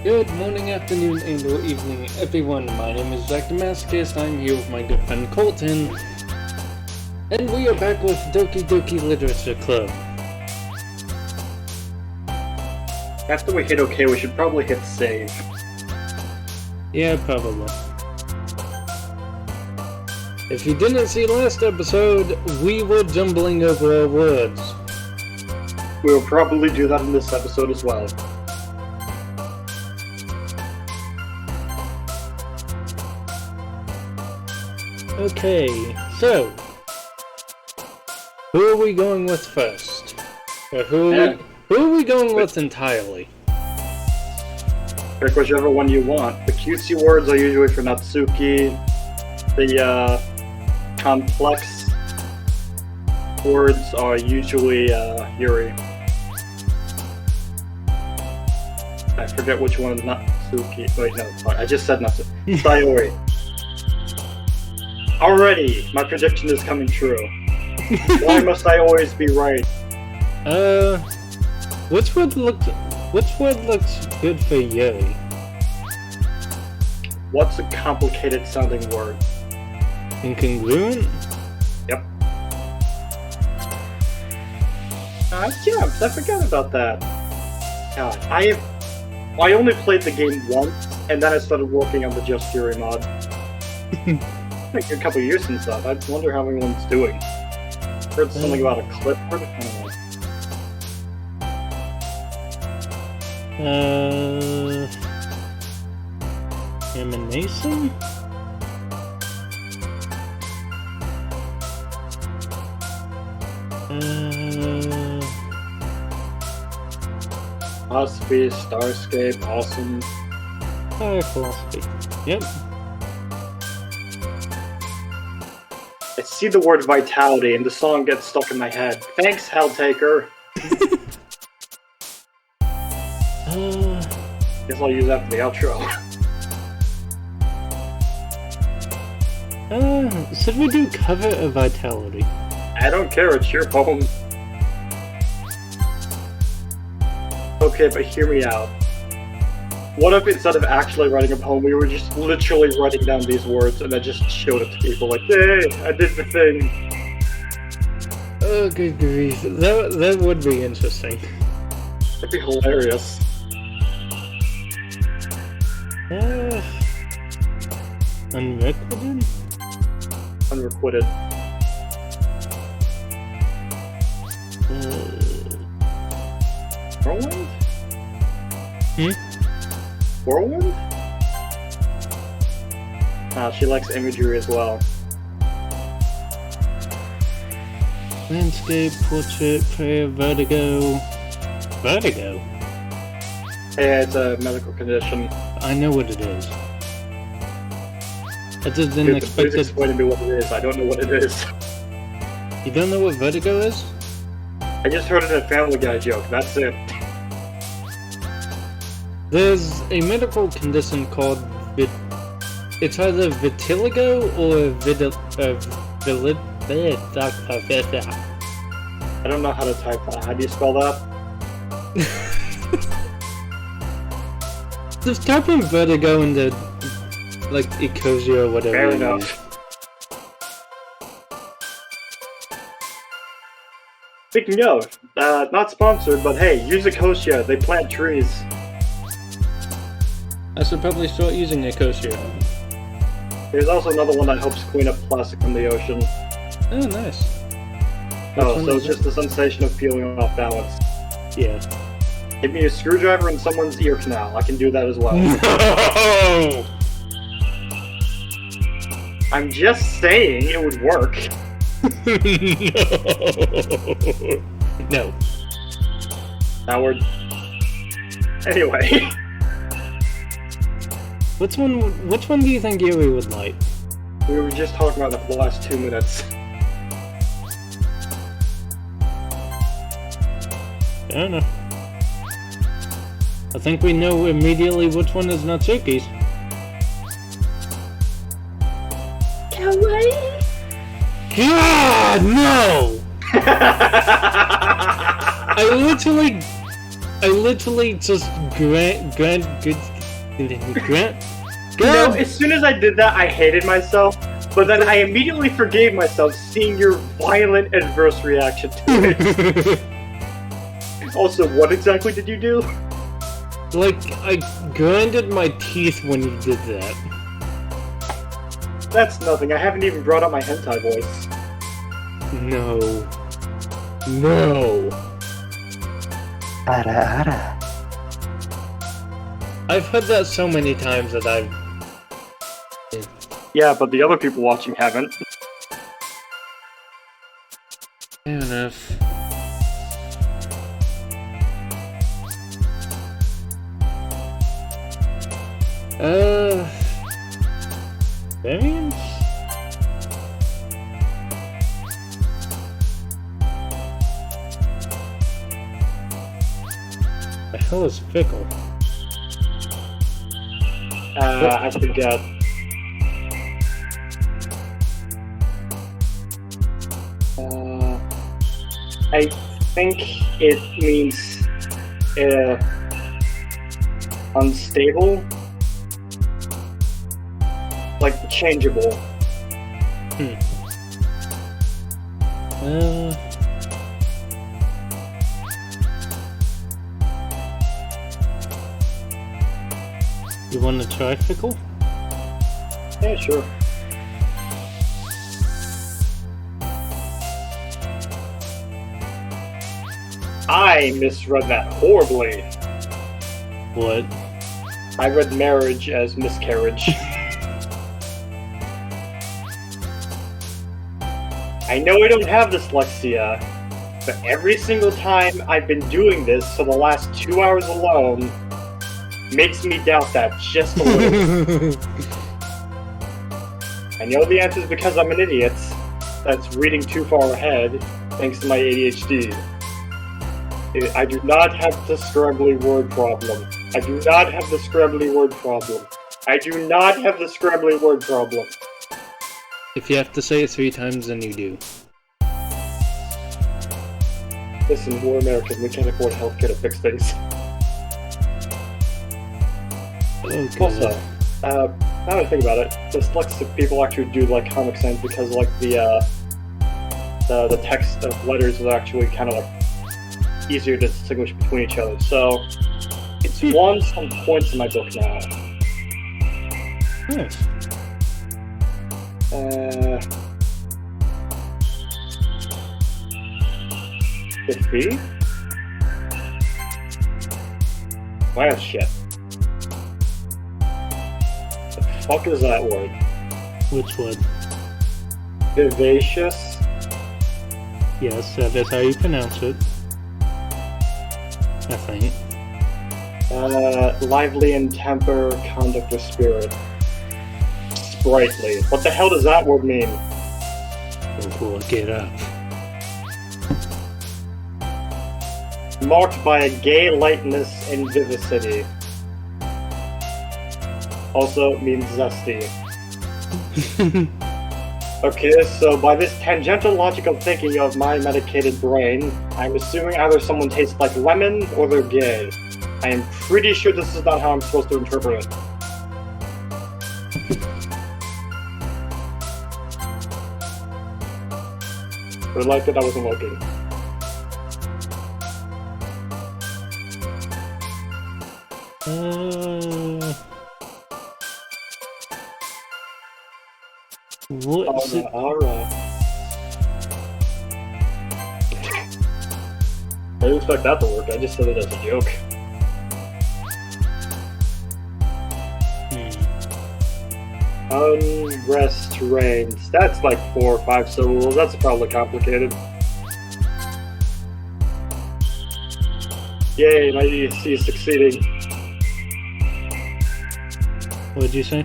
Good morning, afternoon, and or evening, everyone. My name is Jack Damascus. I'm here with my good friend Colton. And we are back with Doki Doki Literature Club. After we hit OK, we should probably hit save. Yeah, probably. If you didn't see last episode, we were jumbling over our words. We will probably do that in this episode as well. Okay, so who are we going with first? Or who are we going with entirely? Pick whichever one you want. The cutesy words are usually for Natsuki. The complex words are usually Yuri. I forget which one is Natsuki. Wait, no, I just said Natsuki. Sayori. Already, my prediction is coming true. Why must I always be right? Which word looks good for Yuri? What's a complicated sounding word? Incongruent? Yep. Yeah, I forgot about that. God, I only played the game once, and then I started working on the Just Fury mod. Like a couple years since that. I wonder how everyone's doing. Heard something about a clipboard? I don't know. Emanation? Philosophy, Starscape, awesome. Philosophy. Yep. I see the word vitality and the song gets stuck in my head. Thanks, Helltaker! Guess I'll use that for the outro. Should we do cover or vitality? I don't care, it's your home. Okay, but hear me out. What if instead of actually writing a poem, we were just literally writing down these words and then just showed it to people like, hey, I did the thing. Oh, good grief. That would be interesting. That'd be hilarious. Unrequited? Unrequited. Whirlwind? Whirlwind? She likes imagery as well. Landscape, portrait, prayer, vertigo. Vertigo? Yeah, it's a medical condition. I know what it is. I just didn't expect Please explain to me what it is. I don't know what it is. You don't know what vertigo is? I just heard it in a Family Guy joke. That's it. There's a medical condition called it's either vitiligo or I don't know how to type that. How do you spell that? Just type in vertigo into like Ecosia or whatever. Fair enough. Speaking of, not sponsored, but hey, use Ecosia. They plant trees. I should probably start using Ecosia. There's also another one that helps clean up plastic from the ocean. Oh, nice. So it's just the sensation of feeling off balance. Yeah. Give me a screwdriver in someone's ear canal. I can do that as well. No! I'm just saying it would work. No. Howard. Anyway. Which one do you think Yuri would like? We were just talking about that for the last 2 minutes. I don't know. I think we know immediately which one is Natsuki's. Kawaii? God, no! I literally just grant good And then you grant. No, as soon as I did that, I hated myself. But then I immediately forgave myself, seeing your violent adverse reaction to it. Also, what exactly did you do? Like, I grinded my teeth when you did that. That's nothing. I haven't even brought up my hentai voice. No. No. Ara. I've heard that so many times that I've... Yeah, but the other people watching haven't. Fair enough. Variants? The hell is Fickle? I forget. I think it means unstable, like changeable. You want to try Fickle? Yeah, sure. I misread that horribly. What? I read marriage as miscarriage. I know I don't have dyslexia, but every single time I've been doing this for the last 2 hours alone makes me doubt that just a little. I know the answer is because I'm an idiot that's reading too far ahead thanks to my ADHD. I do not have the scrambly word problem. I do not have the scrambly word problem. I do not have the scrambly word problem. If you have to say it 3 times, then you do. Listen, we're American. We can't afford healthcare to fix things. Okay. Also, now that I think about it, dyslexic people actually do like Comic Sans because like the text of letters is actually kind of like easier to distinguish between each other. So it's won some points in my book now. Nice. Defeat? Wow, shit. The fuck is that word? Which one? Vivacious? Yes, that is how you pronounce it. I think. Lively in temper, conduct, or spirit. Sprightly. What the hell does that word mean? We'll look it up. Marked by a gay lightness and vivacity. Also means zesty. Okay, so by this tangential logical thinking of my medicated brain, I'm assuming either someone tastes like lemon or they're gay. I am pretty sure this is not how I'm supposed to interpret it. But like that I wasn't looking. What's it? Alright. I didn't expect that to work, I just said it as a joke. Unrestrained. That's like 4 or 5 syllables, that's probably complicated. Yay, my EDC is succeeding. What did you say?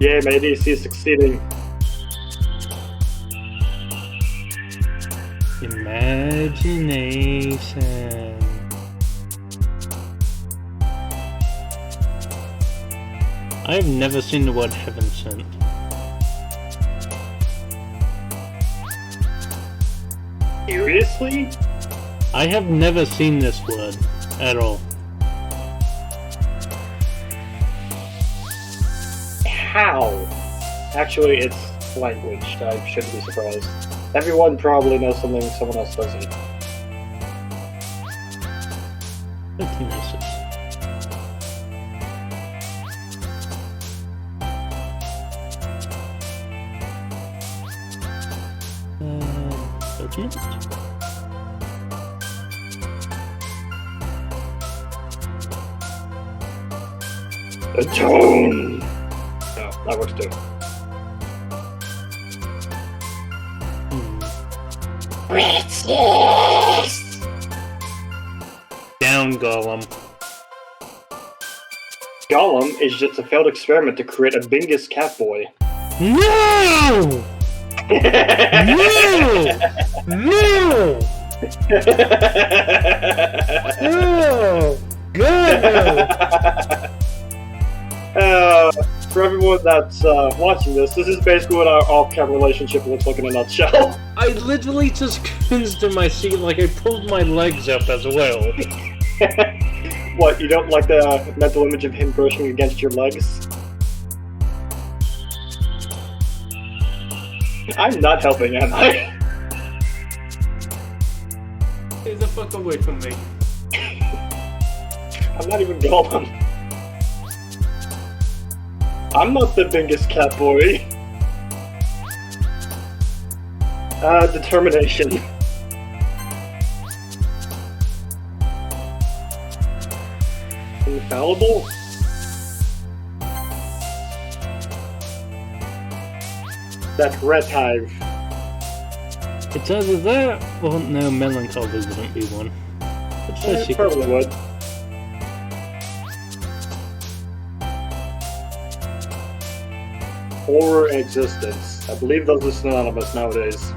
Yay, my EDC is succeeding. Imagination. I've never seen the word heaven sent. Seriously? I have never seen this word at all. How? Actually, it's language. I shouldn't be surprised. Everyone probably knows something someone else doesn't. 1906. Judgment? Atone! No, that works too. Princess! Down, Gollum. Gollum is just a failed experiment to create a Bingus Catboy. No! No! No! God, no! For everyone that's watching this is basically what our off-camera relationship looks like in a nutshell. I literally just cringed in my seat like I pulled my legs up as well. What, you don't like the mental image of him brushing against your legs? I'm not helping, am I? Stay the fuck away from me. I'm not even Gollum. I'm not the biggest cat boy. Determination. Infallible? That's Red Hive. It's either that, or no, melancholy wouldn't be one. Which I probably would. Horror and existence. I believe those are synonymous nowadays.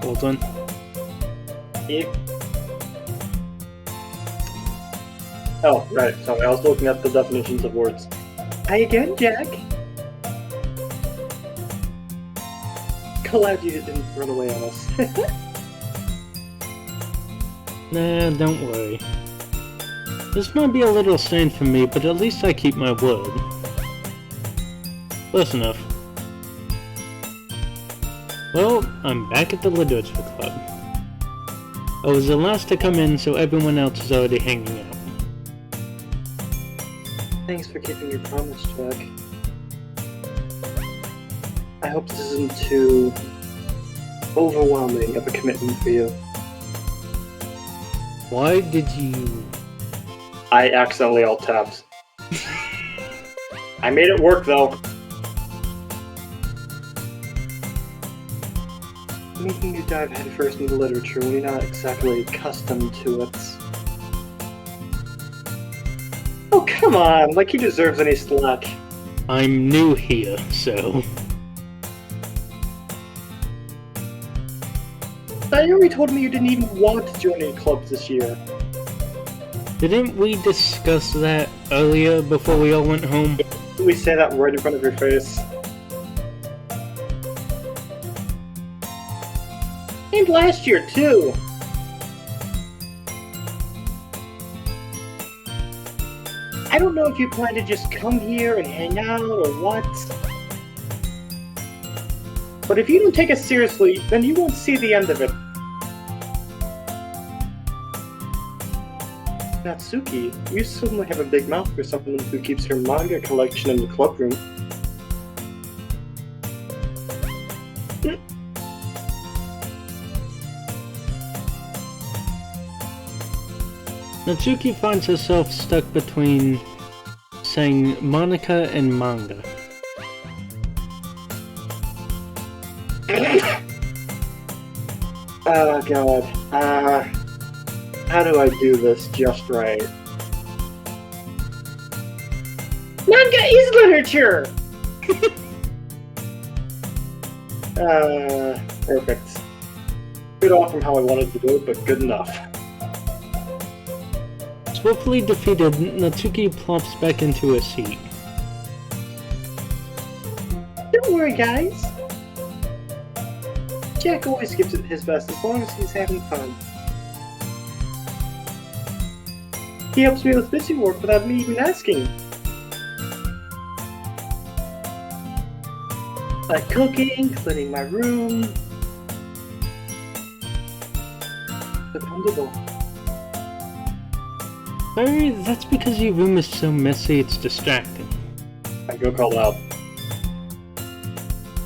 Hold on. Yep. Oh, right. Sorry, I was looking at the definitions of words. Hi again, Jack. Glad you didn't run away on us. Nah, don't worry. This might be a little strange for me, but at least I keep my word. Close enough. Well, I'm back at the Literature Club. I was the last to come in, so everyone else is already hanging out. Thanks for keeping your promise, Jack. I hope this isn't too overwhelming of a commitment for you. Why did you... I accidentally alt-tabbed. I made it work, though. Making you dive headfirst into literature when you're not exactly accustomed to it. Oh, come on! Like he deserves any slack. I'm new here, so... Naomi told me you didn't even want to join any clubs this year. Didn't we discuss that earlier before we all went home? Didn't we say that right in front of your face? And last year, too! I don't know if you plan to just come here and hang out or what. But if you don't take us seriously, then you won't see the end of it. Natsuki, you certainly have a big mouth for someone who keeps her manga collection in the club room. Natsuki finds herself stuck between saying Monica and manga. Oh god. How do I do this just right? Manga is literature! Perfect. Bit off from how I wanted to do it, but good enough. Swiftly defeated, Natsuki plops back into a seat. Don't worry, guys. Jack always gives it his best as long as he's having fun. He helps me with busy work without me even asking. Like cooking, cleaning my room. Dependable. Sorry, that's because your room is so messy it's distracting. I go call out.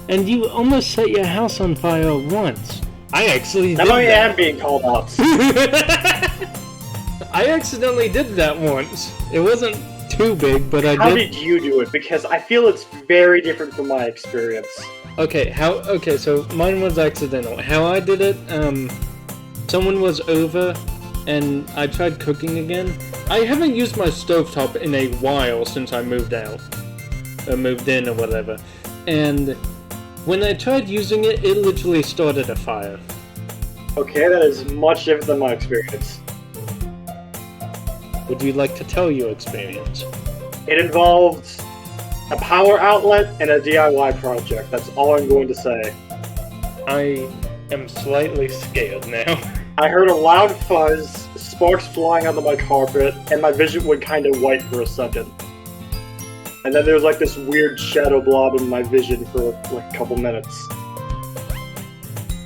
And you almost set your house on fire once. I actually did Now I that. am being called out. I accidentally did that once. It wasn't too big, but I did. How did you do it? Because I feel it's very different from my experience. Okay, so mine was accidental. How I did it, someone was over, and I tried cooking again. I haven't used my stovetop in a while since I moved out. Or moved in or whatever. And when I tried using it, it literally started a fire. Okay, that is much different than my experience. Would you like to tell your experience? It involved a power outlet and a DIY project. That's all I'm going to say. I am slightly scared now. I heard a loud fuzz, sparks flying onto my carpet, and my vision went kind of white for a second. And then there was like this weird shadow blob in my vision for like a couple minutes.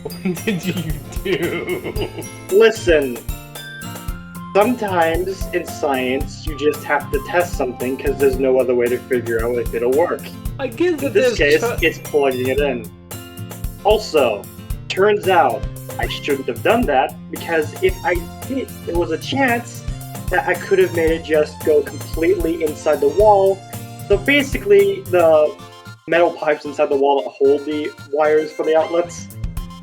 What did you do? Listen, sometimes in science you just have to test something because there's no other way to figure out if it'll work. I get that In this case, it's plugging it in. Also, turns out I shouldn't have done that because if I did, there was a chance that I could have made it just go completely inside the wall. So basically, the metal pipes inside the wall that hold the wires for the outlets,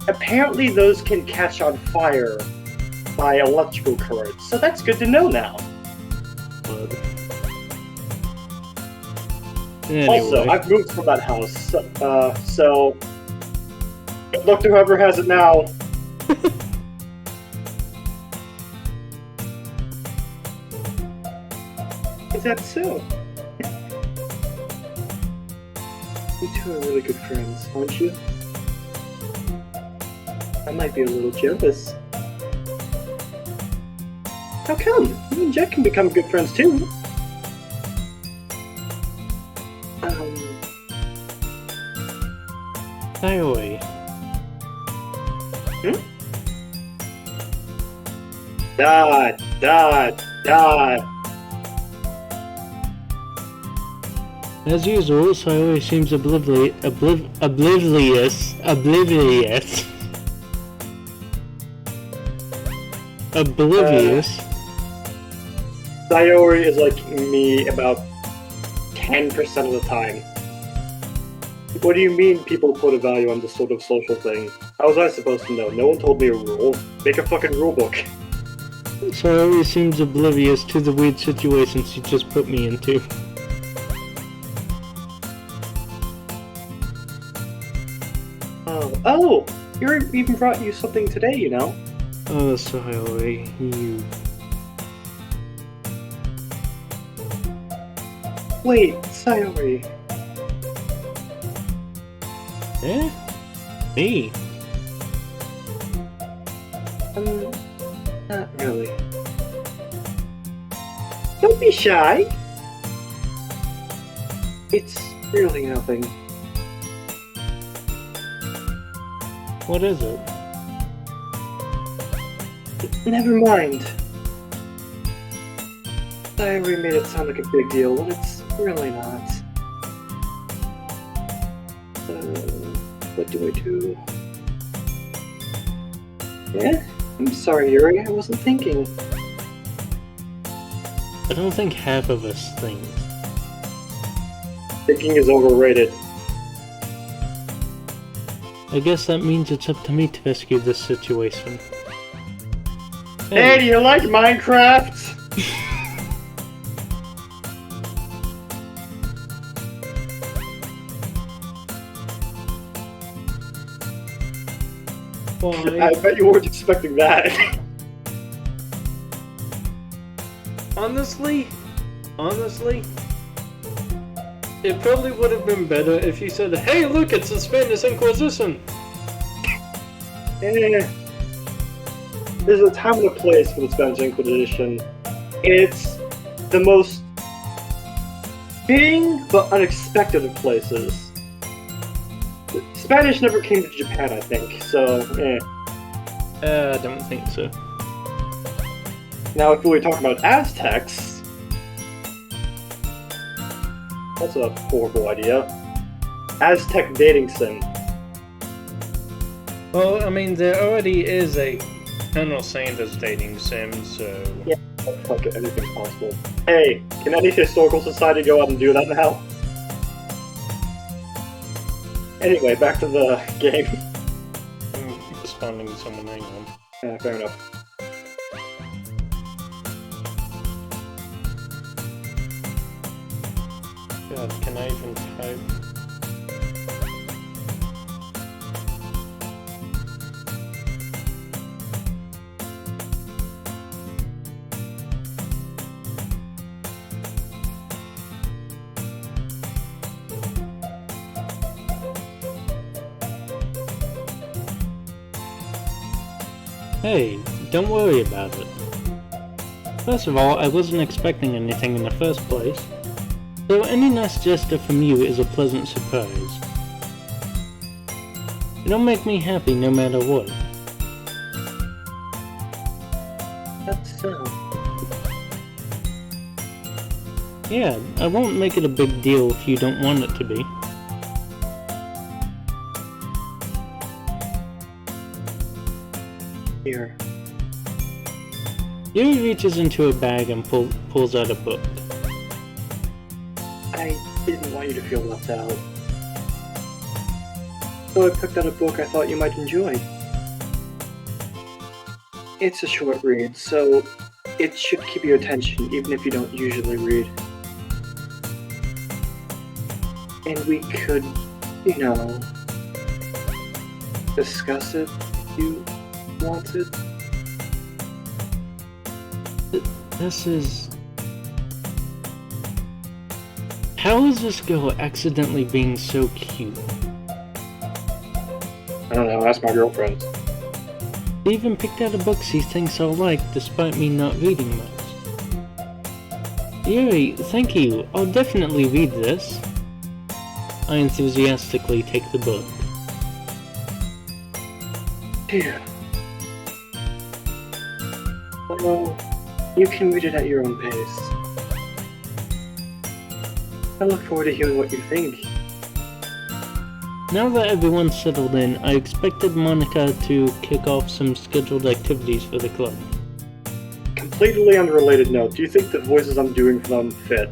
apparently those can catch on fire by electrical current. So that's good to know now. Anyway. Also, I've moved from that house, so good luck to whoever has it now. Is that so? You two are really good friends, aren't you? I might be a little jealous. How come? Me and Jack can become good friends too. Stay away. Dot. As usual, Sayori seems oblivious. Sayori is like me about 10% of the time. What do you mean people put a value on this sort of social thing? How was I supposed to know? No one told me a rule. Make a fucking rule book. Sayori seems oblivious to the weird situation she just put me into. Oh! Yuri even brought you something today, you know? Oh, Sayori, you... Wait, Sayori. Eh? Me? Not really. Don't be shy! It's really nothing. What is it? Never mind. Sayori made it sound like a big deal when it's really not. What do I do? Yeah? I'm sorry, Yuri, I wasn't thinking. I don't think half of us think. Thinking is overrated. I guess that means it's up to me to rescue this situation. Hey, do you like Minecraft? Why? I bet you weren't expecting that. Honestly, it probably would have been better if you said, "Hey, look, it's the Spanish Inquisition." Eh. There's a time and a place for the Spanish Inquisition. It's the most fitting but unexpected of places. Spanish never came to Japan, I think, so eh. I don't think so. Now, if we were talking about Aztecs, that's a horrible idea. Aztec dating sim. Well, I mean, there already is a Colonel Sanders dating sim, so... Yeah, fuck it, anything's possible. Hey, can any historical society go out and do that now? Anyway, back to the game. I'm responding to someone, hang on. Yeah, fair enough. God, can I even type? Hey, don't worry about it. First of all, I wasn't expecting anything in the first place, so any nice gesture from you is a pleasant surprise. It'll make me happy no matter what. That's so. Yeah, I won't make it a big deal if you don't want it to be. Here. Yuri reaches into a bag and pulls out a book. I didn't want you to feel left out. So I picked out a book I thought you might enjoy. It's a short read, so it should keep your attention even if you don't usually read. And we could, you know, discuss it if you wanted. This is... How is this girl accidentally being so cute? I don't know, ask my girlfriend. She even picked out a book she thinks I'll like despite me not reading much. Yuri, thank you, I'll definitely read this. I enthusiastically take the book. Here. Well, you can read it at your own pace. I look forward to hearing what you think. Now that everyone's settled in, I expected Monica to kick off some scheduled activities for the club. Completely unrelated note, do you think the voices I'm doing for them fit?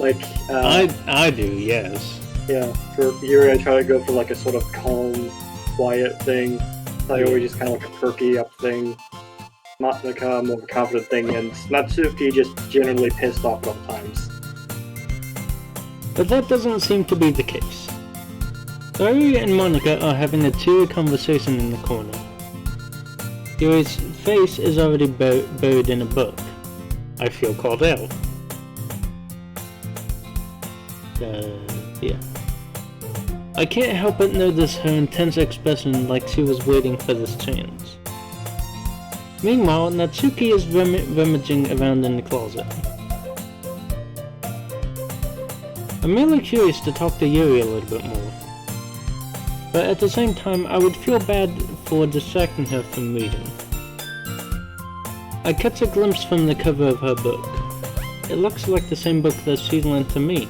Like, I do, yes. yeah, for Yuri I try to go for like a sort of calm, quiet thing. Sayori just kind of like a perky up thing. Monica more of a confident thing, and Natsuki just generally pissed off at all times. But that doesn't seem to be the case. Sayori and Monica are having a cheery conversation in the corner. Yuri's face is already buried in a book. I feel called out. Yeah. I can't help but notice her intense expression like she was waiting for this chance. Meanwhile, Natsuki is rummaging around in the closet. I'm really curious to talk to Yuri a little bit more. But at the same time, I would feel bad for distracting her from reading. I catch a glimpse from the cover of her book. It looks like the same book that she lent to me.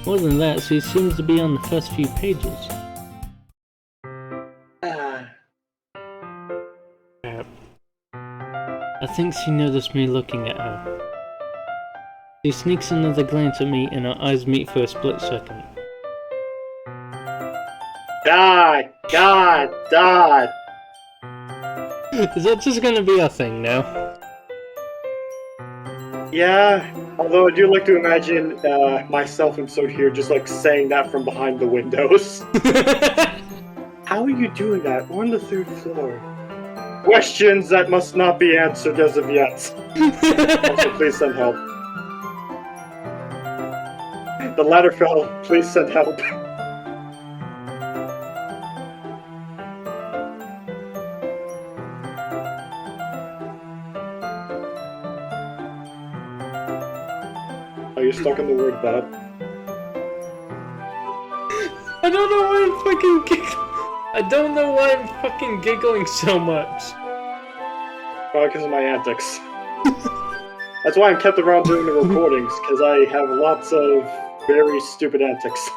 More than that, she seems to be on the first few pages. Crap. I think she noticed me looking at her. She sneaks another glance at me and our eyes meet for a split second. Die! Is that just gonna be a thing now? Yeah, although I do like to imagine myself and so here just like saying that from behind the windows. How are you doing that? We're on the 3rd floor. Questions that must not be answered as of yet. Also, please send help. The ladder fell. Please send help. Are you stuck in the word but? I don't know why I'm fucking giggling. I don't know why I'm fucking giggling so much. Probably because of my antics. That's why I'm kept around doing the recordings, because I have lots of very stupid antics.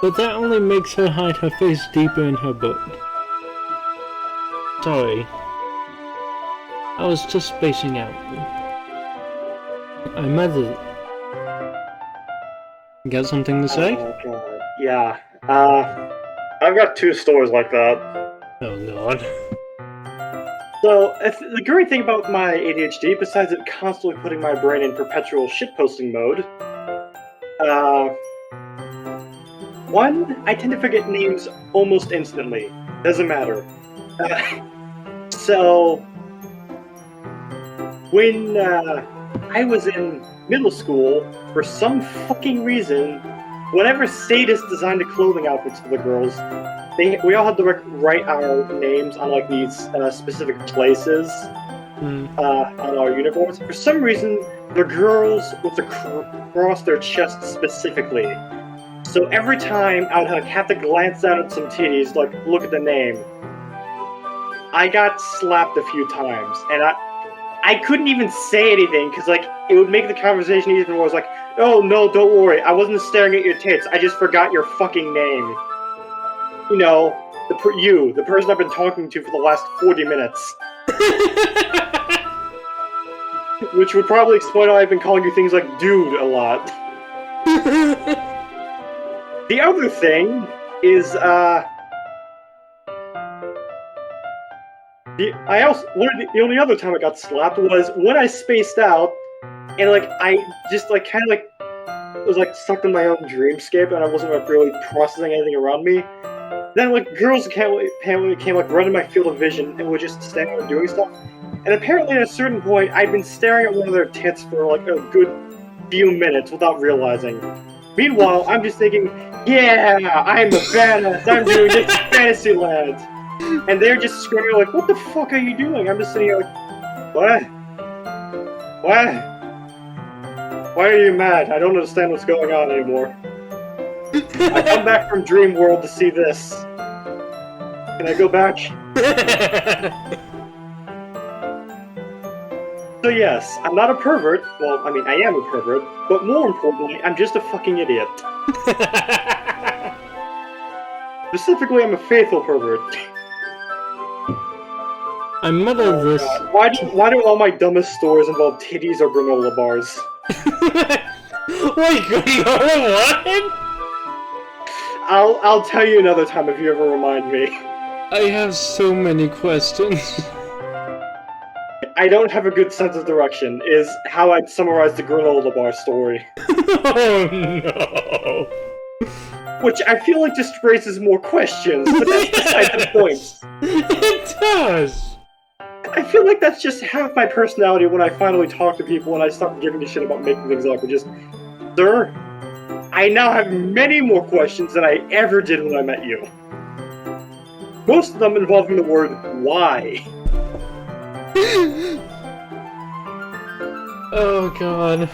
But that only makes her hide her face deeper in her book. Sorry. I was just spacing out. I meddled. You got something to say? Oh god. Yeah. I've got 2 stories like that. Oh god. So, the great thing about my ADHD, besides it constantly putting my brain in perpetual shitposting mode, one, I tend to forget names almost instantly. Doesn't matter. So, when I was in middle school, for some fucking reason, whenever sadist designed the clothing outfits for the girls, we all had to write our names on like these specific places on our uniforms. For some reason, the girls would cross their chests specifically. So every time I would have to glance down at some titties, like look at the name, I got slapped a few times, and I couldn't even say anything because like it would make the conversation even worse. Like, oh no, don't worry, I wasn't staring at your tits. I just forgot your fucking name. You know, the person I've been talking to for the last 40 minutes. Which would probably explain why I've been calling you things like dude a lot. The other thing is, the only other time I got slapped was when I spaced out, and like I just like kind of like was like stuck in my own dreamscape, and I wasn't like really processing anything around me. Then like girls came like right in my field of vision and were just standing there doing stuff. And apparently at a certain point, I'd been staring at one of their tits for like a good few minutes without realizing. Meanwhile, I'm just thinking, yeah, I'm a badass, I'm doing this Fantasyland. And they're just screaming like, what the fuck are you doing? I'm just sitting here like, what? What? Why are you mad? I don't understand what's going on anymore. I come back from Dream World to see this. Can I go back? So yes, I'm not a pervert. Well, I mean, I am a pervert. But more importantly, I'm just a fucking idiot. Specifically, I'm a faithful pervert. I muddled this. Why do all my dumbest stories involve titties or granola bars? Wait, granola what? I'll tell you another time if you ever remind me. I have so many questions. I don't have a good sense of direction, is how I'd summarize the granola bar story. Oh no. Which I feel like just raises more questions, but that's beside the point. It does! I feel like that's just half my personality when I finally talk to people and I stop giving a shit about making things up. And just, sir, I now have many more questions than I ever did when I met you. Most of them involving the word why. Oh god.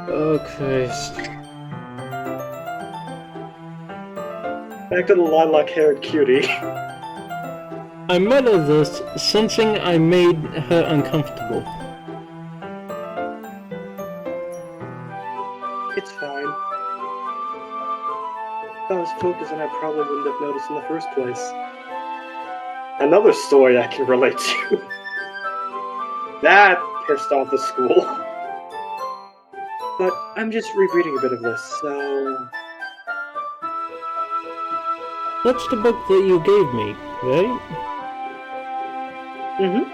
Oh Christ. Back to the lilac-haired cutie. I muddled this, sensing I made her uncomfortable. It's fine. If I was focused, and I probably wouldn't have noticed in the first place. Another story I can relate to. That pissed off the school. But I'm just rereading a bit of this, so... That's the book that you gave me, right? Mm-hmm.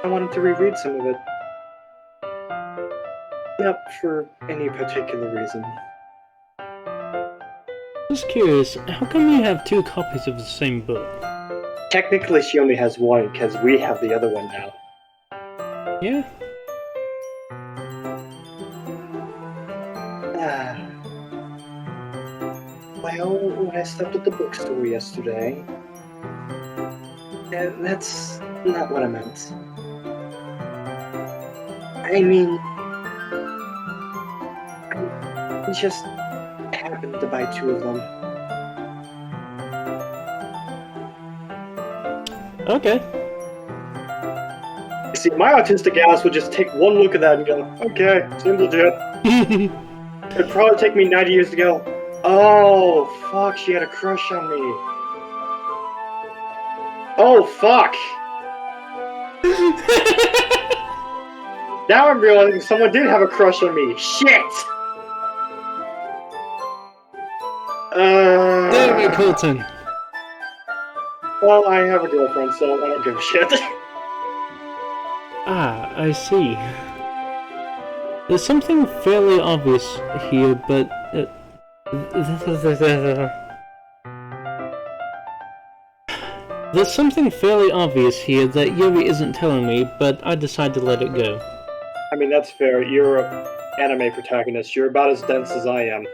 I wanted to reread some of it. Not for any particular reason. Just curious, how come you have 2 copies of the same book? Technically, she only has one, because we have the other one now. Yeah? Well, when I stopped at the bookstore yesterday... That's not what I meant. I mean, I just happened to buy 2 of them. Okay. You see, my autistic ass would just take one look at that and go, okay, seems legit. It'd probably take me 90 years to go, oh, fuck, she had a crush on me. Oh, fuck. Now I'm realizing someone did have a crush on me. Shit! Damn it, Colton. Well, I have a girlfriend, so I don't give a shit. Ah, I see. There's something fairly obvious here, but... There's something fairly obvious here that Yuri isn't telling me, but I decide to let it go. I mean, that's fair. You're an anime protagonist. You're about as dense as I am.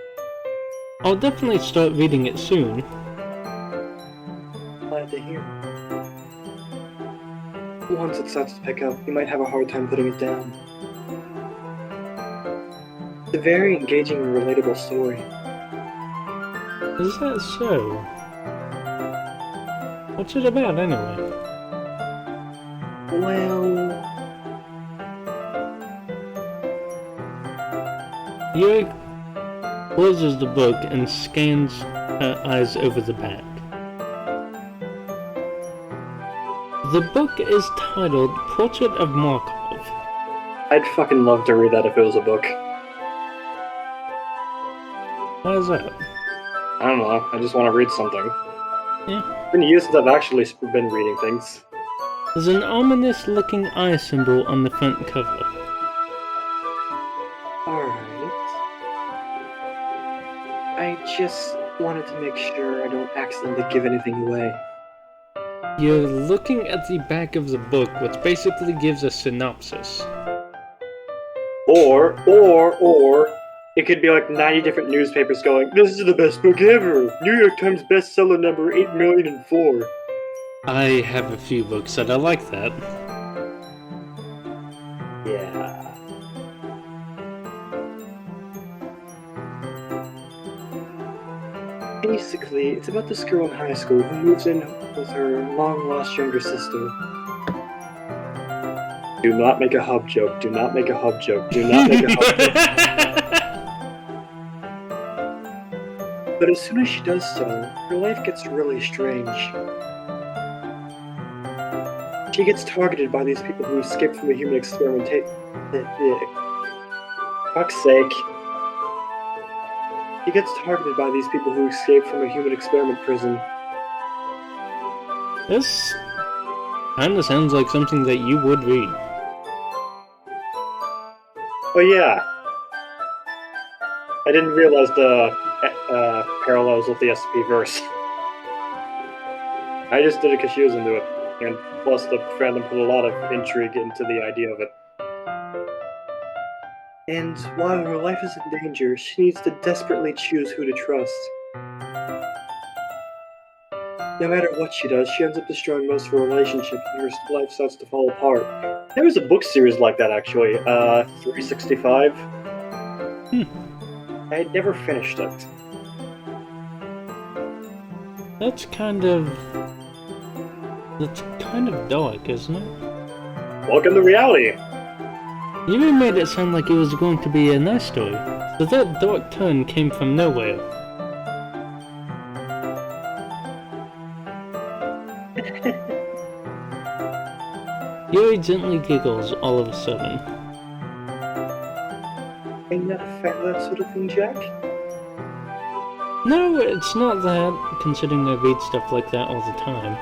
I'll definitely start reading it soon. Glad to hear. Once it starts to pick up, you might have a hard time putting it down. It's a very engaging and relatable story. Is that so? What's it about, anyway? Well... Yuri closes the book and scans her eyes over the back. The book is titled Portrait of Markov. I'd fucking love to read that if it was a book. Why is that? I don't know, I just want to read something. Yeah. It's been years since I've actually been reading things. There's an ominous-looking eye symbol on the front cover. Alright. I just wanted to make sure I don't accidentally give anything away. You're looking at the back of the book, which basically gives a synopsis. Or, it could be like 90 different newspapers going, this is the best book ever! New York Times bestseller number 8,000,004. I have a few books that are like that. Yeah. Basically, it's about this girl in high school who moves in with her long-lost younger sister. Do not make a hub joke, do not make a hub joke, do not make a hub joke. But as soon as she does so, her life gets really strange. She gets targeted by these people who escaped from a human experimentation. Fuck's sake. She gets targeted by these people who escaped from a human experiment prison. This kinda sounds like something that you would read. Oh yeah. I didn't realize the parallels with the SCP verse. I just did it because she was into it. And plus the fandom put a lot of intrigue into the idea of it. And while her life is in danger, she needs to desperately choose who to trust. No matter what she does, she ends up destroying most of her relationships and her life starts to fall apart. There was a book series like that actually, 365. I had never finished it. That's kind of dark, isn't it? Welcome to reality! You even made it sound like it was going to be a nice story, so that dark turn came from nowhere. Yuri gently giggles all of a sudden. Are you not a fan of that sort of thing, Jack? No, it's not that, considering I read stuff like that all the time.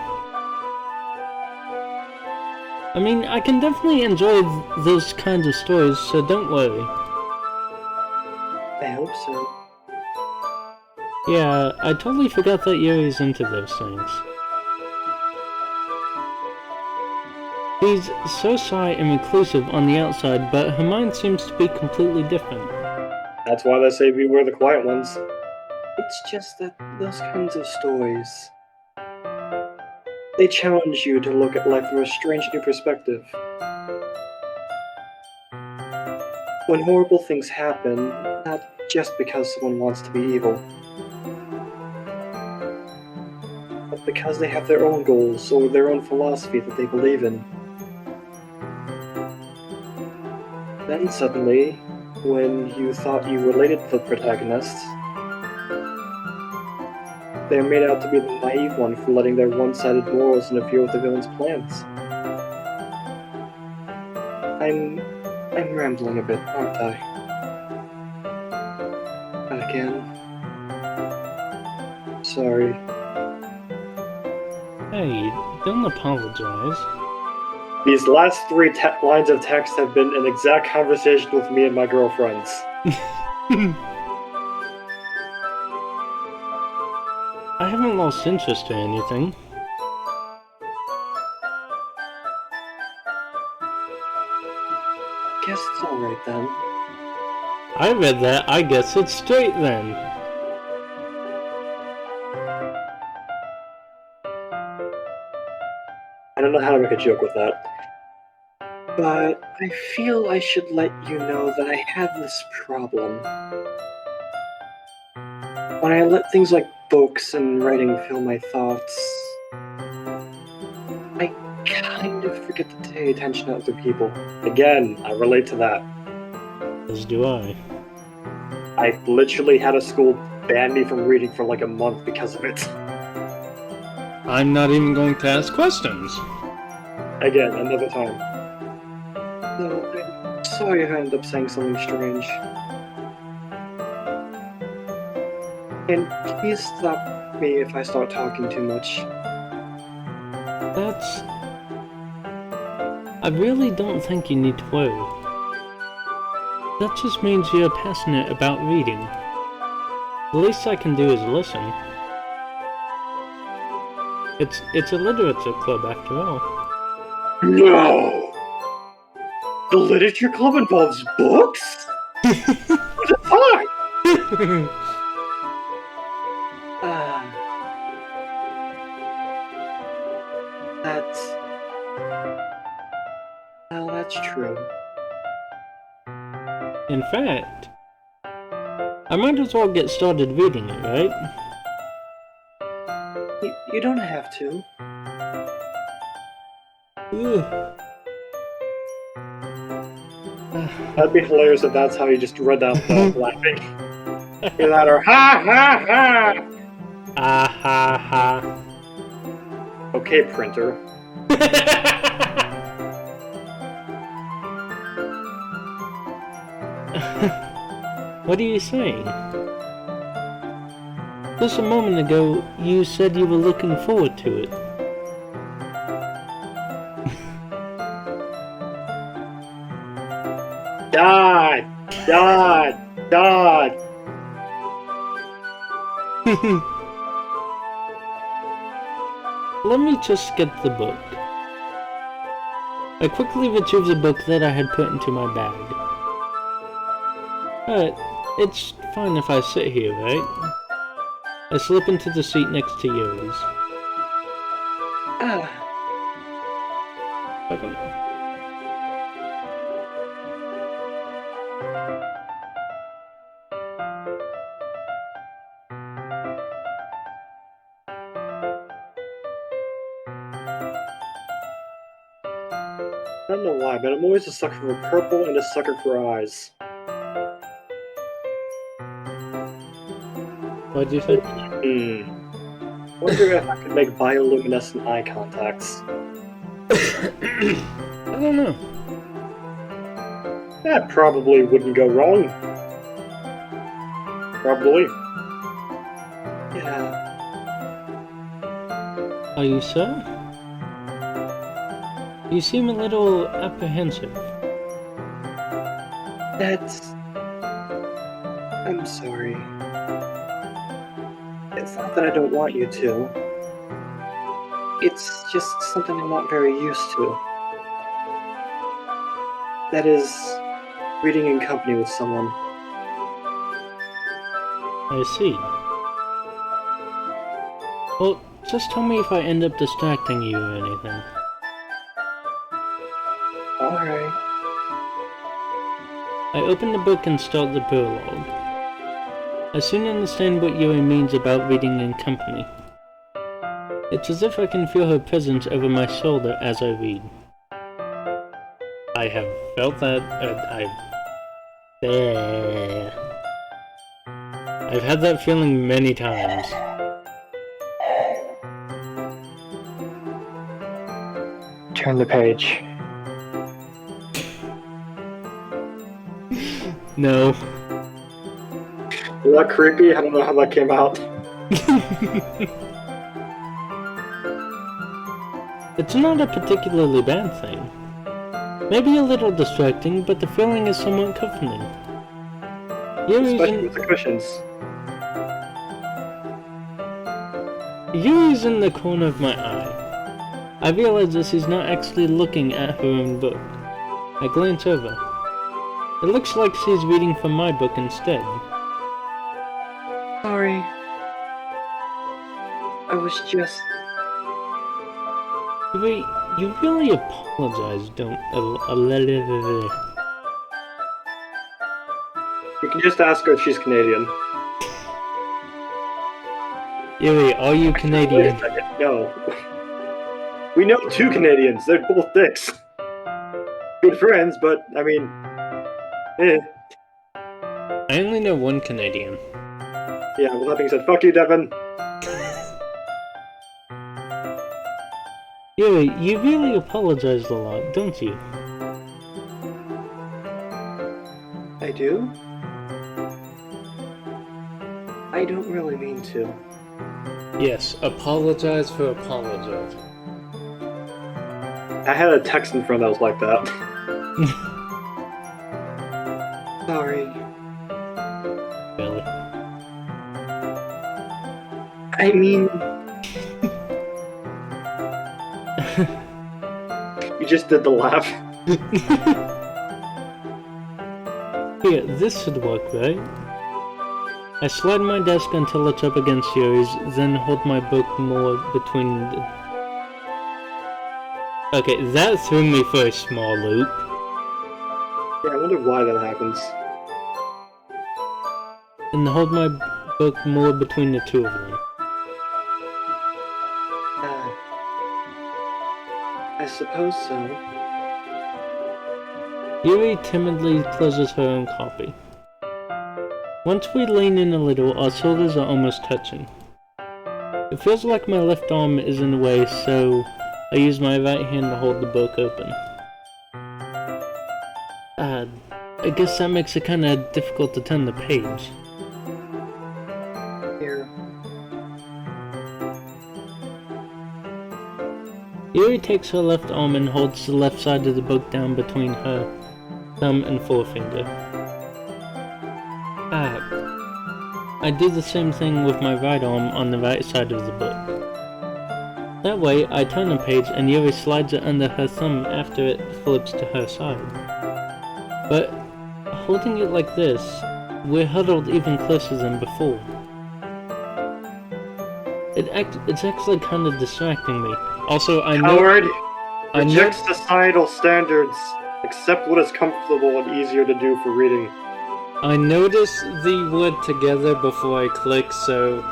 I mean, I can definitely enjoy those kinds of stories, so don't worry. I hope so. Yeah, I totally forgot that Yuri's into those things. She's so shy and reclusive on the outside, but her mind seems to be completely different. That's why they say beware the quiet ones. It's just that those kinds of stories... they challenge you to look at life from a strange new perspective. when horrible things happen, not just because someone wants to be evil, but because they have their own goals or their own philosophy that they believe in. Then suddenly, when you thought you related to the protagonists, they're made out to be the naive one for letting their one-sided morals interfere with the villain's plans. I'm rambling a bit, aren't I? But again, sorry. Hey, don't apologize. These last three lines of text have been an exact conversation with me and my girlfriends. I haven't lost interest or anything. Guess it's alright then. I read that, I guess it's straight then. I don't know how to make a joke with that. But I feel I should let you know that I have this problem. When I let things like books and writing fill my thoughts, I kind of forget to pay attention to other people. Again, I relate to that. As do I. I literally had a school ban me from reading for like a month because of it. I'm not even going to ask questions. Again, another time. So, I'm sorry if I ended up saying something strange. And please stop me if I start talking too much. I really don't think you need to worry. That just means you're passionate about reading. The least I can do is listen. It's a literature club after all. No! The literature club involves books? What the fuck? That's true. In fact, I might as well get started reading it, right? You don't have to. That'd be hilarious if that's how you just read that without laughing. Either that or ha ha ha! Ah ha ha. Okay, printer. What are you saying? Just a moment ago, you said you were looking forward to it. Dad! Dad! Dad! Let me just get the book. I quickly retrieved the book that I had put into my bag. It's fine if I sit here, right? I slip into the seat next to yours. Okay. I don't know why, but I'm always a sucker for purple and a sucker for eyes. What'd you say? Wonder if I could make bioluminescent eye contacts. I don't know. That probably wouldn't go wrong. Probably. Yeah. Are you sure? You seem a little apprehensive. I'm sorry. It's not that I don't want you to. It's just something I'm not very used to. That is, reading in company with someone. I see. Well, just tell me if I end up distracting you or anything. Alright. I open the book and start the prologue. I soon understand what Yuri means about reading in company. It's as if I can feel her presence over my shoulder as I read. I have felt that. I've had that feeling many times. Turn the page. No. Is that creepy? I don't know how that came out. It's not a particularly bad thing. Maybe a little distracting, but the feeling is somewhat comforting. Especially with the cushions. Yuri's in the corner of my eye. I realize that she's not actually looking at her own book. I glance over. It looks like she's reading from my book instead. Sorry. I was just... Yuri, you really apologize, don't... You can just ask her if she's Canadian. Yuri, are you Canadian? Wait a second. No. We know 2 Canadians. They're both dicks. Good friends, but, I mean... Eh. I only know 1 Canadian. Yeah, well, that being said, fuck you, Devin. Yuri, you really apologized a lot, don't you? I do? I don't really mean to. Yes, apologize for apologizing. I had a Texan friend that was like that. Sorry. Really? I mean... You just did the laugh. Here, this should work, right? I slide my desk until it's up against Yuri's, then hold my book more between the... Okay, that threw me for a small loop. Yeah, I wonder why that happens. And hold my book more between the 2 of them. I suppose so. Yuri timidly closes her own copy. Once we lean in a little, our shoulders are almost touching. It feels like my left arm is in the way, so I use my right hand to hold the book open. I guess that makes it kinda difficult to turn the page. Here. Yuri takes her left arm and holds the left side of the book down between her thumb and forefinger. I do the same thing with my right arm on the right side of the book. That way, I turn the page and Yuri slides it under her thumb after it flips to her side. But, holding it like this, we're huddled even closer than before. It's actually kind of distracting me. Also, I know... Howard! Reject societal standards. Accept what is comfortable and easier to do for reading. I noticed the word together before I click, so...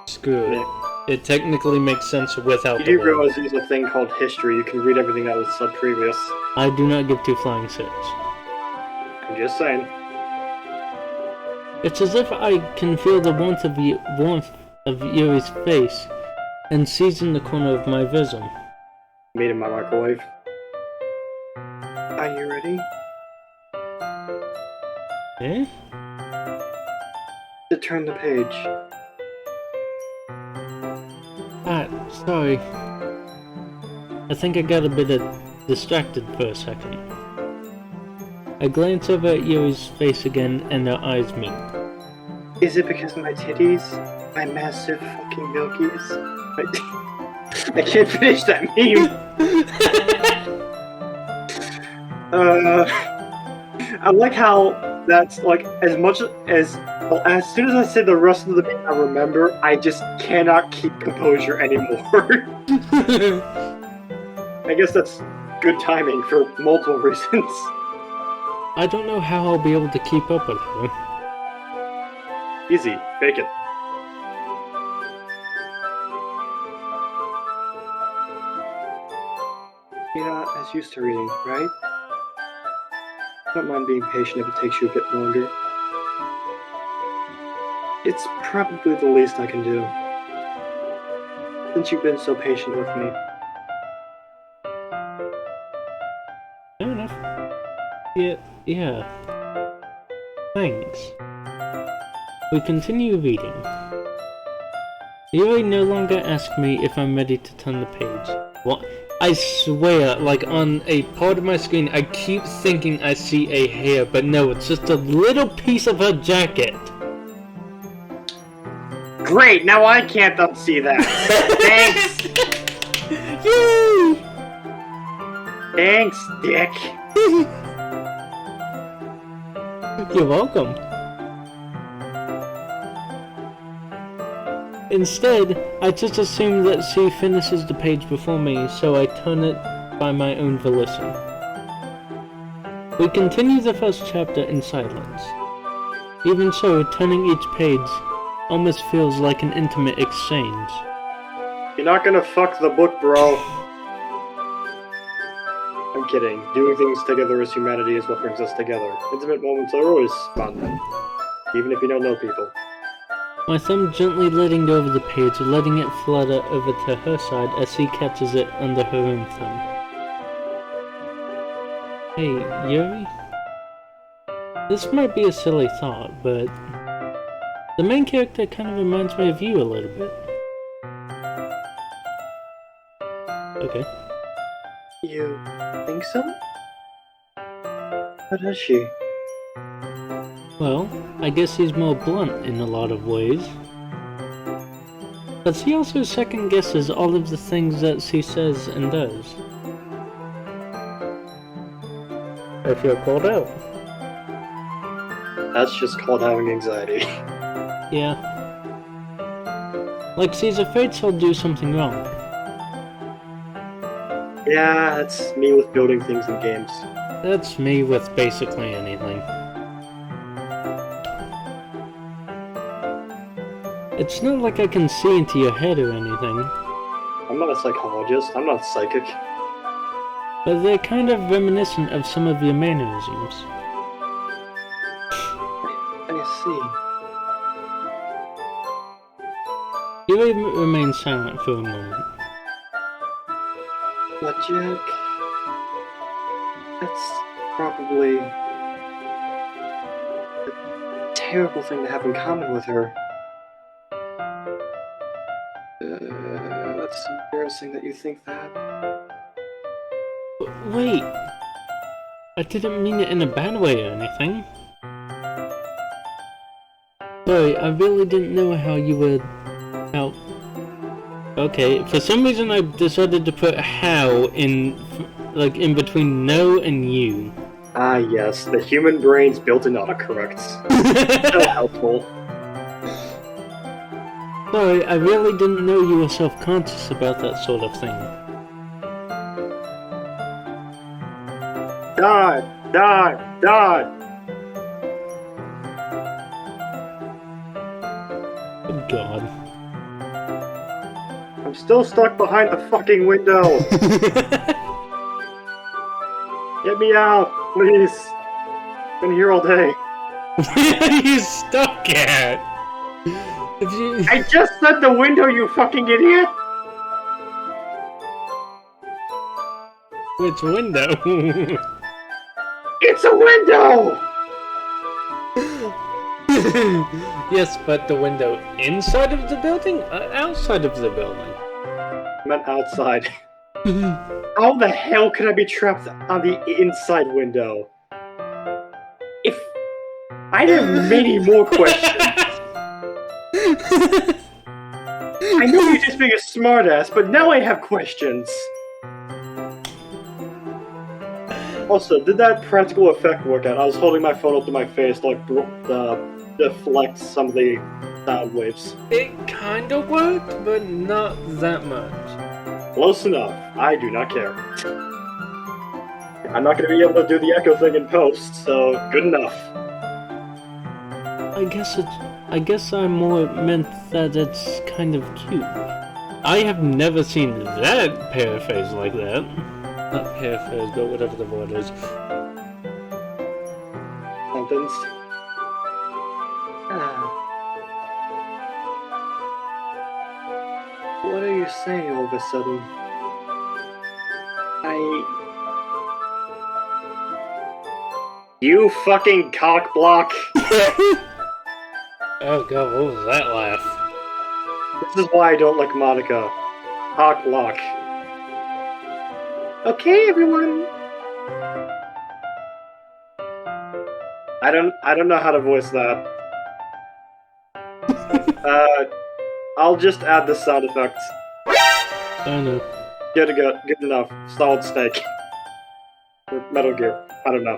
Screw it. It technically makes sense without the You do word. realize there's a thing called history. You can read everything that was said previous. I do not give 2 flying shits. I'm just saying. It's as if I can feel the warmth of Yuri's face and seize in the corner of my vision. Made in my microwave. Are you ready? Eh? To turn the page. Sorry. I think I got a bit distracted for a second. I glance over at Yuri's face again and our eyes meet. Is it because of my titties? My massive fucking milkies? I can't finish that meme! I like how that's like, as soon as I say the rest of the meme I remember, I just cannot keep composure anymore. I guess that's good timing for multiple reasons. I don't know how I'll be able to keep up with her. Easy. Fake it. You're not as used to reading, right? I don't mind being patient if it takes you a bit longer. It's probably the least I can do. Since you've been so patient with me. Fair enough. Yeah. Thanks. We continue reading. Yuri no longer asks me if I'm ready to turn the page. What? I swear, like on a part of my screen, I keep thinking I see a hair, but no, it's just a little piece of her jacket. Great, now I can't unsee that. Thanks. Yay! Thanks, Dick. You're welcome. Instead, I just assume that she finishes the page before me, so I turn it by my own volition. We continue the first chapter in silence. Even so, turning each page almost feels like an intimate exchange. You're not gonna fuck the book, bro. I'm kidding. Doing things together as humanity is what brings us together. Intimate moments are always fun, even if you don't know people. My thumb gently letting go over the page, letting it flutter over to her side as she catches it under her own thumb. Hey, Yuri? This might be a silly thought, but the main character kind of reminds me of you a little bit. Okay. You think so? How does she? Well, I guess he's more blunt in a lot of ways. But she also second guesses all of the things that she says and does. I feel called out. That's just called having anxiety. Yeah. Like she's afraid she'll do something wrong. Yeah, that's me with building things in games. That's me with basically anything. It's not like I can see into your head or anything. I'm not a psychologist, I'm not psychic. But they're kind of reminiscent of some of your mannerisms. I see. Yuri remains silent for a moment. But Jack... That's probably... a terrible thing to have in common with her. That's embarrassing that you think that. Wait! I didn't mean it in a bad way or anything. Sorry, I really didn't know how you would... how... Okay, for some reason I decided to put how in, like, in between no and you. Ah yes, the human brain's built in autocorrects. So helpful. Sorry, I really didn't know you were self-conscious about that sort of thing. Die! Die! Die! Good God. I'm still stuck behind the fucking window! Get me out, please! Been here all day. Where are you stuck at? If you... I just said the window, you fucking idiot! Which window? It's a window! Yes, but the window inside of the building? Outside of the building? I meant outside. How the hell can I be trapped on the inside window? If... I'd have many more questions. I know you're just being a smartass, but now I have questions. Also, did that practical effect work out? I was holding my phone up to my face to like deflect some of the sound waves. It kinda worked, but not that much. Close enough. I do not care. I'm not gonna be able to do the echo thing in post, so good enough. I guess I more meant that it's kind of cute. I have never seen that paraphrase like that. Not paraphrase, but whatever the word is. Sentence. What are you saying all of a sudden? You fucking cock block! Oh god, what was that laugh? This is why I don't like Monica. Cock block. Okay, everyone. I don't know how to voice that. I'll just add the sound effects. I know. Good enough. Solid Snake. Or Metal Gear. I don't know.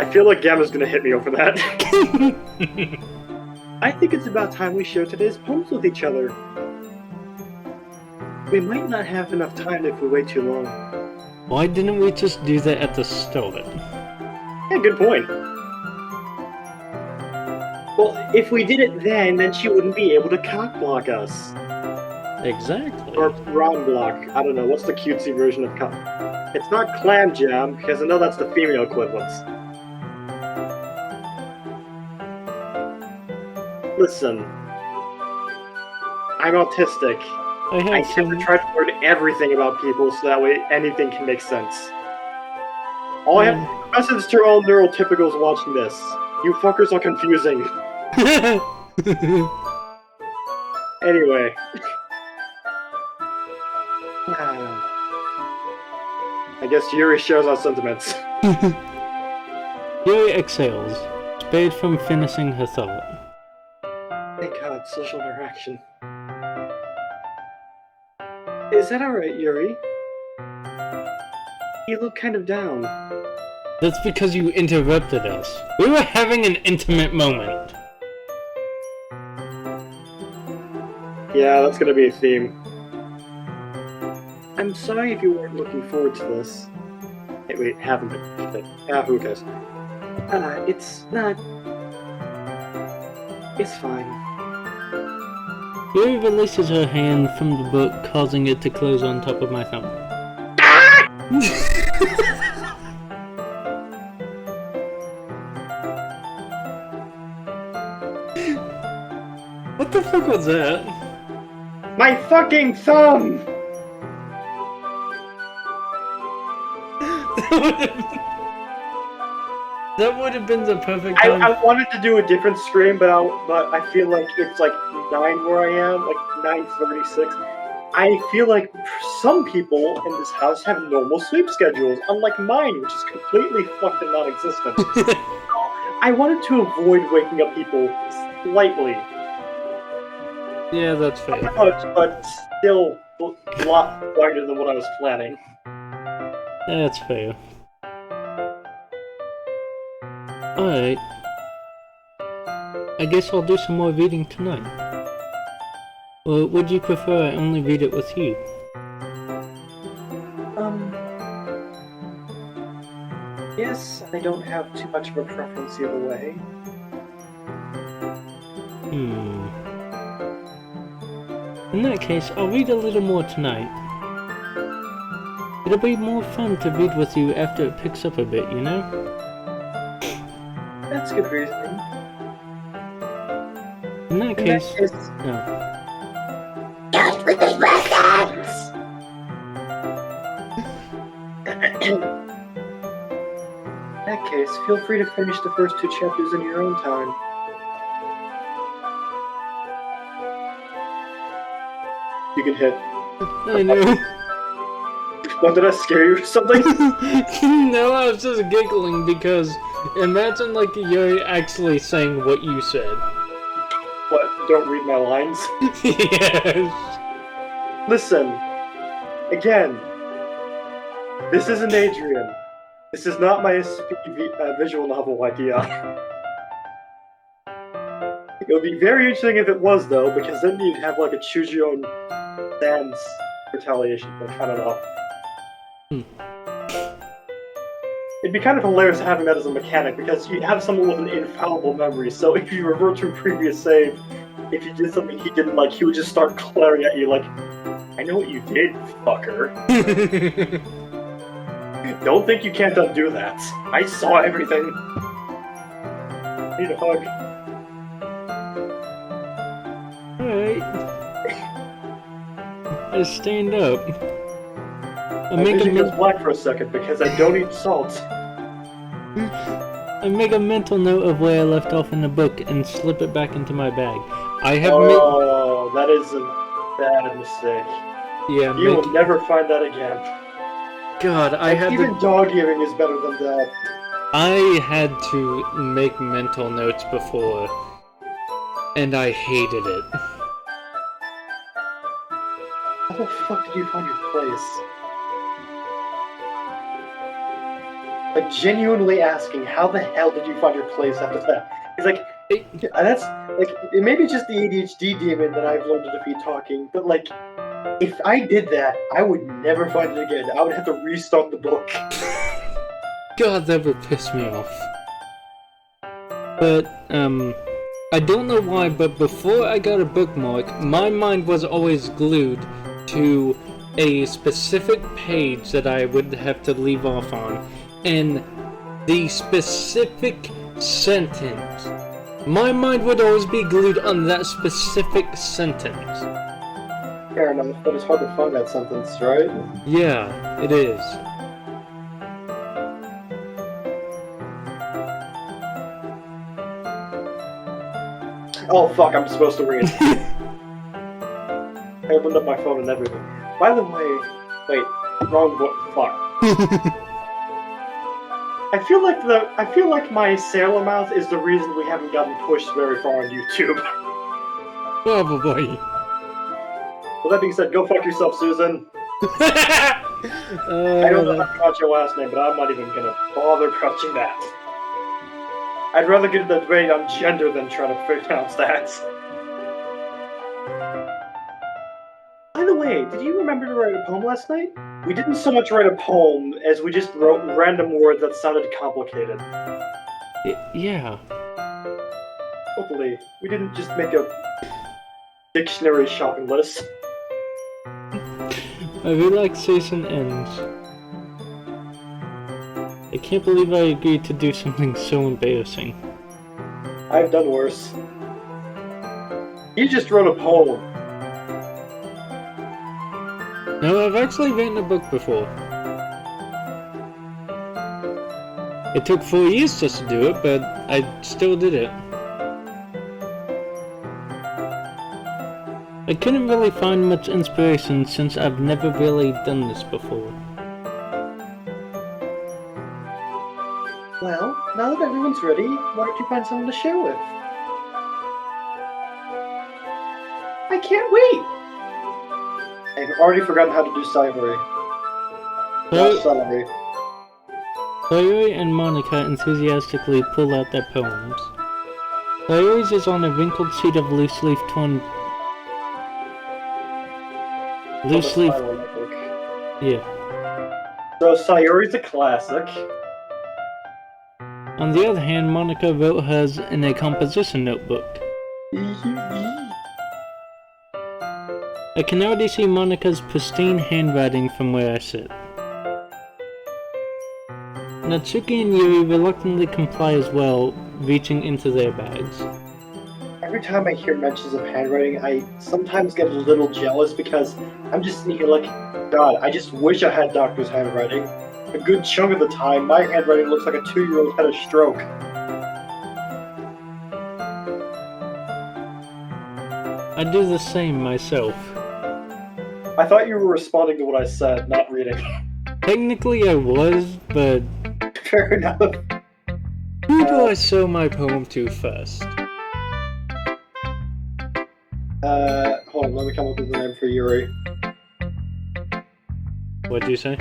I feel like Gamma's gonna hit me over that. I think it's about time we share today's poems with each other. We might not have enough time if we wait too long. Why didn't we just do that at the start? Yeah, good point. Well, if we did it then she wouldn't be able to cock block us. Exactly. Or round block. I don't know. What's the cutesy version of cock? It's not clam jam, because I know that's the female equivalent. Listen. I'm autistic. I have to try to learn everything about people so that way anything can make sense. All I have to message to all neurotypicals watching this. You fuckers are confusing. Anyway. I guess Yuri shares our sentiments. Yuri exhales, spade from finishing her thought. Thank God, social interaction. Is that alright, Yuri? You look kind of down. That's because you interrupted us. We were having an intimate moment. Yeah, that's gonna be a theme. I'm sorry if you weren't looking forward to this. Hey, wait, haven't been. Who cares? It's not... It's fine. Yuri releases her hand from the book, causing it to close on top of my thumb. What the fuck was that? My fucking thumb! That would have been the perfect time. I wanted to do a different screen, but I feel like it's like 9 where I am, like 9:36. I feel like some people in this house have normal sleep schedules, unlike mine, which is completely fucking non-existent. I wanted to avoid waking up people slightly. Yeah, that's fair. But still a lot quieter than what I was planning. That's fair. Alright. I guess I'll do some more reading tonight. Or would you prefer I only read it with you? Yes, I don't have too much of a preference either way. In that case, I'll read a little more tonight. It'll be more fun to read with you after it picks up a bit, you know? That's good reasoning. In that case... No. Just with his presents! In that case, feel free to finish the first 2 chapters in your own time. You can hit. I know. What, did I scare you or something? No, I was just giggling because imagine like you're actually saying what you said. What, don't read my lines? Yes. Listen, again, this isn't Adrian. This is not my visual novel idea. It would be very interesting if it was, though, because then you'd have like a choose your own stance retaliation. Like, I don't know. It'd be kind of hilarious having that as a mechanic, because you have someone with an infallible memory, so if you revert to a previous save, if you did something he didn't like, he would just start glaring at you like, I know what you did, fucker. Don't think you can't undo that. I saw everything. I need a hug. Alright. I stand up. My vision goes black for a second because I don't eat salt. I make a mental note of where I left off in the book and slip it back into my bag. I have that is a bad mistake. Yeah, you will never find that again. God, even dog earing is better than that. I had to make mental notes before, and I hated it. How the fuck did you find your place? Like, genuinely asking, how the hell did you find your place after that? It's like, that's, like, it may be just the ADHD demon that I've learned to defeat talking, but, like, if I did that, I would never find it again. I would have to restart the book. God, that would piss me off. But, I don't know why, but before I got a bookmark, my mind was always glued to a specific page that I would have to leave off on. And the specific sentence. My mind would always be glued on that specific sentence. Fair enough, but it's hard to find that sentence, right? Yeah, it is. Oh fuck, I'm supposed to read. I opened up my phone and everything. By the way, wait, wrong book, fuck. I feel like my Sailor Mouth is the reason we haven't gotten pushed very far on YouTube. Probably. Well, that being said, go fuck yourself, Susan. I don't know how to pronounce your last name, but I'm not even gonna bother pronouncing that. I'd rather get a debate on gender than try to pronounce that. By the way, did you remember to write a poem last night? We didn't so much write a poem as we just wrote random words that sounded complicated. Yeah. Hopefully, we didn't just make a dictionary shopping list. My relaxation ends. I can't believe I agreed to do something so embarrassing. I've done worse. You just wrote a poem. No, I've actually written a book before. It took 4 years just to do it, but I still did it. I couldn't really find much inspiration since I've never really done this before. Well, now that everyone's ready, why don't you find someone to share with? I can't wait! I've already forgotten how to do Sayori. Sayori and Monica enthusiastically pull out their poems. Sayori's is on a wrinkled sheet of loose leaf torn... Loose leaf... Yeah. So Sayori's a classic. On the other hand, Monica wrote hers in a composition notebook. I can already see Monica's pristine handwriting from where I sit. Natsuki and Yuri reluctantly comply as well, reaching into their bags. Every time I hear mentions of handwriting, I sometimes get a little jealous because I'm just sitting here like, God, I just wish I had Doctor's handwriting. A good chunk of the time, my handwriting looks like a 2-year-old had a stroke. I do the same myself. I thought you were responding to what I said, not reading. Technically I was, but... Fair enough. Who do I show my poem to first? Hold on, let me come up with a name for Yuri. What'd you say?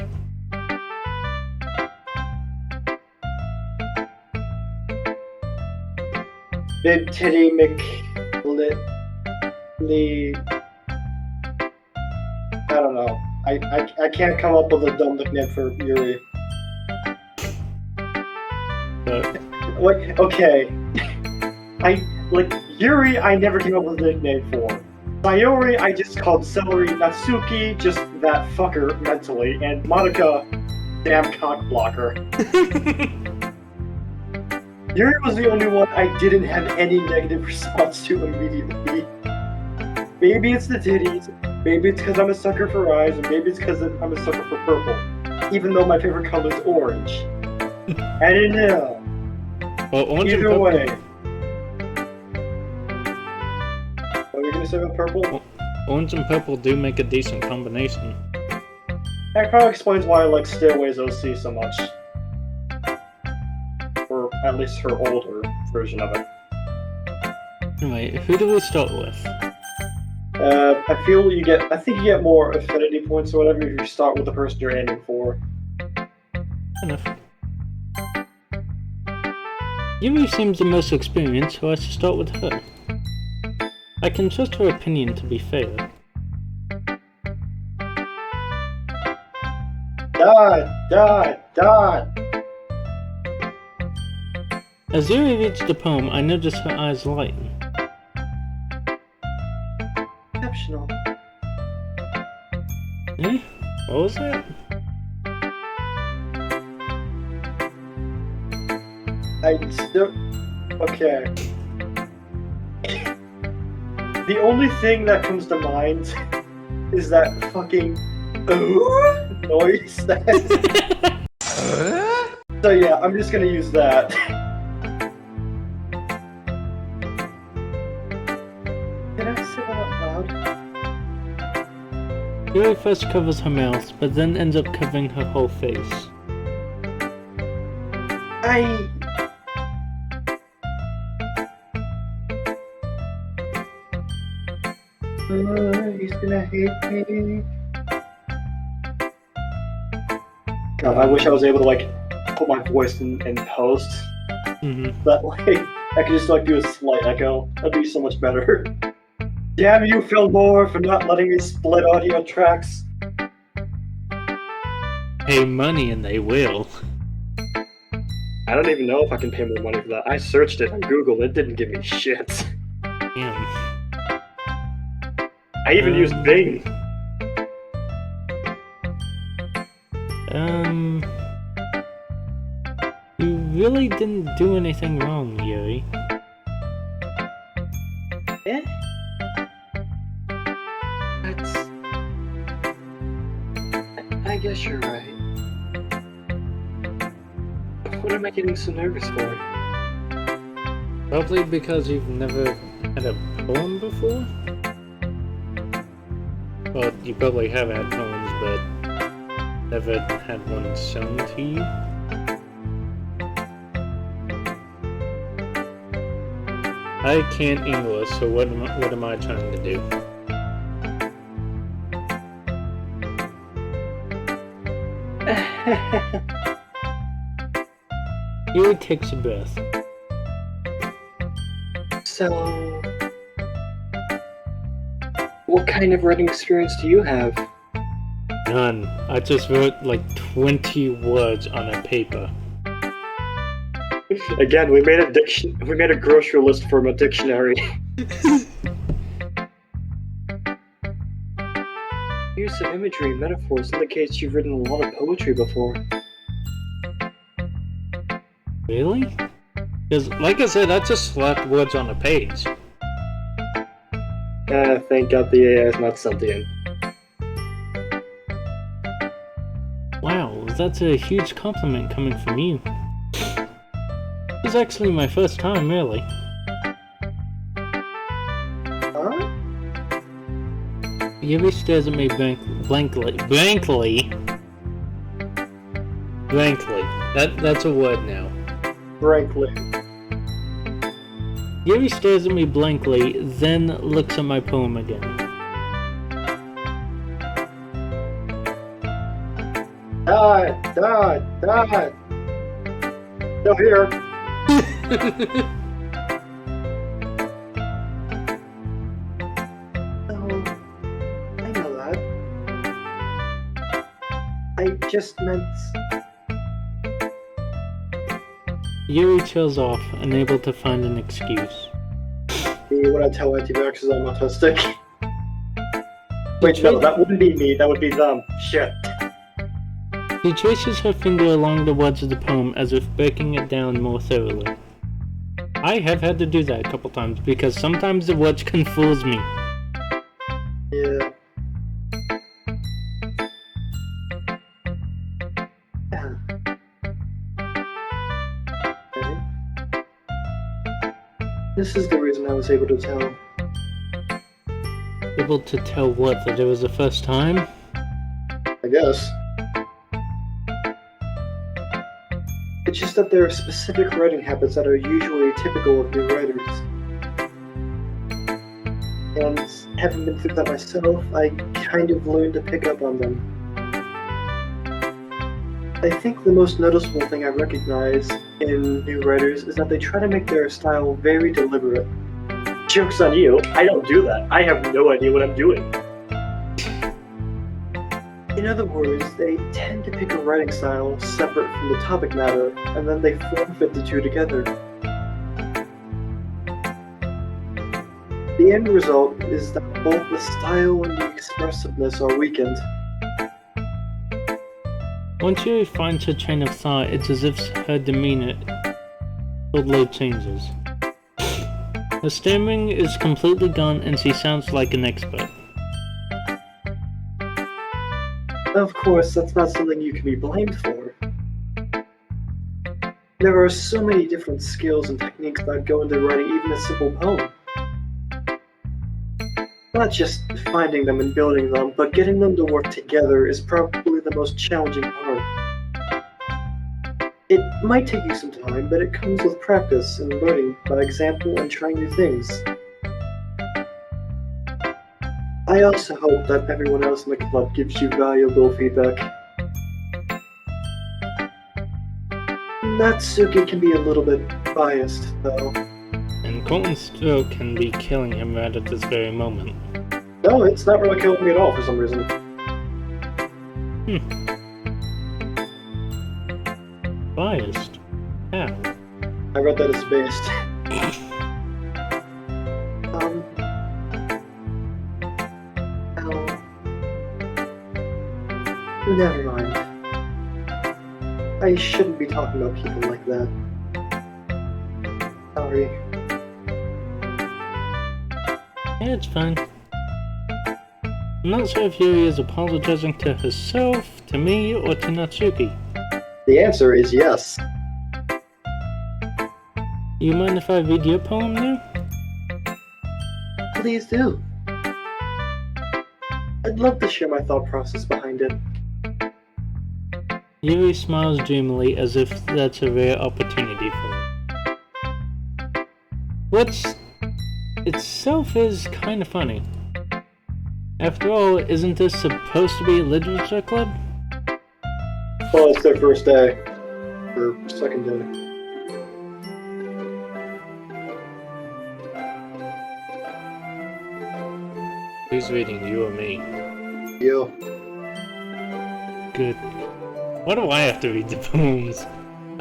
Big Titty McLitly... I don't know. I can't come up with a dumb nickname for Yuri. But Like, okay. Yuri, I never came up with a nickname for. Sayori, I just called Celery. Natsuki, just that fucker mentally. And Monica, damn cock blocker. Yuri was the only one I didn't have any negative response to immediately. Maybe it's the titties, maybe it's because I'm a sucker for eyes, and maybe it's because I'm a sucker for purple. Even though my favorite color is orange. I don't know. well, orange and Either purple. way. What were you gonna say about purple? Orange and purple do make a decent combination. That probably explains why I like Stairway's OC so much. Or at least her older version of it. Anyway, who do we start with? I think you get more affinity points or whatever if you start with the person you're aiming for. Enough. Yumi seems the most experienced, so I should start with her. I can trust her opinion to be fair. Die! As Yuri reads the poem, I notice her eyes lighten. Exceptional. Eh? What was that? I still... Okay. The only thing that comes to mind is that fucking noise. So yeah, I'm just gonna use that. Did I say that out loud? Yuri first covers her mouth, but then ends up covering her whole face. He's gonna hate me. God, I wish I was able to like put my voice in post. That way I could just like do a slight echo. That'd be so much better. Damn you, Fillmore, for not letting me split audio tracks. Pay money and they will. I don't even know if I can pay more money for that. I searched it on Google, it didn't give me shit. Damn. I even used Bing. You really didn't do anything wrong, Yuri. Eh? I guess you're right. What am I getting so nervous for? Probably because you've never had a poem before? Well, you probably have had poems, but never had one shown to you? I can't English, so what am I trying to do? Yuri takes a breath. So, what kind of writing experience do you have? None. I just wrote like 20 words on a paper. Again, we made a grocery list from a dictionary. Use of imagery and metaphors indicates you've written a lot of poetry before. Really? Because, like I said, I just slapped words on a page. Thank God the AI is not sentient. Wow, that's a huge compliment coming from you. This is actually my first time, really. Huh? Yuri stares at me blankly. That's a word now. Frankly. Yuri stares at me blankly, then looks at my poem again. Die! Still here. I know that. I just meant... Yuri chills off, unable to find an excuse. Me when I tell anti-vaxxers I'm autistic. Wait, no, that wouldn't be me, that would be them. Shit. She traces her finger along the words of the poem as if breaking it down more thoroughly. I have had to do that a couple times because sometimes the words confuse me. Yeah. Okay. This is the reason I was able to tell. Able to tell what, that it was the first time? I guess. It's just that there are specific writing habits that are usually typical of new writers. And having been through that myself, I kind of learned to pick up on them. I think the most noticeable thing I recognize in new writers is that they try to make their style very deliberate. Joke's on you, I don't do that. I have no idea what I'm doing. In other words, they tend to pick a writing style separate from the topic matter, and then they form-fit the two together. The end result is that both the style and the expressiveness are weakened. Once Yuri finds her train of thought, it's as if her demeanor totally changes. Her stammering is completely gone and she sounds like an expert. Of course, that's not something you can be blamed for. There are so many different skills and techniques that go into writing even a simple poem. Not just finding them and building them, but getting them to work together is probably the most challenging part. It might take you some time, but it comes with practice and learning by example and trying new things. I also hope that everyone else in the club gives you valuable feedback. Natsuki can be a little bit biased, though. And Colton's stroke can be killing him right at this very moment. No, it's not really killing me at all for some reason. Biased? How? I read that as based. Never mind. I shouldn't be talking about people like that. Sorry. Yeah, it's fine. I'm not sure if Yuri is apologizing to herself, to me, or to Natsuki. The answer is yes. You mind if I read your poem now? Please do. I'd love to share my thought process behind it. Yuri smiles dreamily as if that's a rare opportunity for her. Which itself is kind of funny. After all, isn't this supposed to be a literature club? Well, it's their first day. Or second day. Who's reading, you or me? You. Good. Why do I have to read the poems?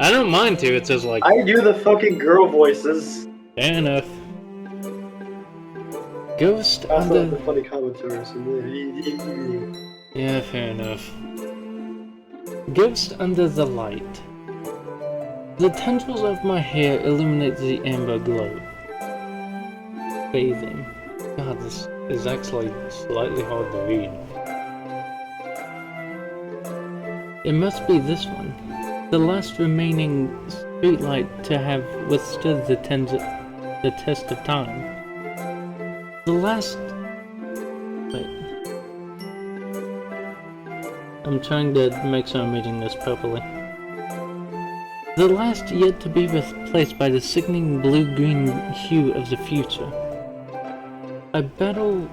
I don't mind to, it's just like... I do the fucking girl voices. Fair enough. Ghost I also have under... the funny commentaries. Yeah, fair enough. Ghost under the light. The tendrils of my hair illuminate the amber glow. Bathing. God, this is actually slightly hard to read. It must be this one. The last remaining streetlight to have withstood the test of time. The last... Wait. I'm trying to make sure I'm reading this properly. The last yet to be replaced by the sickening blue-green hue of the future. I battle...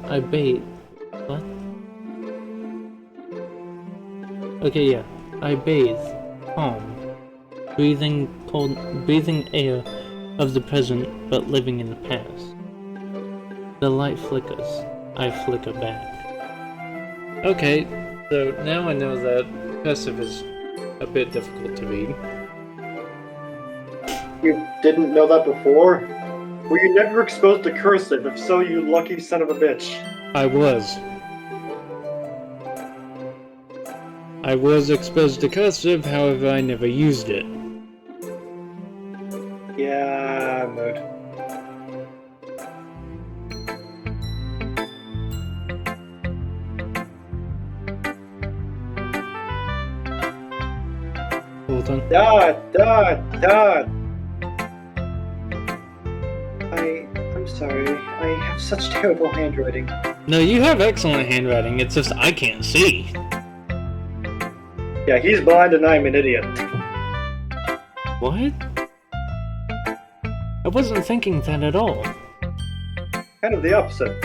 I bathe... What? Okay, yeah. I bathe, calm, breathing air of the present, but living in the past. The light flickers. I flicker back. Okay, so now I know that cursive is a bit difficult to read. You didn't know that before? Were you never exposed to cursive? If so, you lucky son of a bitch. I was. I was exposed to cursive, however, I never used it. Yeah, mood. Hold on. Dad! I'm sorry. I have such terrible handwriting. No, you have excellent handwriting, it's just I can't see. Yeah, he's blind and I'm an idiot. What? I wasn't thinking that at all. Kind of the opposite.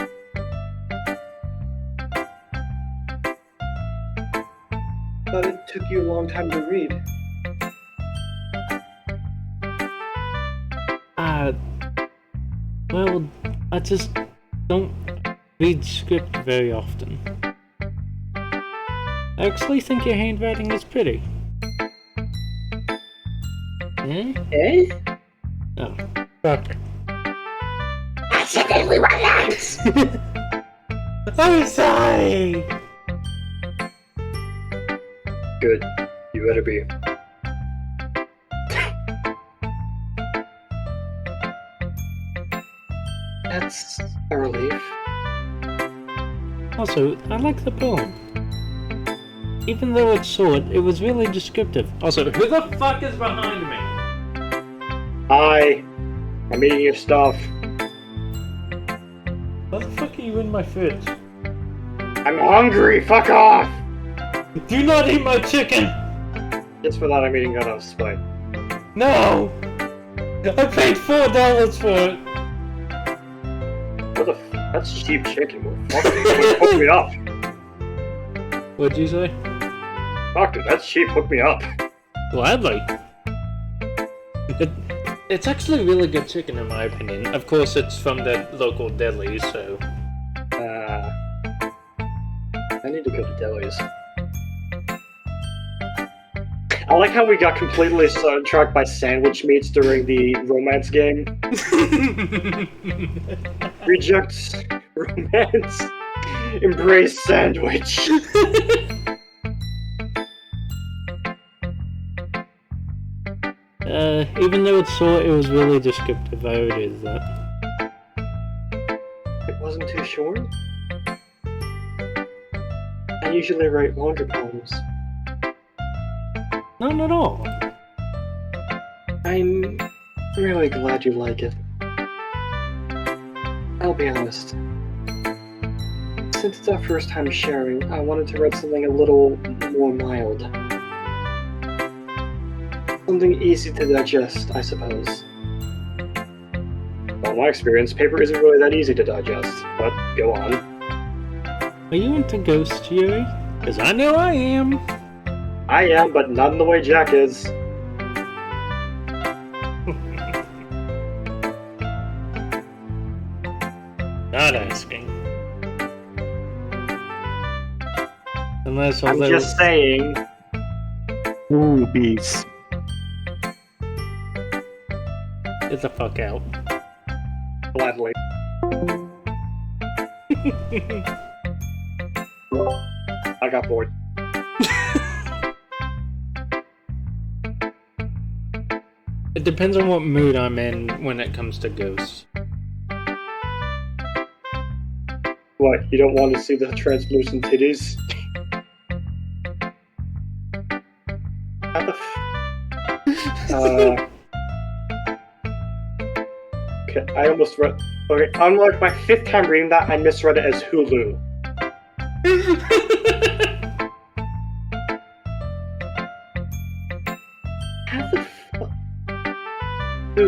But it took you a long time to read. Well, I just don't read script very often. I actually think your handwriting is pretty. Eh? Eh? Oh, fuck. Accidentally relax! I'm sorry! Good. You better be. That's a relief. Also, I like the poem. Even though it's short, it was really descriptive. Also, who the fuck is behind me? Hi. I'm eating your stuff. Why the fuck are you in my fridge? I'm hungry! Fuck off! Do not eat my chicken! Just for that, I'm eating out of spite. No! I paid $4 for it! What the that's cheap chicken. Fuck it. Hook me up. What'd you say? Fuck it, that's cheap. Hook me up. Gladly. It's actually really good chicken in my opinion. Of course, it's from the local deli, so... I need to go to Deli's. I like how we got completely sidetracked by sandwich meats during the romance game. Reject romance. Embrace sandwich. Even though it's short, it was really descriptive. I already did that. It wasn't too short? I usually write longer poems. Not at all. I'm really glad you like it. I'll be honest. Since it's our first time sharing, I wanted to write something a little more mild. Something easy to digest, I suppose. Well, in my experience, paper isn't really that easy to digest, but go on. Are you into ghosts, Yuri? Because I know I am. I am, but not in the way Jack is. Not asking. Unless I'm just saying. Boobies. Get the fuck out. Gladly. I got bored. It depends on what mood I'm in when it comes to ghosts. What, you don't want to see the translucent titties? How the okay, I almost read... Okay, unlike my 5th time reading that, I misread it as Hulu. How the fuck?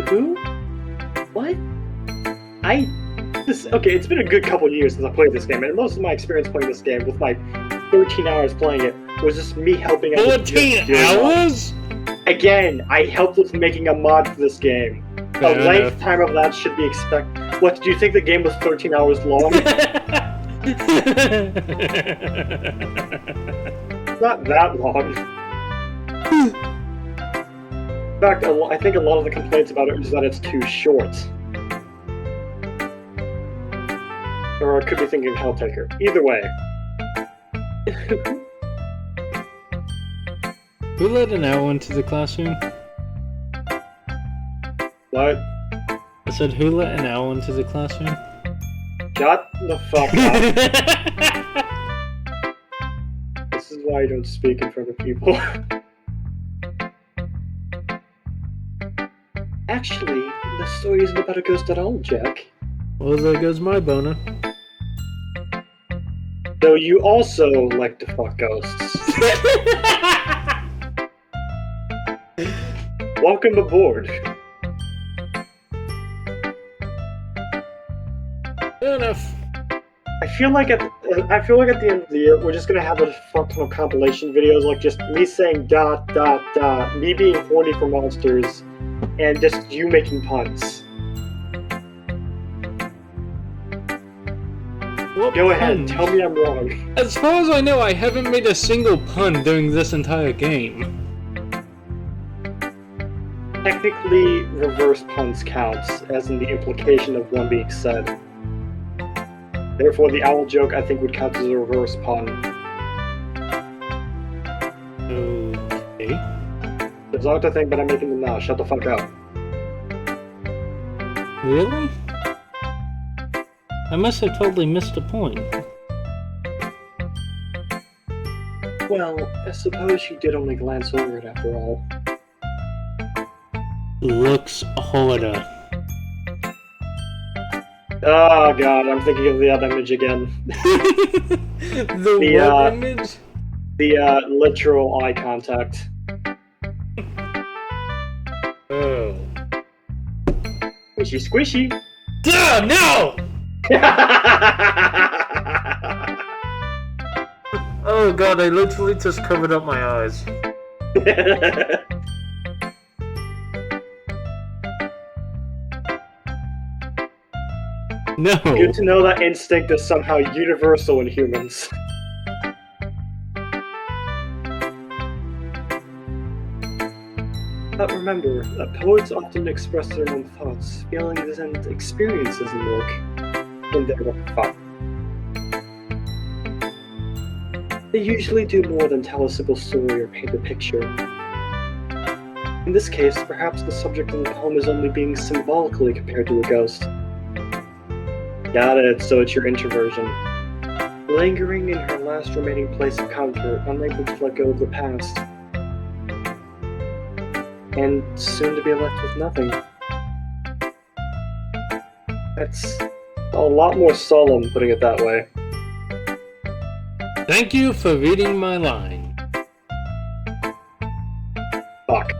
Who? What? Okay, it's been a good couple years since I played this game, and most of my experience playing this game with my 13 hours playing it was just me helping out. 14 hours? Again, I helped with making a mod for this game. The lifetime of that should be expected. What, do you think the game was 13 hours long? Not that long. In fact, I think a lot of the complaints about it is that it's too short. Or I could be thinking Helltaker. Either way. Who let an owl into the classroom? What? I said, who let an owl into the classroom? Shut the fuck up. This is why I don't speak in front of people. Actually, the story isn't about a ghost at all, Jack. Well, there goes my boner. Though you also like to fuck ghosts. Welcome aboard. Fair enough. I feel like at the end of the year, we're just gonna have a fuck ton of compilation videos, like just me saying ... me being horny for monsters, and just you making puns. What Go puns? ahead, tell me I'm wrong. As far as I know, I haven't made a single pun during this entire game. Technically, reverse puns counts, as in the implication of one being said. Therefore, the owl joke, I think, would count as a reverse pun. Okay. There's not a thing, but I'm making them now. Shut the fuck up. Really? I must have totally missed a point. Well, I suppose you did only glance over it after all. Looks harder. Oh god, I'm thinking of the other image again. The what image? The literal eye contact. Oh. Squishy squishy! Duh, no! Oh god, I literally just covered up my eyes. No. Good to know that instinct is somehow universal in humans. But remember that poets often express their own thoughts, feelings, and experiences in their work of art. They usually do more than tell a simple story or paint a picture. In this case, perhaps the subject of the poem is only being symbolically compared to a ghost. Got it, so it's your introversion. Lingering in her last remaining place of comfort, unable to let go of the past. And soon to be left with nothing. That's a lot more solemn, putting it that way. Thank you for reading my line. Fuck.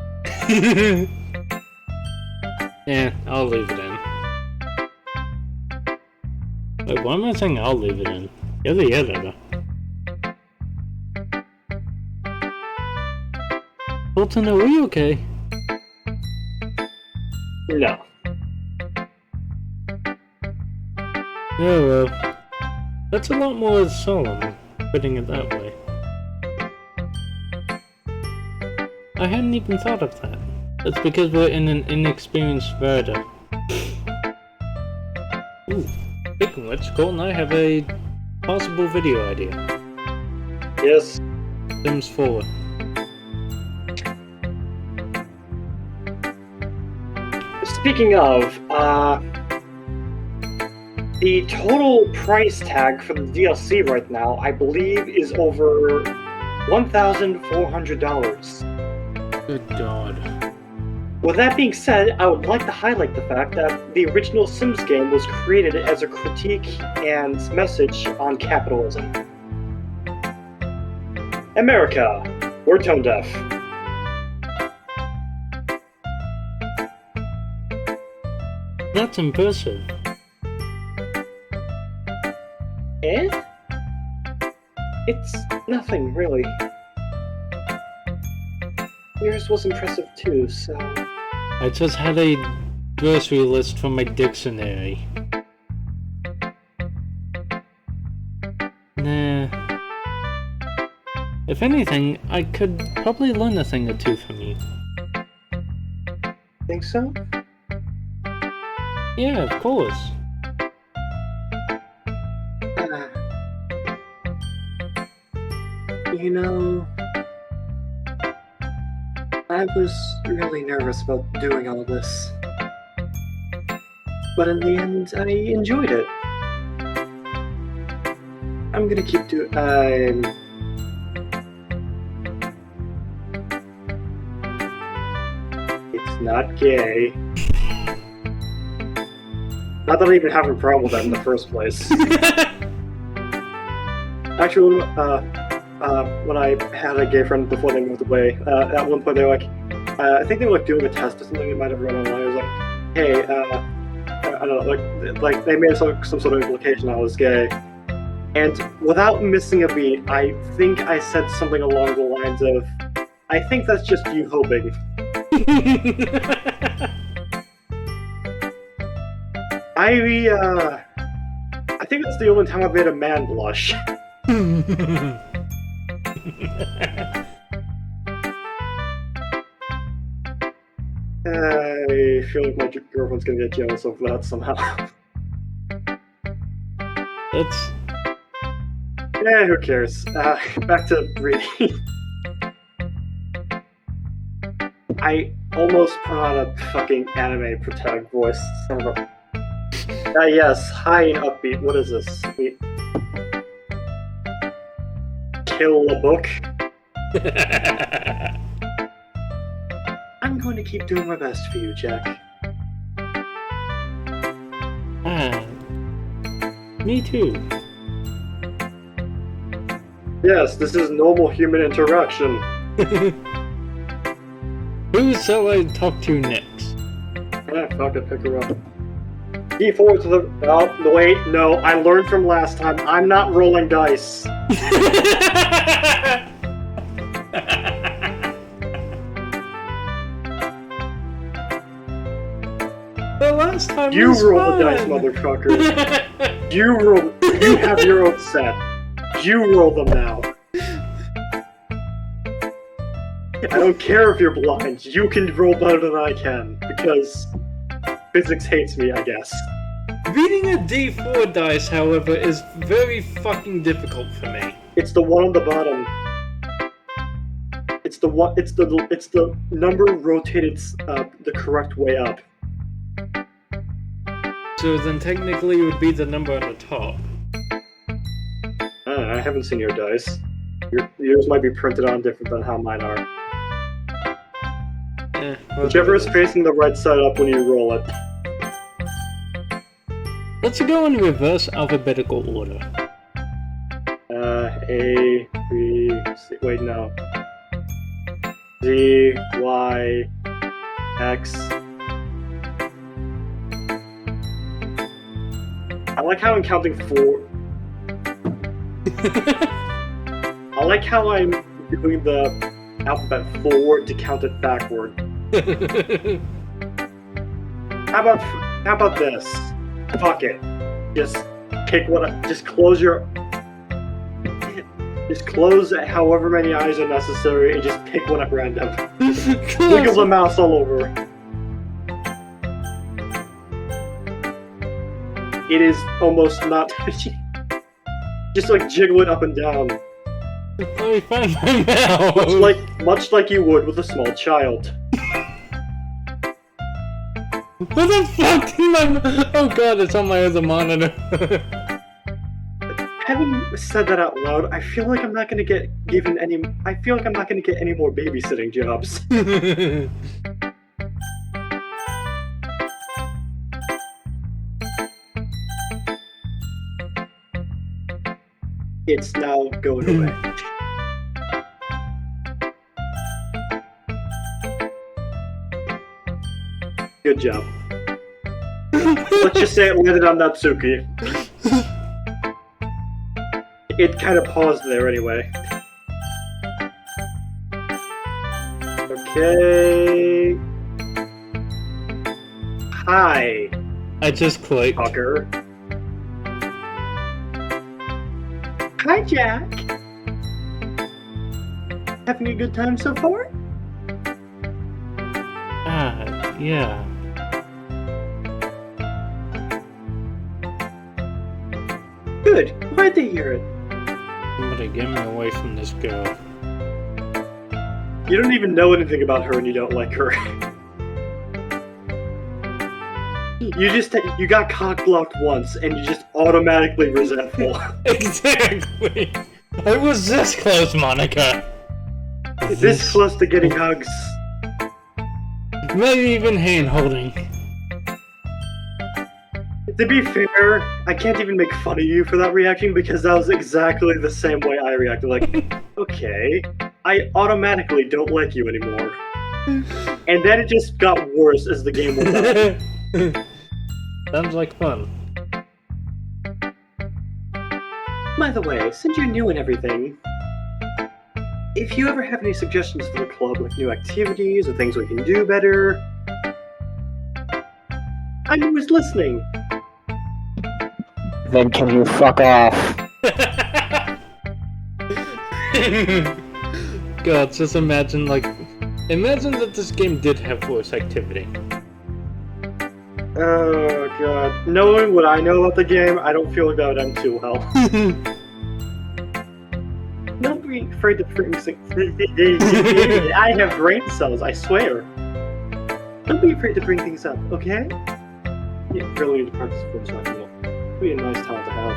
Yeah, I'll leave it in. Wait, why am I saying I'll leave it in? You're the editor. Fulton, are we okay? No. Oh well. That's a lot more solemn, putting it that way. I hadn't even thought of that. That's because we're in an inexperienced verder. Ooh. Speaking of which, Colt and I have a possible video idea. Yes. Sims 4. Speaking of, the total price tag for the DLC right now, I believe, is over $1,400. Good God. With that being said, I would like to highlight the fact that the original Sims game was created as a critique and message on capitalism. America, we're tone deaf. That's impressive. Eh? It's nothing, really. Yours was impressive too, so... I just had a grocery list from my dictionary. Nah. If anything, I could probably learn a thing or two from you. Think so? Yeah, of course. You know, I was really nervous about doing all this. But in the end, I enjoyed it. I'm gonna keep doing. It's not gay. Not that I even have a problem with that in the first place. Actually, when I had a gay friend before they moved away, at one point they were like, I think they were like doing a test or something they might have run online. It was like, hey, I don't know, like they made some sort of implication I was gay. And without missing a beat, I think I said something along the lines of, I think that's just you hoping. I think that's the only time I've made a man blush. I feel like my girlfriend's gonna get jealous of that somehow. That's... Yeah, who cares? Back to reading. I almost put on a fucking anime protag voice. Yes, high and upbeat. What is this? Kill a book? I'm going to keep doing my best for you, Jack. Me too. Yes, this is normal human interaction. Who shall I talk to next? Fuck it, pick her up. D4 to the... Oh, wait, no, I learned from last time. I'm not rolling dice. The last time you was roll fun. the dice, motherfucker. You roll... You have your own set. You roll them now. I don't care if you're blind. You can roll better than I can, because physics hates me, I guess. Reading a D4 dice, however, is very fucking difficult for me. It's the one on the bottom. It's the one. It's the number rotated the correct way up. So then technically it would be the number on the top. I haven't seen your dice. Yours might be printed on different than how mine are. Well, Whichever is facing the right side up when you roll it. Let's go in reverse alphabetical order. A, B, C, wait, no. Z, Y, X. I like how I'm counting 4. I like how I'm doing the alphabet forward to count it backward. How about this? Fuck it. Just pick one. Just close your. Just close however many eyes are necessary and just pick one at random. Wiggle the mouse all over. It is almost not. Just like jiggle it up and down. Let me find my mouse. Much like you would with a small child. What the fuck did my... Oh god, it's on my other monitor. Having said that out loud, I feel like I'm not gonna get given any... I feel like I'm not gonna get any more babysitting jobs. It's now going away. Good job. Let's just say it landed on Natsuki. It kind of paused there anyway. Okay. Hi. I just clicked. Fucker. Hi, Jack. Having a good time so far? Yeah. Good. Glad to hear it. Somebody get me away from this girl. You don't even know anything about her and you don't like her. You got cock-blocked once and you just automatically resentful. Exactly! I was this close, Monica! This close to getting hugs. Maybe even hand-holding. To be fair, I can't even make fun of you for that reaction because that was exactly the same way I reacted. Like, okay, I automatically don't like you anymore. And then it just got worse as the game went on. Sounds like fun. By the way, since you're new and everything, if you ever have any suggestions for the club, like new activities or things we can do better, I'm always listening. Then can you fuck off? God, just imagine that this game did have voice activity. Oh god. Knowing what I know about the game, I don't feel like that would end too well. Don't be afraid to bring things. I have brain cells, I swear. Don't be afraid to bring things up, okay? You really need to practice voice acting. It'd be a nice talent to have.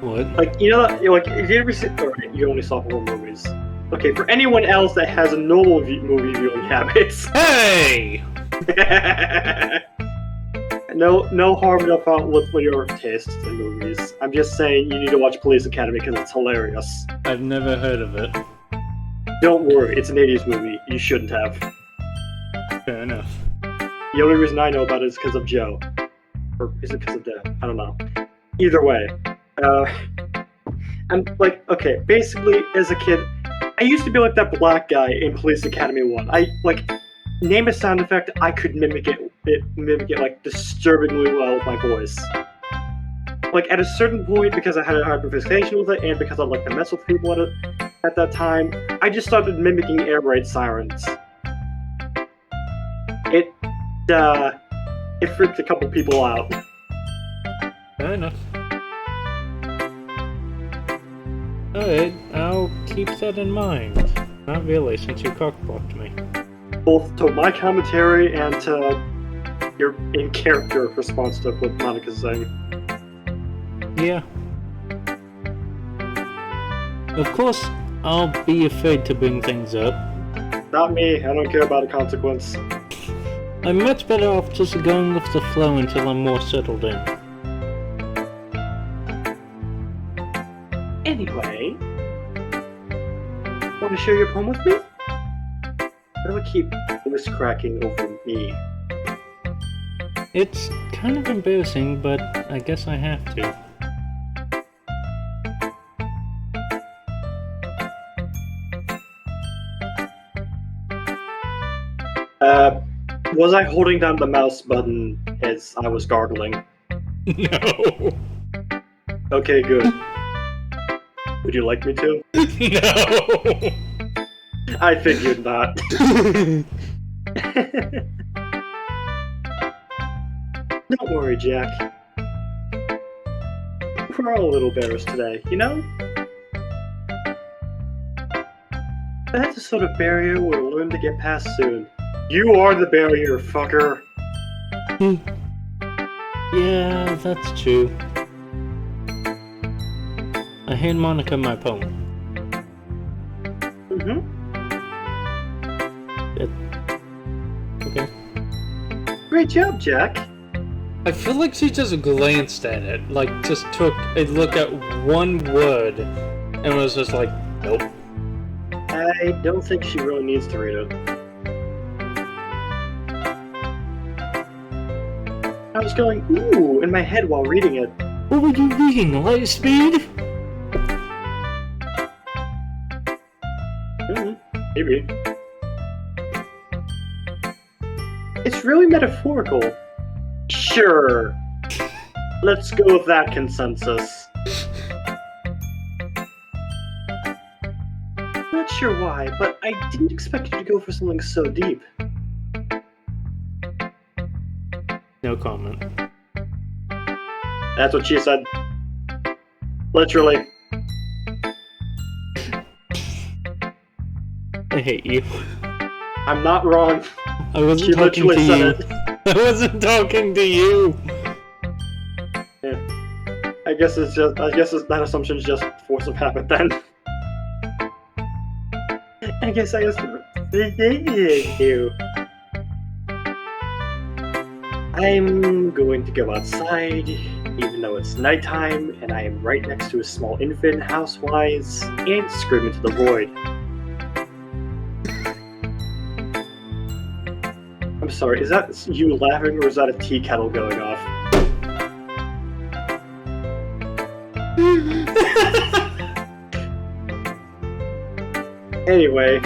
What? Like, you know, like, if you ever see, alright, you only saw horror movies. Okay, for anyone else that has a normal movie viewing habits. Hey! No harm, no foul with your tastes in movies. I'm just saying you need to watch Police Academy because it's hilarious. I've never heard of it. Don't worry, it's an 80s movie. You shouldn't have. Fair enough. The only reason I know about it is because of Joe. Or is it because of Dad? I don't know. Either way. I'm like, okay, basically, as a kid, I used to be like that black guy in Police Academy 1. Name a sound effect, I could mimic it like disturbingly well with my voice. Like at a certain point, because I had a hyperfixation with it, and because I like to mess with people at that time, I just started mimicking air raid sirens. It freaked a couple people out. Fair enough. Alright, I'll keep that in mind. Not really, since you cockblocked me. Both to my commentary and to your in-character response to what Monica's saying. Yeah. Of course, I'll be afraid to bring things up. Not me, I don't care about a consequence. I'm much better off just going with the flow until I'm more settled in. Anyway, want to share your poem with me? Or do I keep voice cracking over me? It's kind of embarrassing, but I guess I have to. Was I holding down the mouse button as I was gargling? No. Okay, good. Would you like me to? No. I figured not. Don't worry, Jack. We're all a little embarrassed today, you know? That's the sort of barrier we'll learn to get past soon. You are the barrier, fucker. Yeah, that's true. I hand Monica my poem. Mm-hmm. Okay. Great job, Jack. I feel like she just glanced at it, like just took a look at one word, and was just like, nope. I don't think she really needs to read it. I was going, ooh, in my head while reading it. What were you reading, Lightspeed? Maybe. It's really metaphorical. Sure. Let's go with that consensus. Not sure why, but I didn't expect you to go for something so deep. No comment. That's what she said. Literally. I hate you. I'm not wrong. I wasn't She talking to literally you. said I wasn't talking to you. Yeah. I guess that assumption's just force of habit then. I guess you. I'm going to go outside, even though it's nighttime, and I am right next to a small infant, house-wise, and scream into the void. I'm sorry, is that you laughing, or is that a tea kettle going off? Anyway,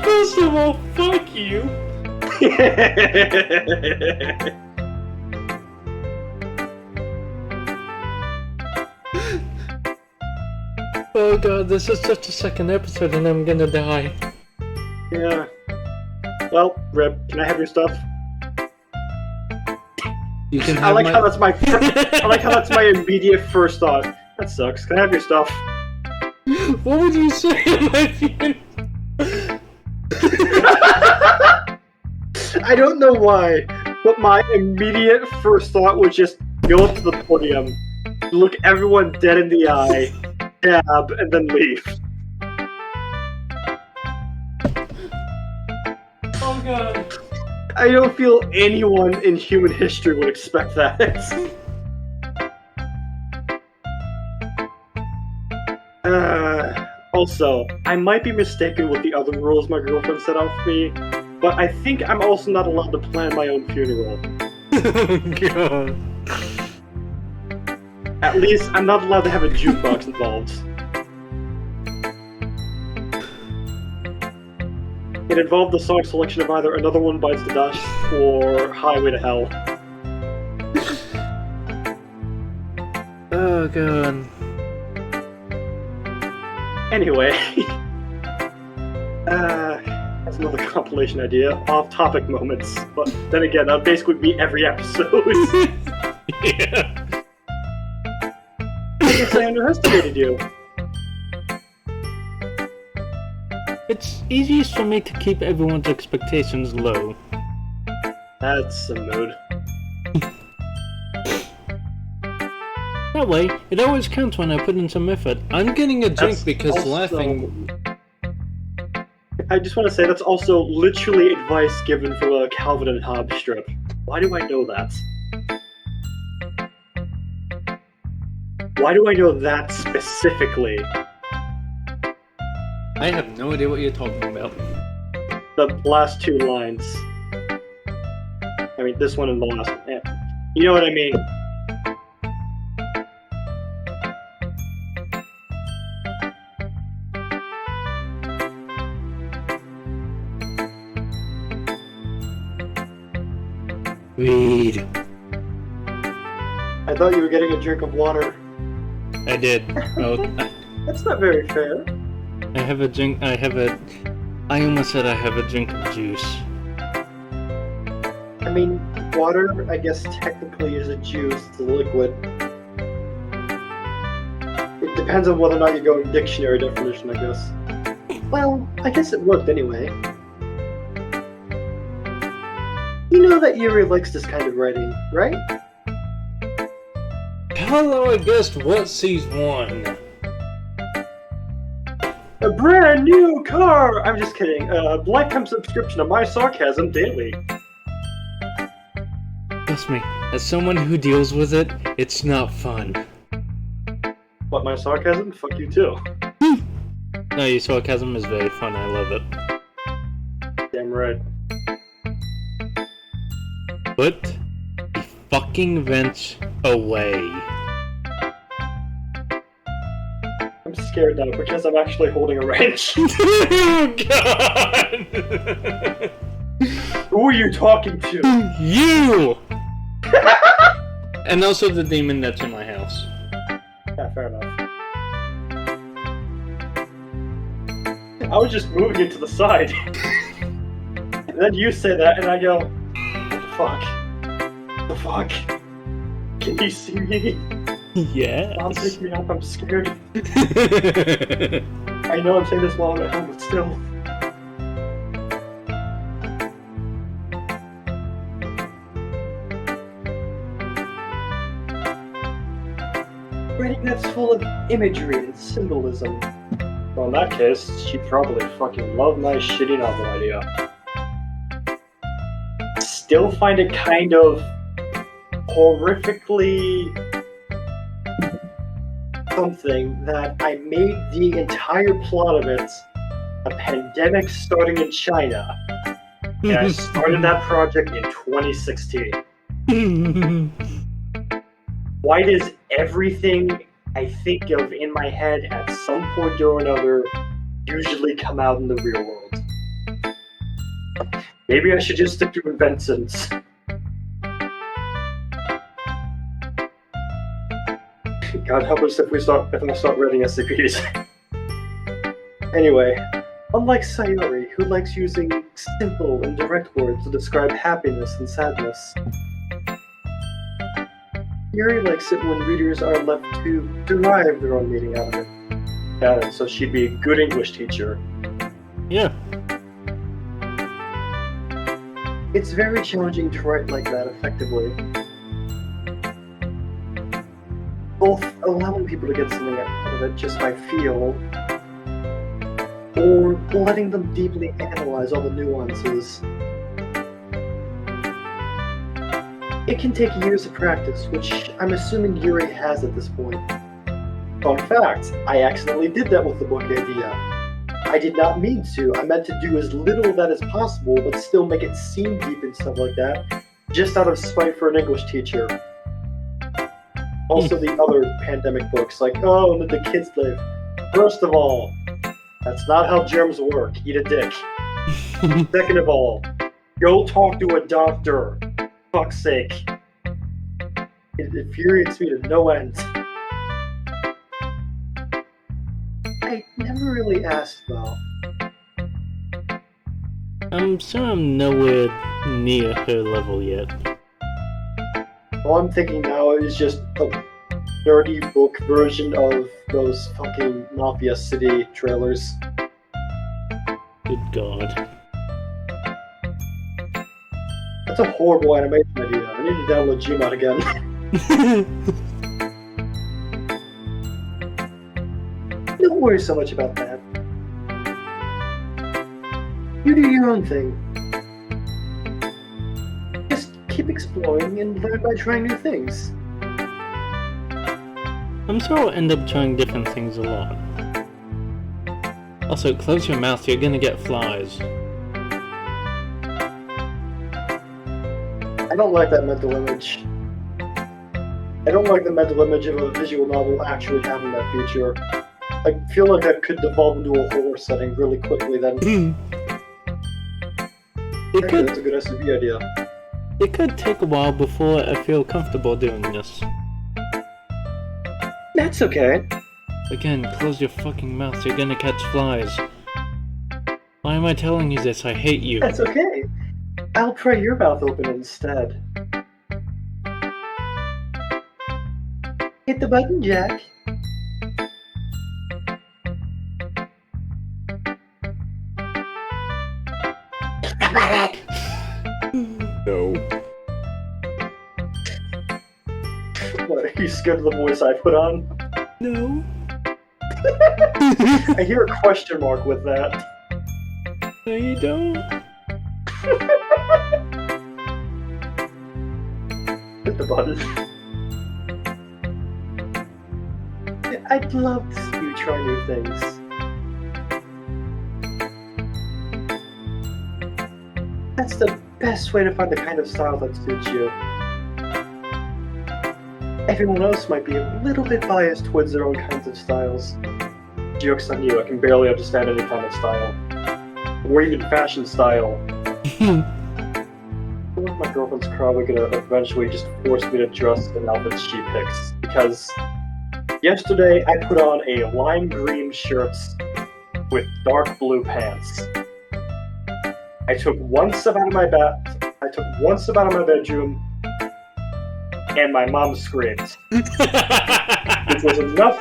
First of all, fuck you. Oh god, this is just the second episode and I'm gonna die. Yeah. Well, Rip, can I have your stuff? You can have I like how that's my I like how that's my immediate first thought. That sucks. Can I have your stuff? What would you say if you... I don't know why, but my immediate first thought was just go up to the podium, look everyone dead in the eye, dab, and then leave. Oh god. I don't feel anyone in human history would expect that. Also, I might be mistaken with the other rules my girlfriend set out for me, but I think I'm also not allowed to plan my own funeral. Oh god. At least, I'm not allowed to have a jukebox involved. It involved the song selection of either Another One Bites the Dust or Highway to Hell. Oh god. Anyway, that's another compilation idea. Off-topic moments. But then again, that'd basically be every episode. Yeah. I guess I underestimated you. It's easiest for me to keep everyone's expectations low. That's a mood. That way, it always counts when I put in some effort. I'm getting a drink That's because also- laughing... I just want to say that's also literally advice given from a Calvin and Hobbes strip. Why do I know that? Why do I know that specifically? I have no idea what you're talking about. The last two lines. I mean, this one and the last one. Yeah. You know what I mean? Read. I thought you were getting a drink of water. I did. Oh, That's not very fair. I have a drink. I almost said I have a drink of juice. I mean, water, I guess, technically is a juice. It's a liquid. It depends on whether or not you're going dictionary definition, I guess. Well, I guess it worked anyway. You know that Yuri likes this kind of writing, right? Hello, I guessed what season 1? A brand new car! I'm just kidding. Lifetime subscription to My Sarcasm daily. Trust me, as someone who deals with it, it's not fun. What, My Sarcasm? Fuck you too. No, your sarcasm is very fun. I love it. Damn right. Put the fucking wrench away. I'm scared now because I'm actually holding a wrench. Oh god! Who are you talking to? You! And also the demon that's in my house. Yeah, fair enough. I was just moving it to the side. And then you say that, and I go, what the fuck? The fuck? Can you see me? Yes. Mom, pick me up, I'm scared. I know I'm saying this while I'm at home, but still. Writing that's full of imagery and symbolism. Well, in that case, she'd probably fucking love my shitty novel idea. Still find it kind of horrifically something that I made the entire plot of it a pandemic starting in China, and I started that project in 2016. Why does everything I think of in my head at some point or another usually come out in the real world? Maybe I should just stick to inventions. God help us if I start writing SCPs. Anyway, unlike Sayori, who likes using simple and direct words to describe happiness and sadness, Yuri likes it when readers are left to derive their own meaning out of it. Got it, so she'd be a good English teacher. Yeah. It's very challenging to write like that effectively. Both allowing people to get something out of it just by feel, or letting them deeply analyze all the nuances. It can take years of practice, which I'm assuming Yuri has at this point. Fun fact, I accidentally did that with the book idea. I did not mean to. I meant to do as little of that as possible, but still make it seem deep and stuff like that, just out of spite for an English teacher. Also the other pandemic books, like, oh, let the kids live. First of all, that's not how germs work. Eat a dick. Second of all, go talk to a doctor. Fuck's sake. It infuriates me to no end. I never really asked, though. I'm sure I'm nowhere near her level yet. All I'm thinking now is just a dirty book version of those fucking Mafia City trailers. Good God. That's a horrible animation idea. I need to download Gmod again. Don't worry so much about that. You do your own thing. Just keep exploring and learn by trying new things. I'm sure I'll end up trying different things a lot. Also, close your mouth, you're gonna get flies. I don't like that mental image. I don't like the mental image of a visual novel actually having that feature. I feel like that could devolve into a horror setting really quickly then. That's a good SCP idea. It could take a while before I feel comfortable doing this. That's okay. Again, close your fucking mouth, you're gonna catch flies. Why am I telling you this? I hate you. That's okay. I'll pry your mouth open instead. Hit the button, Jack. No. What, are you scared of the voice I put on? No. I hear a question mark with that. No, you don't. Hit the button. I'd love to see you try new things. That's the best way to find the kind of style that suits you. Everyone else might be a little bit biased towards their own kinds of styles. Joke's on you, I can barely understand any kind of style. Or even fashion style. I feel like my girlfriend's probably gonna eventually just force me to dress in outfits she picks. Because yesterday I put on a lime green shirt with dark blue pants. I took one step out of my bedroom, and my mom screams. Which was enough.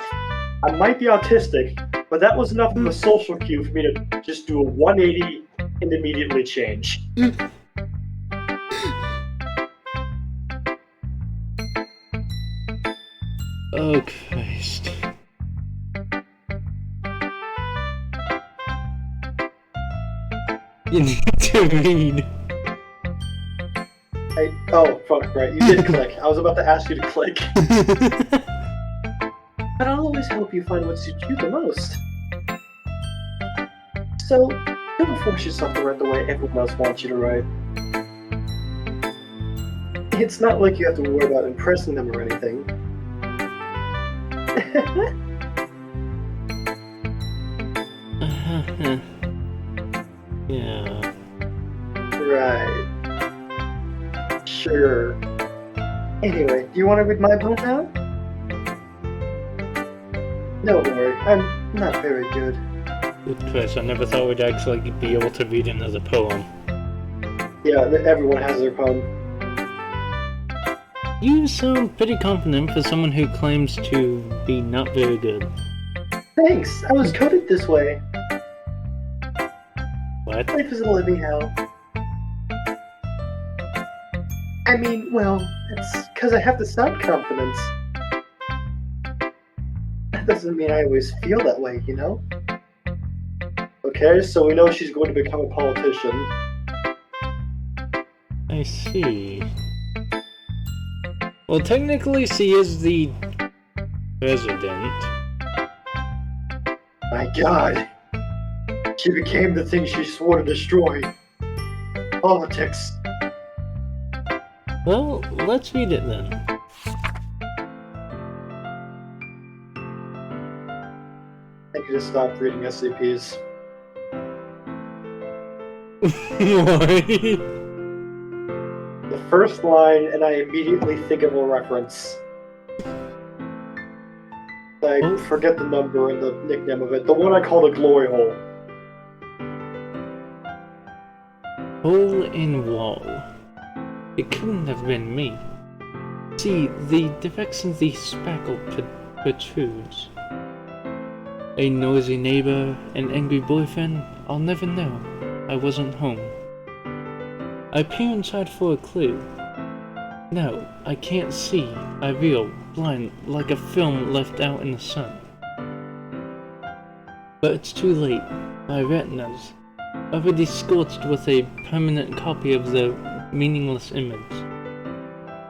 I might be autistic, but that was enough of a social cue for me to just do a 180 and immediately change. Oh, Christ. You need to read. Oh, fuck, right. You did click. I was about to ask you to click. But I'll always help you find what suits you the most. So, don't force yourself to write the way everyone else wants you to write. It's not like you have to worry about impressing them or anything. Yeah. Right. Sure. Anyway, do you want to read my poem now? Don't worry, I'm not very good. Good Chris, I never thought we'd actually be able to read another poem. Yeah, everyone has their poem. You sound pretty confident for someone who claims to be not very good. Thanks, I was coded this way. What? Life is a living hell. I mean, well, it's because I have to sound confident. That doesn't mean I always feel that way, you know? Okay, so we know she's going to become a politician. I see. Well, technically she is the president. My god. She became the thing she swore to destroy. Politics. Well, let's read it then. I need to stop reading SCPs. Why? The first line, and I immediately think of a reference. I forget the number and the nickname of it. The one I call the glory hole. Hole in wall. It couldn't have been me. See, the direction the spackle protrudes. A noisy neighbor, an angry boyfriend, I'll never know. I wasn't home. I peer inside for a clue. No, I can't see. I reel, blind, like a film left out in the sun. But it's too late. My retinas, already scorched with a permanent copy of the meaningless image.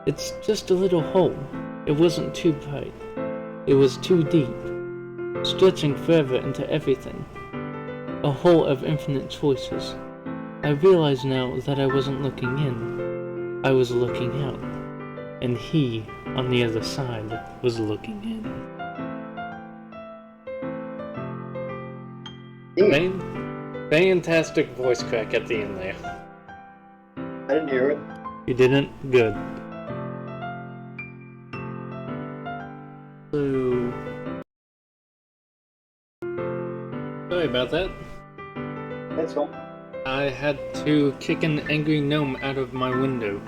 It's just a little hole. It wasn't too bright. It was too deep, stretching forever into everything. A hole of infinite choices. I realize now that I wasn't looking in. I was looking out. And he, on the other side, was looking in. Fantastic voice crack at the end there. I didn't hear it. You didn't? Good. So... sorry about that. That's fine. I had to kick an angry gnome out of my window.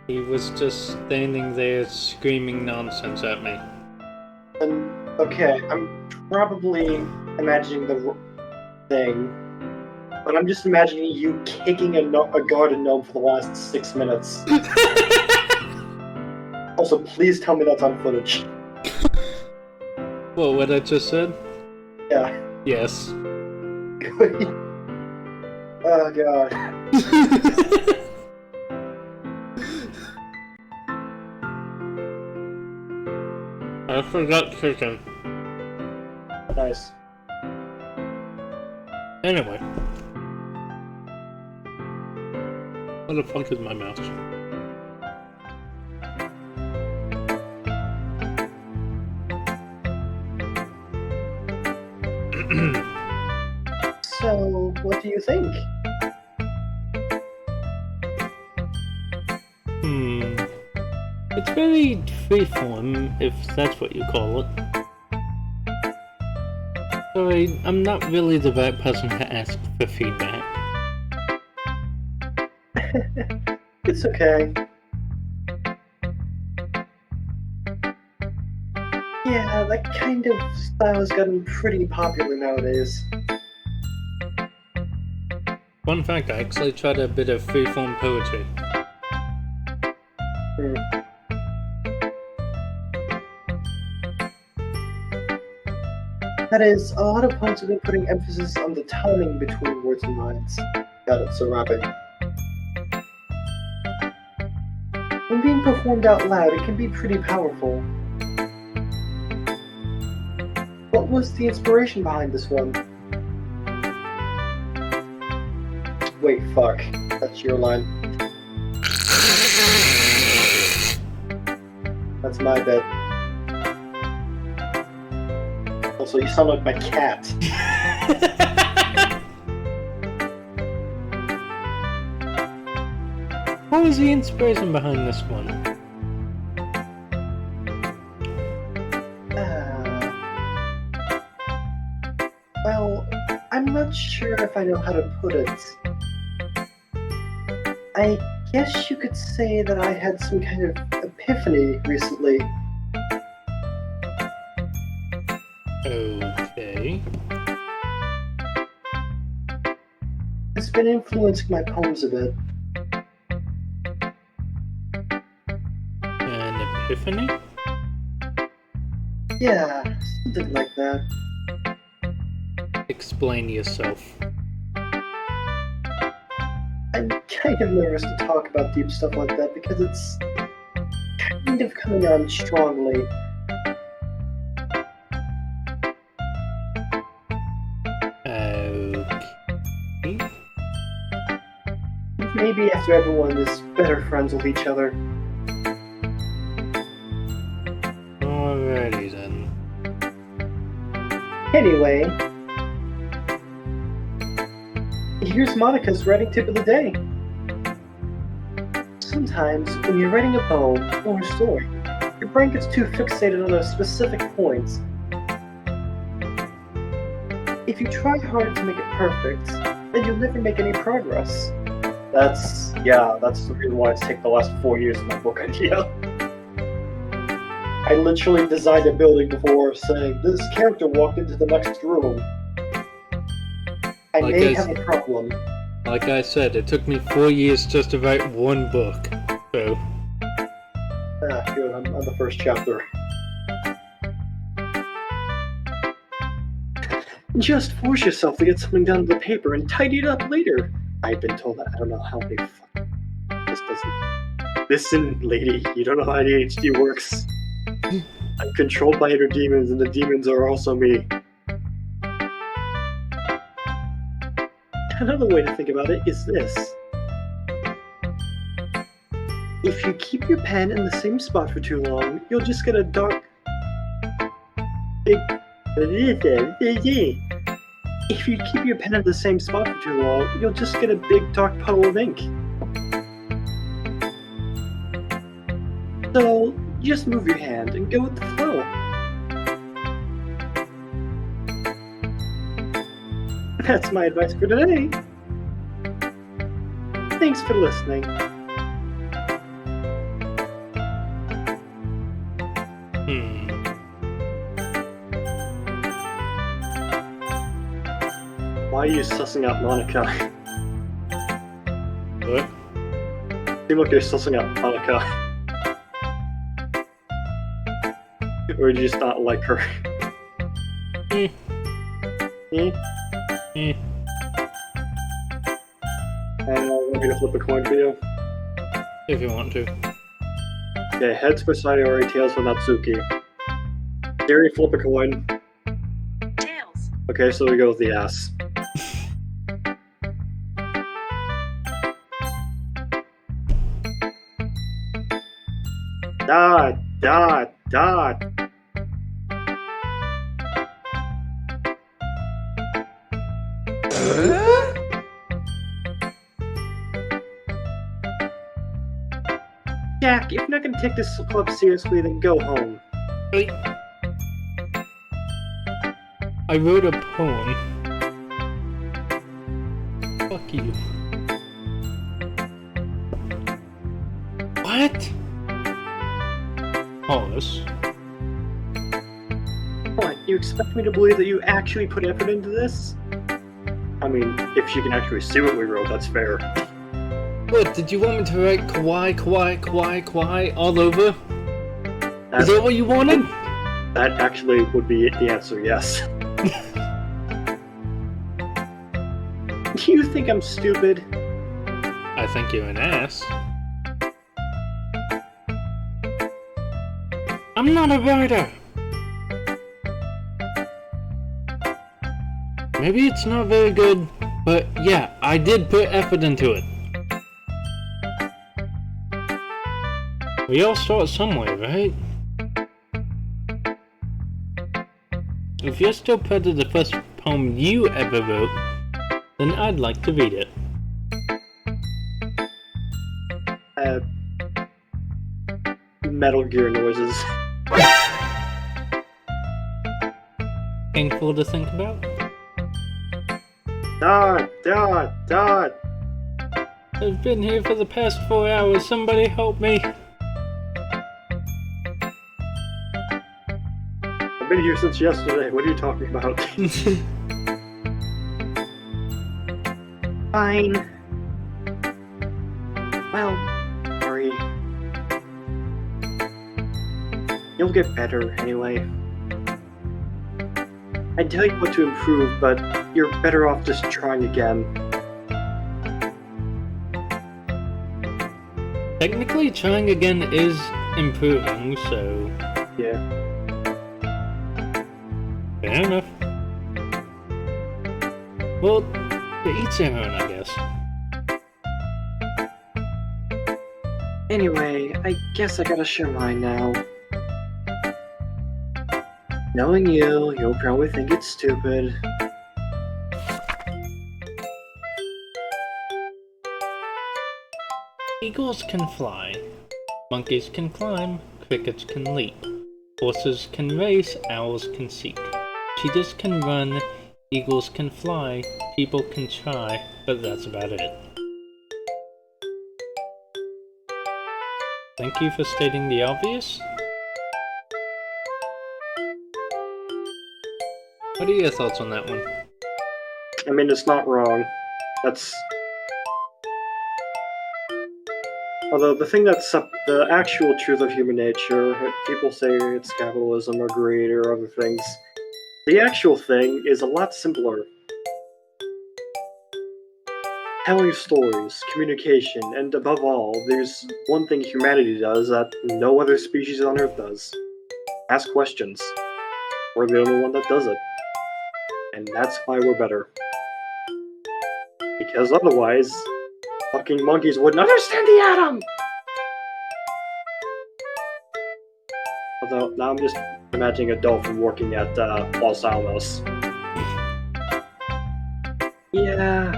He was just standing there screaming nonsense at me. And, okay, I'm probably imagining the thing, but I'm just imagining you kicking a garden gnome for the last 6 minutes. Also, please tell me that's on footage. Well, what I just said? Yeah. Yes. Oh god. I forgot chicken. Nice. Anyway. What the fuck is my mouse? So, what do you think? It's very freeform, if that's what you call it. Sorry, I'm not really the right person to ask for feedback. It's okay. Yeah, that kind of style has gotten pretty popular nowadays. Fun fact, I actually tried a bit of freeform poetry. Hmm. That is, a lot of poets have been putting emphasis on the timing between words and lines. Got it, so rapping. When being performed out loud, it can be pretty powerful. What was the inspiration behind this one? Wait, fuck. That's your line. That's my bed. Also, you sound like my cat. What was the inspiration behind this one? Well, I'm not sure if I know how to put it. I guess you could say that I had some kind of epiphany recently. Okay. It's been influencing my poems a bit. An epiphany? Yeah, something like that. Explain yourself. I'm kind of nervous to talk about deep stuff like that because it's kind of coming on strongly. Okay. Maybe after everyone is better friends with each other. Alrighty then. Anyway, here's Monica's writing tip of the day. Sometimes, when you're writing a poem or a story, your brain gets too fixated on those specific points. If you try hard to make it perfect, then you'll never make any progress. That's the reason why it's taken the last 4 years of my book idea. I literally designed a building before saying, this character walked into the next room. I may have a problem. Like I said, it took me 4 years just to write one book. So. Ah, good, I'm on the first chapter. Just force yourself to get something done to the paper and tidy it up later. I've been told that I don't know how many this doesn't. Listen, lady, you don't know how ADHD works. I'm controlled by inner demons, and the demons are also me. Another way to think about it is this. If you keep your pen in the same spot for too long, you'll just get a dark... If you keep your pen in the same spot for too long, you'll just get a big dark puddle of ink. So, just move your hand and go with the flow. That's my advice for today. Thanks for listening. Why are you sussing out Monica? What? Seems like you're sussing out Monica. Or do you just not like her? Want me to flip a coin for you? If you want to. Okay, heads for Sayori, tails for Natsuki. Siri, flip a coin. Tails. Okay, so we go with the ass. Dot, dot, dot. Jack, if you're not gonna take this club seriously, then go home. I wrote a poem. Fuck you. What? Pause. What, you expect me to believe that you actually put effort into this? I mean, if you can actually see what we wrote, that's fair. What, did you want me to write kawaii, kawaii, kawaii, kawaii all over? Is that what you wanted? That actually would be the answer, yes. Do you think I'm stupid? I think you're an ass. I'm not a writer. Maybe it's not very good, but yeah, I did put effort into it. We all start somewhere, right? If you're still proud of the first poem you ever wrote, then I'd like to read it. Metal Gear noises. Painful to think about? Dot. I've been here for the past 4 hours, somebody help me. I've been here since yesterday, what are you talking about? Fine. Well, sorry. You'll get better anyway. I'd tell you what to improve, but you're better off just trying again. Technically, trying again is improving, so... Yeah. Fair enough. Well, to each their own, I guess. Anyway, I guess I gotta share mine now. Knowing you, you'll probably think it's stupid. Eagles can fly. Monkeys can climb. Crickets can leap. Horses can race. Owls can seek. Cheetahs can run. Eagles can fly. People can try, but that's about it. Thank you for stating the obvious. What are your thoughts on that one? I mean, it's not wrong. That's... Although, the thing that's the actual truth of human nature, people say it's capitalism or greed or other things. The actual thing is a lot simpler. Telling stories, communication, and above all, there's one thing humanity does that no other species on Earth does. Ask questions. We're the only one that does it. And that's why we're better. Because otherwise, fucking monkeys wouldn't understand the atom! Although, now I'm just imagining a dolphin working at Los Alamos. Yeah...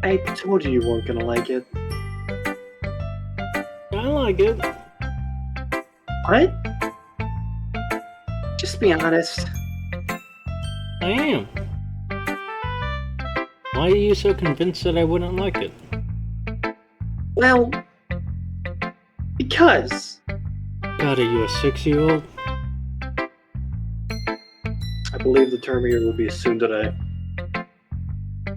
I told you you weren't gonna like it. I like it. What? Just be honest. I am. Why are you so convinced that I wouldn't like it? Well... because... God, are you a 6-year-old? I believe the term here will be soon today.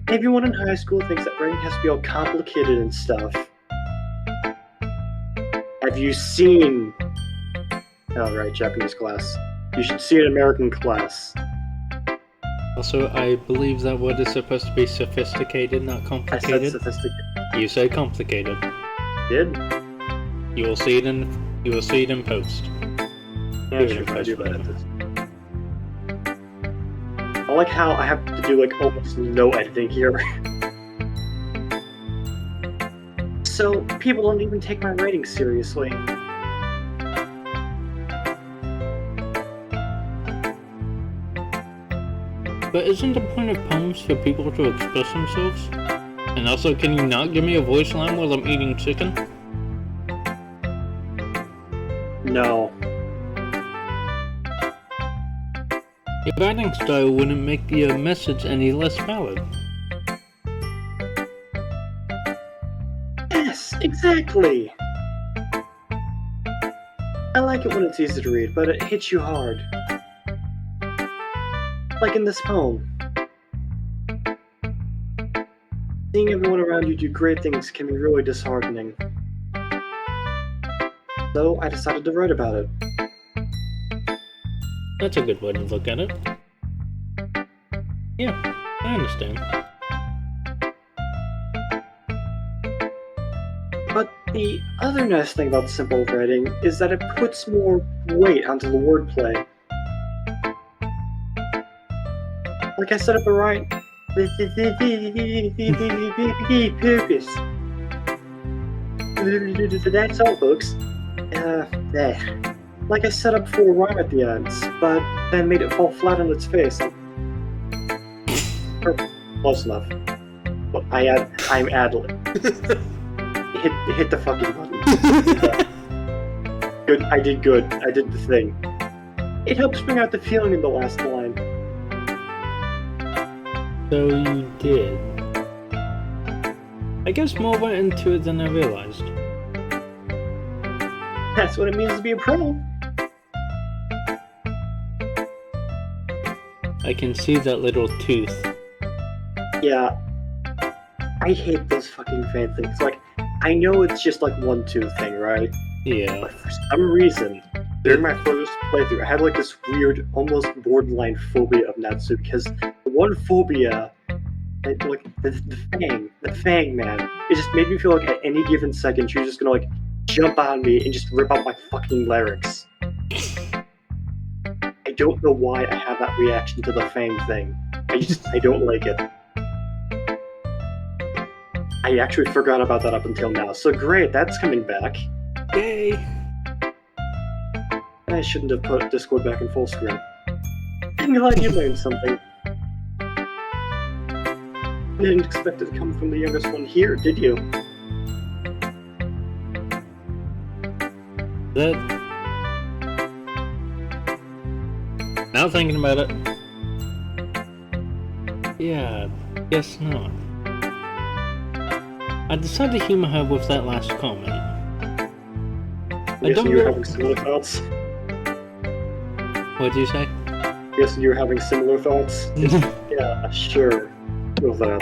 Everyone in high school thinks that writing has to be all complicated and stuff. Have you seen... Oh, right, Japanese class. You should see an American class. Also, I believe that word is supposed to be sophisticated, not I said complicated. sophisticated. You say complicated. Did? You will see it in post. Yeah, sure, I do that. I like how I have to do like almost no editing here. So, people don't even take my writing seriously. But isn't the point of poems for people to express themselves? And also, can you not give me a voice line while I'm eating chicken? No. Your writing style wouldn't make your message any less valid. Yes, exactly! I like it when it's easy to read, but it hits you hard. Like in this poem. Seeing everyone around you do great things can be really disheartening. So I decided to write about it. That's a good way to look at it. Yeah, I understand. But the other nice thing about simple writing is that it puts more weight onto the wordplay. Like I set up a right purpose. That's all, folks. Like I set up for a rhyme at the ends, but then made it fall flat on its face. Close enough. But I'm ad-lib. Hit the fucking button. Good. I did good. I did the thing. It helps bring out the feeling in the last line. So you did. I guess more went into it than I realized. That's what it means to be a pro. I can see that little tooth. Yeah. I hate those fucking fan things. Like, I know it's just like 1-2 thing, right? Yeah. But for some reason, during my first playthrough, I had like this weird, almost borderline phobia of Natsu because the one phobia, like the Fang man, it just made me feel like at any given second she was just gonna like jump on me and just rip out my fucking larynx. I don't know why I have that reaction to the Fang thing. I don't like it. I actually forgot about that up until now, so great, that's coming back. Yay! I shouldn't have put Discord back in full screen. I'm glad you learned something. You didn't expect it to come from the youngest one here, did you? That... Now thinking about it... Yeah, guess not. I decided to humor her with that last comment. I'm guessing you were having similar thoughts? What'd you say? I'm guessing you were having similar thoughts? Yeah, sure. With that.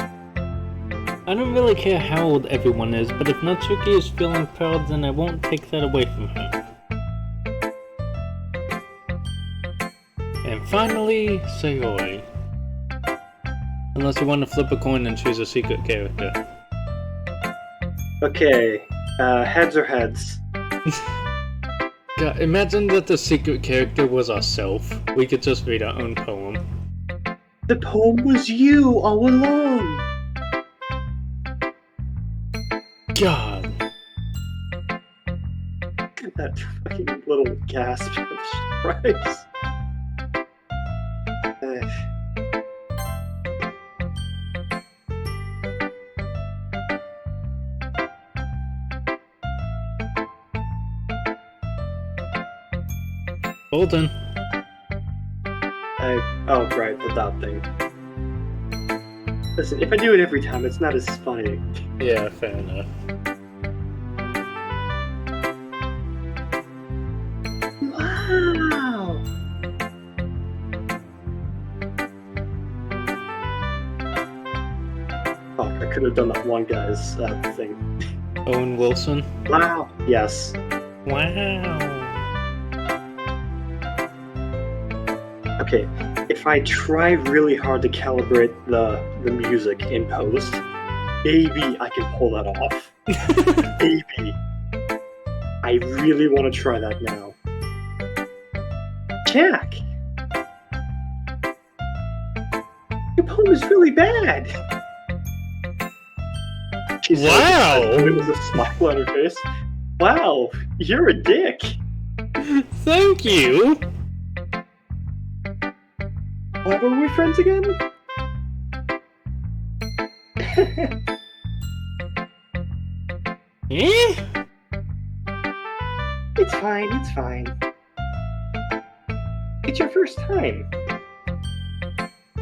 I don't really care how old everyone is, but if Natsuki is feeling proud, then I won't take that away from her. And finally, Sayori. Unless you want to flip a coin and choose a secret character. Okay, heads or heads? God, imagine that the secret character was ourself. We could just read our own poem. The poem was you all along! God. That fucking little gasp of surprise. Bolton. Oh, right, the dot thing. Listen, if I do it every time, it's not as funny. Yeah, fair enough. Wow! Oh, I could have done that one guy's thing. Owen Wilson. Wow! Yes. Wow. Okay, if I try really hard to calibrate the music in post, maybe I can pull that off. Maybe. I really want to try that now. Jack! Your poem is really bad! She said, Wow! It was a smile on her face. Wow, you're a dick! Thank you! Why were we friends again? Eh? It's fine, it's fine. It's your first time.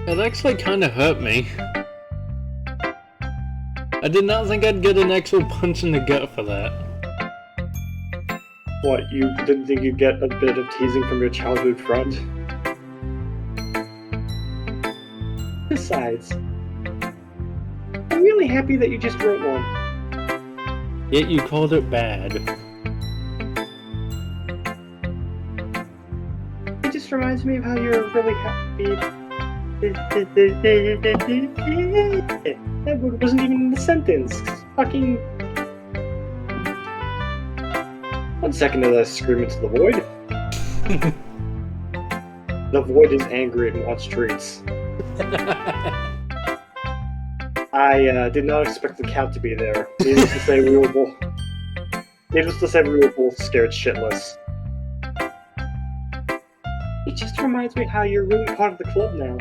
It actually kinda hurt me. I did not think I'd get an actual punch in the gut for that. What, you didn't think you'd get a bit of teasing from your childhood friend? Besides, I'm really happy that you just wrote one. Yet you called it bad. It just reminds me of how you're really happy. That word wasn't even in the sentence. Fucking. 1 second as I scream into the void. The void is angry and wants treats. I did not expect the cat to be there. Needless to say, we were both scared shitless. It just reminds me how you're really part of the club now.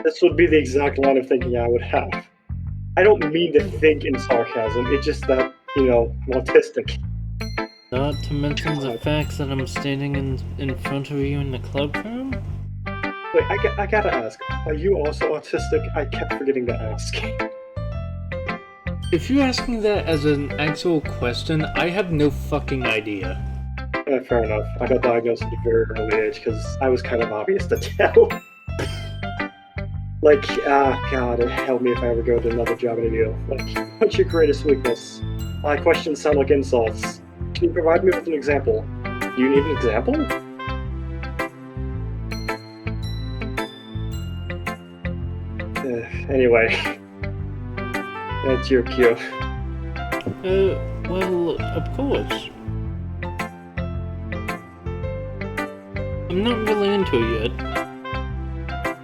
This would be the exact line of thinking I would have. I don't mean to think in sarcasm, it's just that, you know, I'm autistic. Not to mention the fact that I'm standing in front of you in the club room? Wait, I gotta ask, are you also autistic? I kept forgetting to ask. If you're asking that as an actual question, I have no fucking idea. Fair enough. I got diagnosed at a very early age because I was kind of obvious to tell. Like, God, help me if I ever go to another job interview. Like, what's your greatest weakness? My questions sound like insults. Can you provide me with an example? Do you need an example? Anyway, that's your cue. Well, of course. I'm not really into it yet.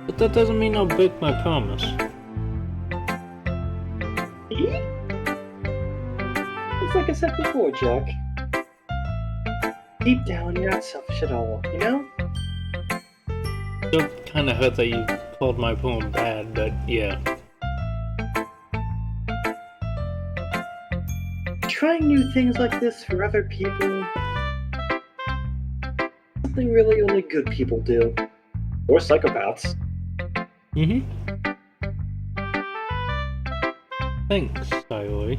But that doesn't mean I'll break my promise. It's like I said before, Jack. Deep down, you're not selfish at all, you know? Still kinda hurt that you called my poem bad, but yeah. Trying new things like this for other people... something really only good people do. Or psychopaths. Mm-hmm. Thanks, Sayori.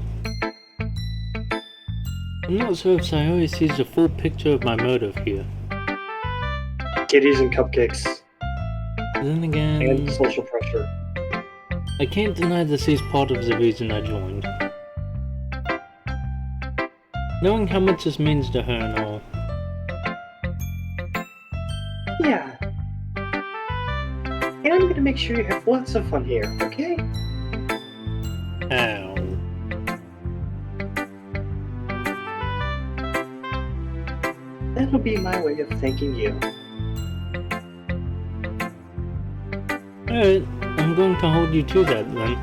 I'm not sure if Sayori sees the full picture of my motive here. Kitties and cupcakes. Then again, And social pressure. I can't deny this is part of the reason I joined. Knowing how much this means to her and all. Yeah. And I'm gonna make sure you have lots of fun here, okay? Ow. That'll be my way of thanking you. Alright, I'm going to hold you to that then.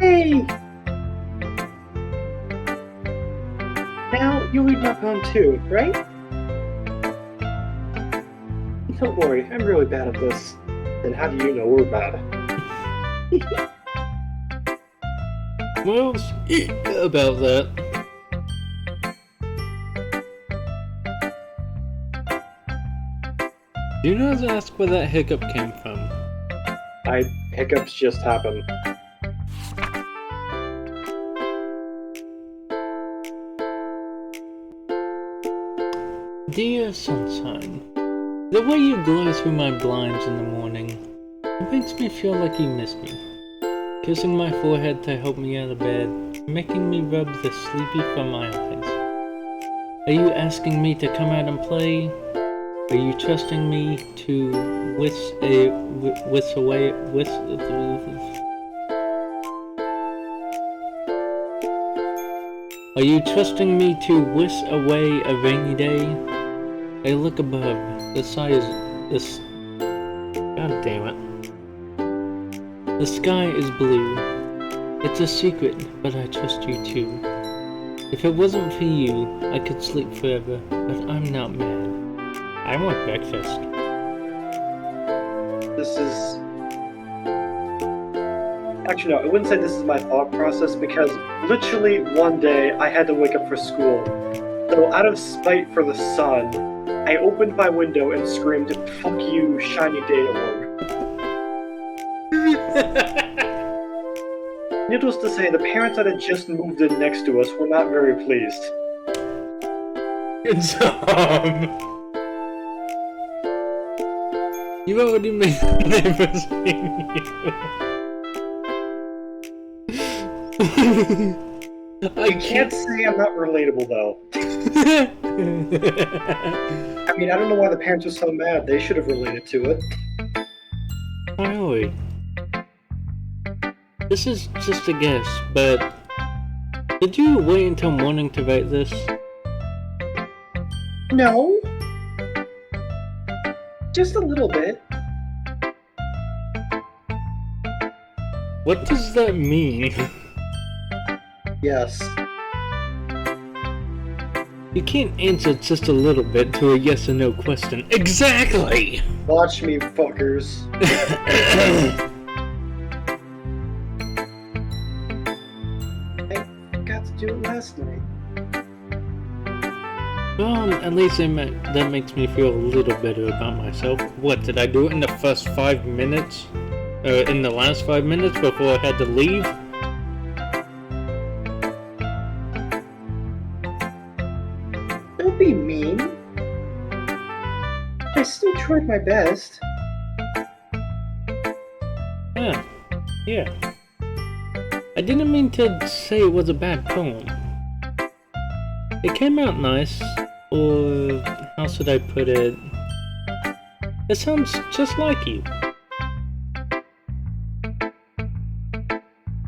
Yay! Now, you'll read my poem too, right? Don't worry, I'm really bad at this. And how do you know we're bad? Well, about that. Do you know to ask where that hiccup came from? Hiccups just happen. Dear Sunshine, the way you glow through my blinds in the morning, it makes me feel like you miss me. Kissing my forehead to help me out of bed, making me rub the sleepy from my eyes. Are you asking me to come out and play? Are you trusting me to Are you trusting me to whisk away a rainy day? I look above. The sky is God damn it. The sky is blue. It's a secret, but I trust you too. If it wasn't for you, I could sleep forever, but I'm not mad. I want breakfast. This is... Actually, no, I wouldn't say this is my thought process because literally one day I had to wake up for school. So, out of spite for the sun, I opened my window and screamed, "Fuck you, shiny data orb." Needless to say, the parents that had just moved in next to us were not very pleased. Good job! You already made the neighbors hate you. I can't say I'm not relatable, though. I mean, I don't know why the parents were so mad. They should have related to it. Finally. This is just a guess, but did you wait until morning to write this? No. Just a little bit. What does that mean? Yes. You can't answer just a little bit to a yes or no question. Exactly! Watch me, fuckers. I forgot to do it last night. Well, at least that makes me feel a little better about myself. What, did I do it in the first 5 minutes? In the last 5 minutes before I had to leave? Don't be mean. I still tried my best. Yeah. I didn't mean to say it was a bad poem. It came out nice, or how should I put it? It sounds just like you.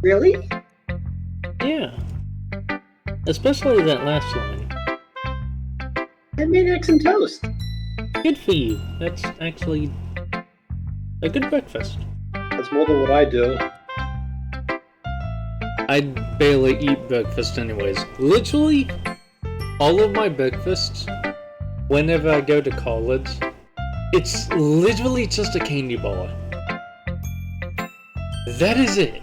Really? Yeah. Especially that last line. I made eggs and toast. Good for you. That's actually a good breakfast. That's more than what I do. I barely eat breakfast anyways. Literally, all of my breakfasts, whenever I go to college, it's literally just a candy bar. That is it.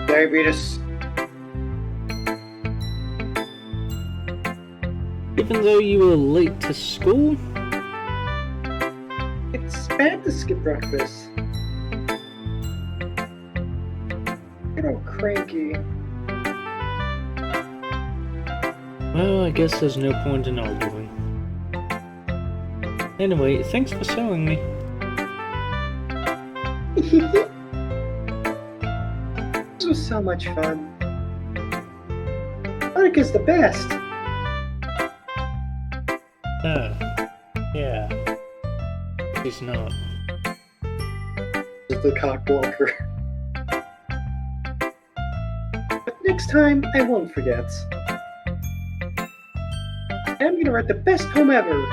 Diabetes. Even though you were late to school? It's bad to skip breakfast. Get all cranky. Well, I guess there's no point in arguing. Anyway, thanks for showing me. This was so much fun. Monica's the best. Yeah. He's not. The cock blocker. But next time, I won't forget. I'm gonna write the best poem ever.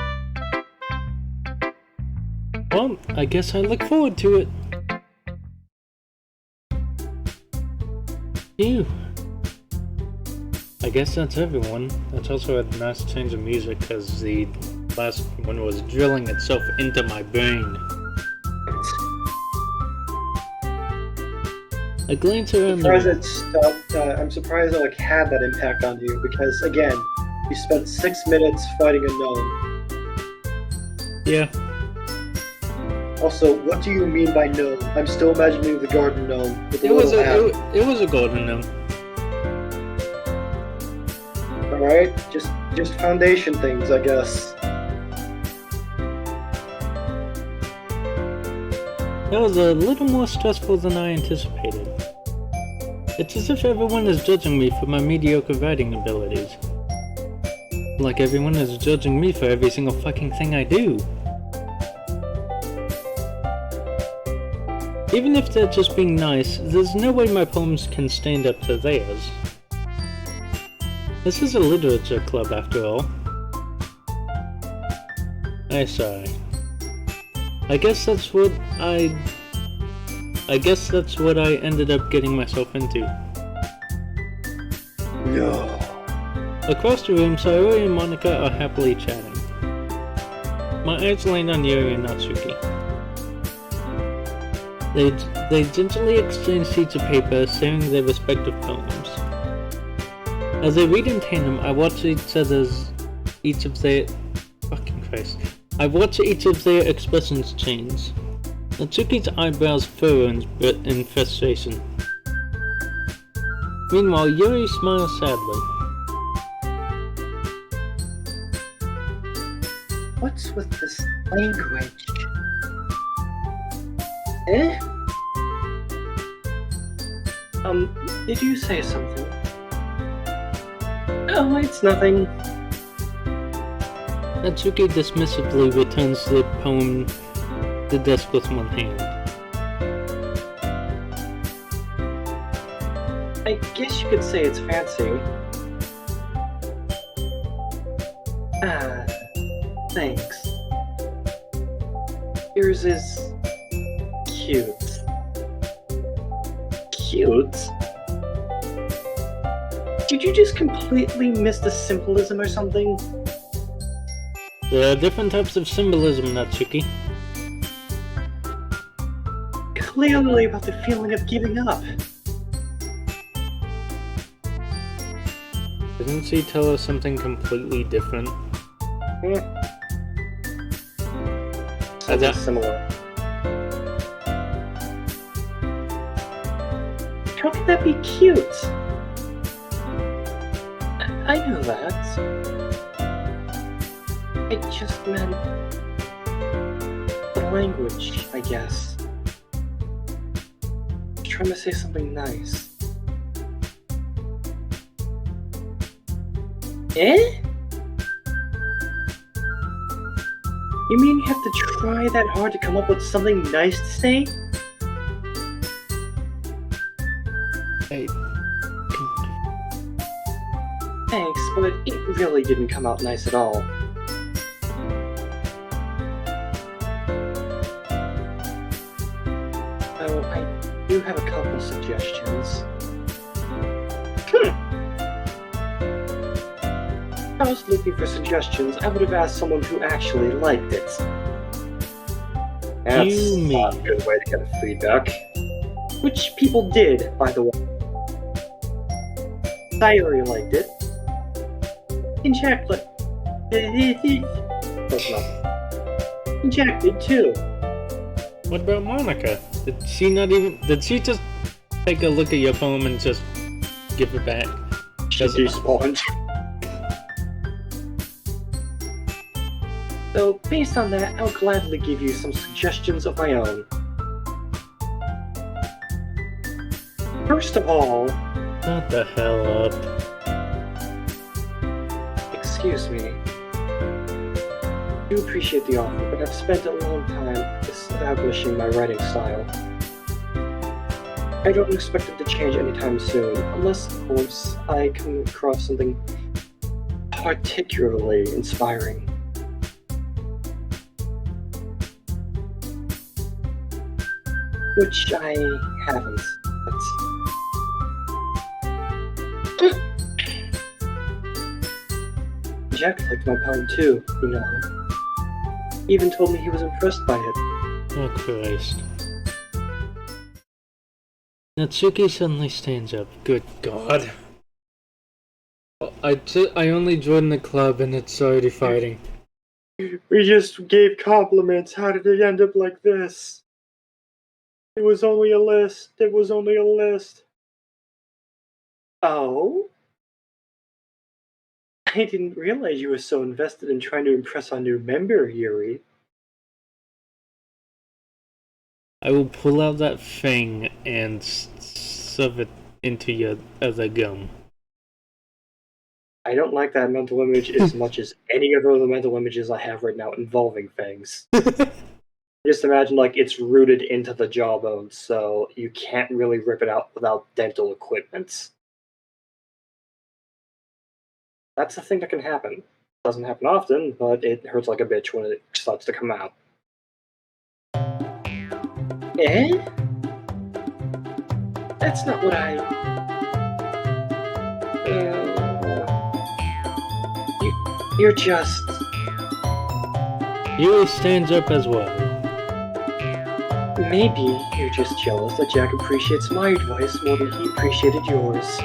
Well, I guess I look forward to it. Phew. I guess that's everyone. That's also a nice change of music because the last one was drilling itself into my brain. I glance around I'm surprised it had that impact on you because again, you spent 6 minutes fighting a gnome. Yeah. Also, what do you mean by gnome? I'm still imagining the garden gnome with the It was little hat. a golden gnome. Alright, just foundation things, I guess. That was a little more stressful than I anticipated. It's as if everyone is judging me for my mediocre writing abilities. Like everyone is judging me for every single fucking thing I do. Even if they're just being nice, there's no way my poems can stand up to theirs. This is a literature club after all. I sigh. I guess that's what I ended up getting myself into. No. Across the room, Sayori and Monica are happily chatting. My eyes land on Yuri and Natsuki. They gently exchange sheets of paper, sharing their respective poems. As they read in tandem, I watch each of their I watch each of their expressions change. Natsuki's eyebrows furrow in frustration. Meanwhile, Yuri smiles sadly. What's with this language? Eh? Did you say something? Oh, it's nothing. Natsuki dismissively returns the poem to the desk with one hand. I guess you could say it's fancy. Ah, thanks. Yours is cute. Cute? Did you just completely miss the symbolism or something? There are different types of symbolism, Natsuki. Clearly about the feeling of giving up. Didn't she tell us something completely different? Something similar. How could that be cute? I know that. I just meant the language, I guess. Trying to say something nice. Eh? You mean you have to try that hard to come up with something nice to say? Hey, Thanks, but it really didn't come out nice at all. Oh, I do have a couple suggestions. If I was looking for suggestions, I would have asked someone who actually liked it. That's You mean- not a good way to get feedback. Which people did, by the way. Sayori liked it. And Jack liked Close enough. And Jack did too. what about Monica? Did she just take a look at your poem and just give it back? She Doesn't- despawned. So, based on that, I'll gladly give you some suggestions of my own. First of all, Shut the hell up. excuse me. I do appreciate the offer, but I've spent a long time establishing my writing style. I don't expect it to change anytime soon, unless, of course, I come across something particularly inspiring. Which I haven't, but... Jack liked my poem too, you know. He even told me he was impressed by it. Oh Christ. Natsuki suddenly stands up. Good God. I only joined the club and it's already fighting. We just gave compliments. How did it end up like this? It was only a list. It was only a list. Oh? I didn't realize you were so invested in trying to impress our new member, Yuri. I will pull out that thing and shove it into your other gum. I don't like that mental image as much as any of the other mental images I have right now involving things. Just imagine like it's rooted into the jawbone, so you can't really rip it out without dental equipment. That's a thing that can happen. Doesn't happen often, but it hurts like a bitch when it starts to come out. Eh? That's not what I... You're just... Yuri stands up as well. Maybe you're just jealous that Jack appreciates my advice more than he appreciated yours.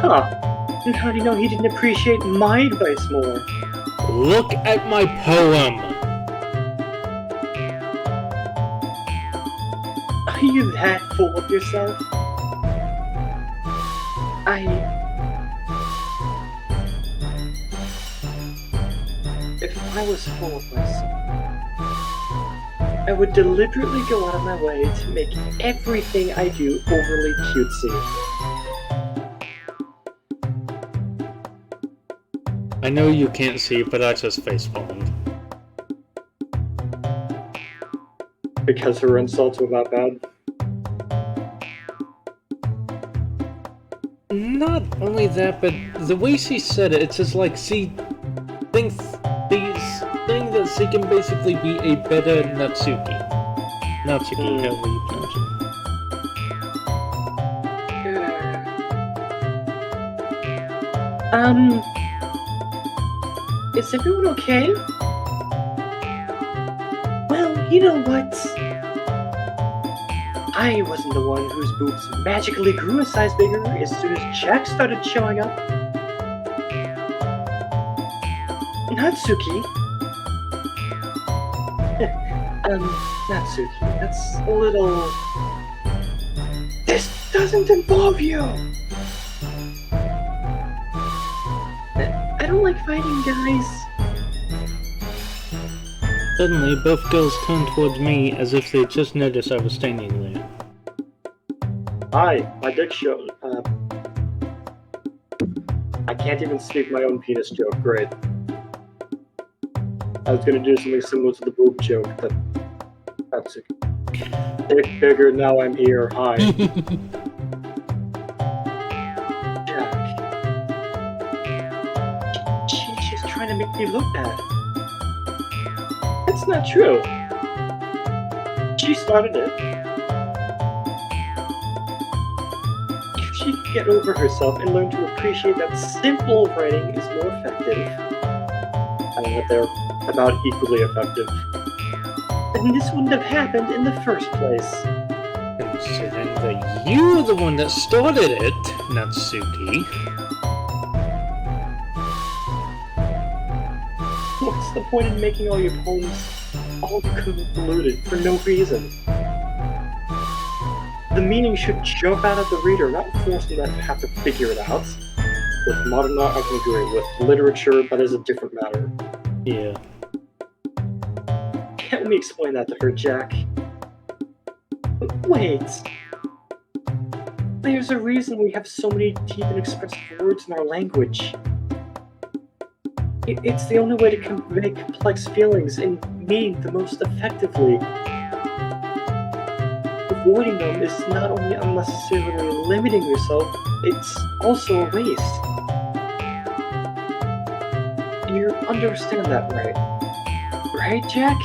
Huh. And how do you know he didn't appreciate my advice more? Look at my poem! Are you that full of yourself? If I was full of myself, I would deliberately go out of my way to make everything I do overly cutesy. I know you can't see, but I just facepalmed. Because her insults were that bad? Not only that, but the way she said it, it's just like she thinks saying that she can basically be a better Natsuki. Natsuki, however you pronounce it. Is everyone okay? Well, you know what? I wasn't the one whose boobs magically grew a size bigger as soon as Jack started showing up. Natsuki? Natsuki, that's a little... This doesn't involve you! I don't like fighting, guys. Suddenly, both girls turned towards me as if they just noticed I was standing there. Hi, my dick showed. I can't even speak my own penis joke, great. I was gonna do something similar to the boob joke, but that's it. Dick bigger, now I'm here, hi. Jack. She's just trying to make me look bad. That's not true. She started it. If she could get over herself and learn to appreciate that simple writing is more effective, I don't know if they're about equally effective, then this wouldn't have happened in the first place. Considering that you were the one that started it, Natsuki. What's the point in making all your poems all convoluted for no reason? The meaning should jump out at the reader, not force them to have to figure it out. With modern art, I can agree. With literature, that is a different matter. Yeah. Let me explain that to her, Jack. Wait. There's a reason we have so many deep and expressive words in our language. It's the only way to convey complex feelings and meaning the most effectively. Avoiding them is not only unnecessarily limiting yourself, it's also a waste. You understand that, right? Right, Jack?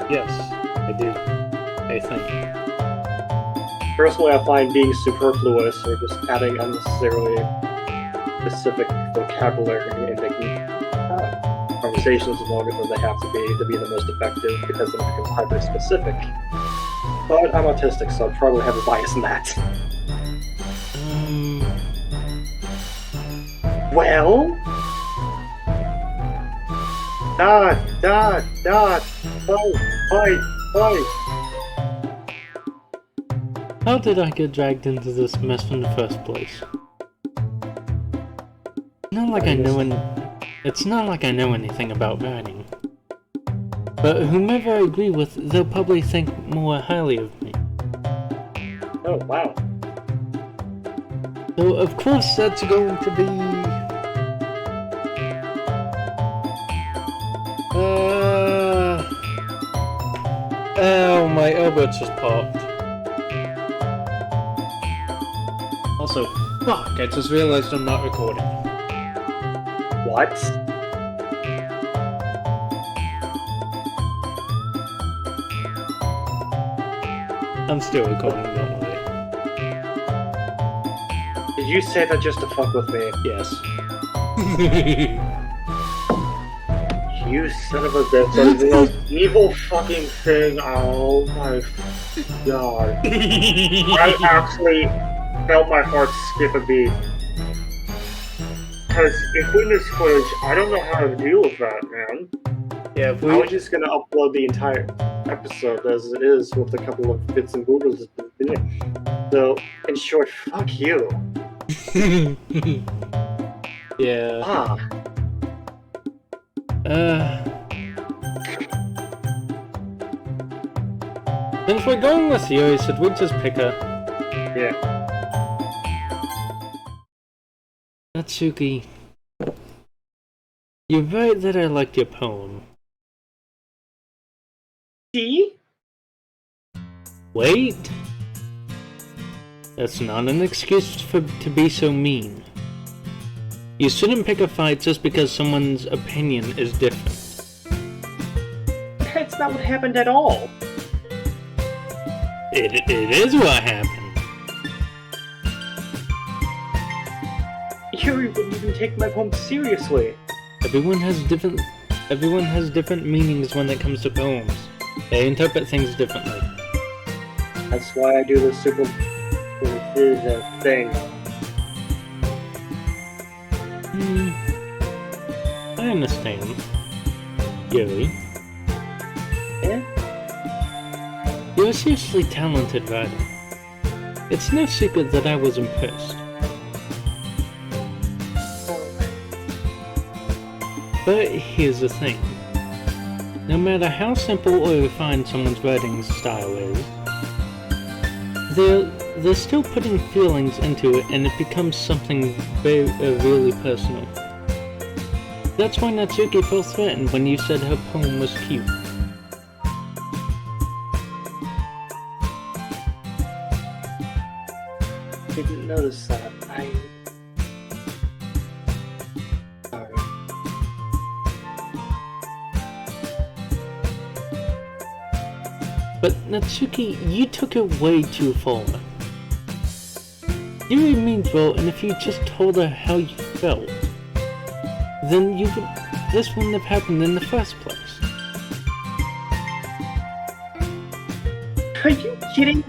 Yes, I do. I think. Personally, I find being superfluous or just adding unnecessarily specific vocabulary and making conversations longer than they have to be the most effective, because then it becomes hyper-specific. But I'm autistic, so I probably have a bias in that. Well? Fight! How did I get dragged into this mess in the first place? It's not like I know anything about writing. But whomever I agree with, they'll probably think more highly of me. Oh, wow. So of course that's going to be... Oh, my elbow just popped. Also, fuck, I just realized I'm not recording. What? I'm still recording, don't worry. Did you say that just to fuck with me? Yes. You son of a bitch, that is the most evil fucking thing. Oh my god. I actually felt my heart skip a beat. Because if we miss footage, I don't know how to deal with that, man. Yeah, if I was just gonna upload the entire episode as it is with a couple of bits and boogles. So, in short, fuck you. Yeah. Ah. Since we're going with you, should we just pick her? Yeah. Natsuki. You're right that I liked your poem. See? Wait? That's not an excuse to be so mean. You shouldn't pick a fight just because someone's opinion is different. That's not what happened at all. It is what happened. Yuri wouldn't even take my poem seriously. Everyone has different meanings when it comes to poems. They interpret things differently. That's why I do the super thing. I understand. Yuri. Yeah? You're a seriously talented writer. It's no secret that I was impressed. But here's the thing. No matter how simple or refined someone's writing style is, they're still putting feelings into it and it becomes something really personal. That's why Natsuki felt threatened when you said her poem was cute. Didn't notice that. Sorry. But Natsuki, you took it way too far. Yuri means well, and if you just told her how you felt, then this wouldn't have happened in the first place. Are you kidding?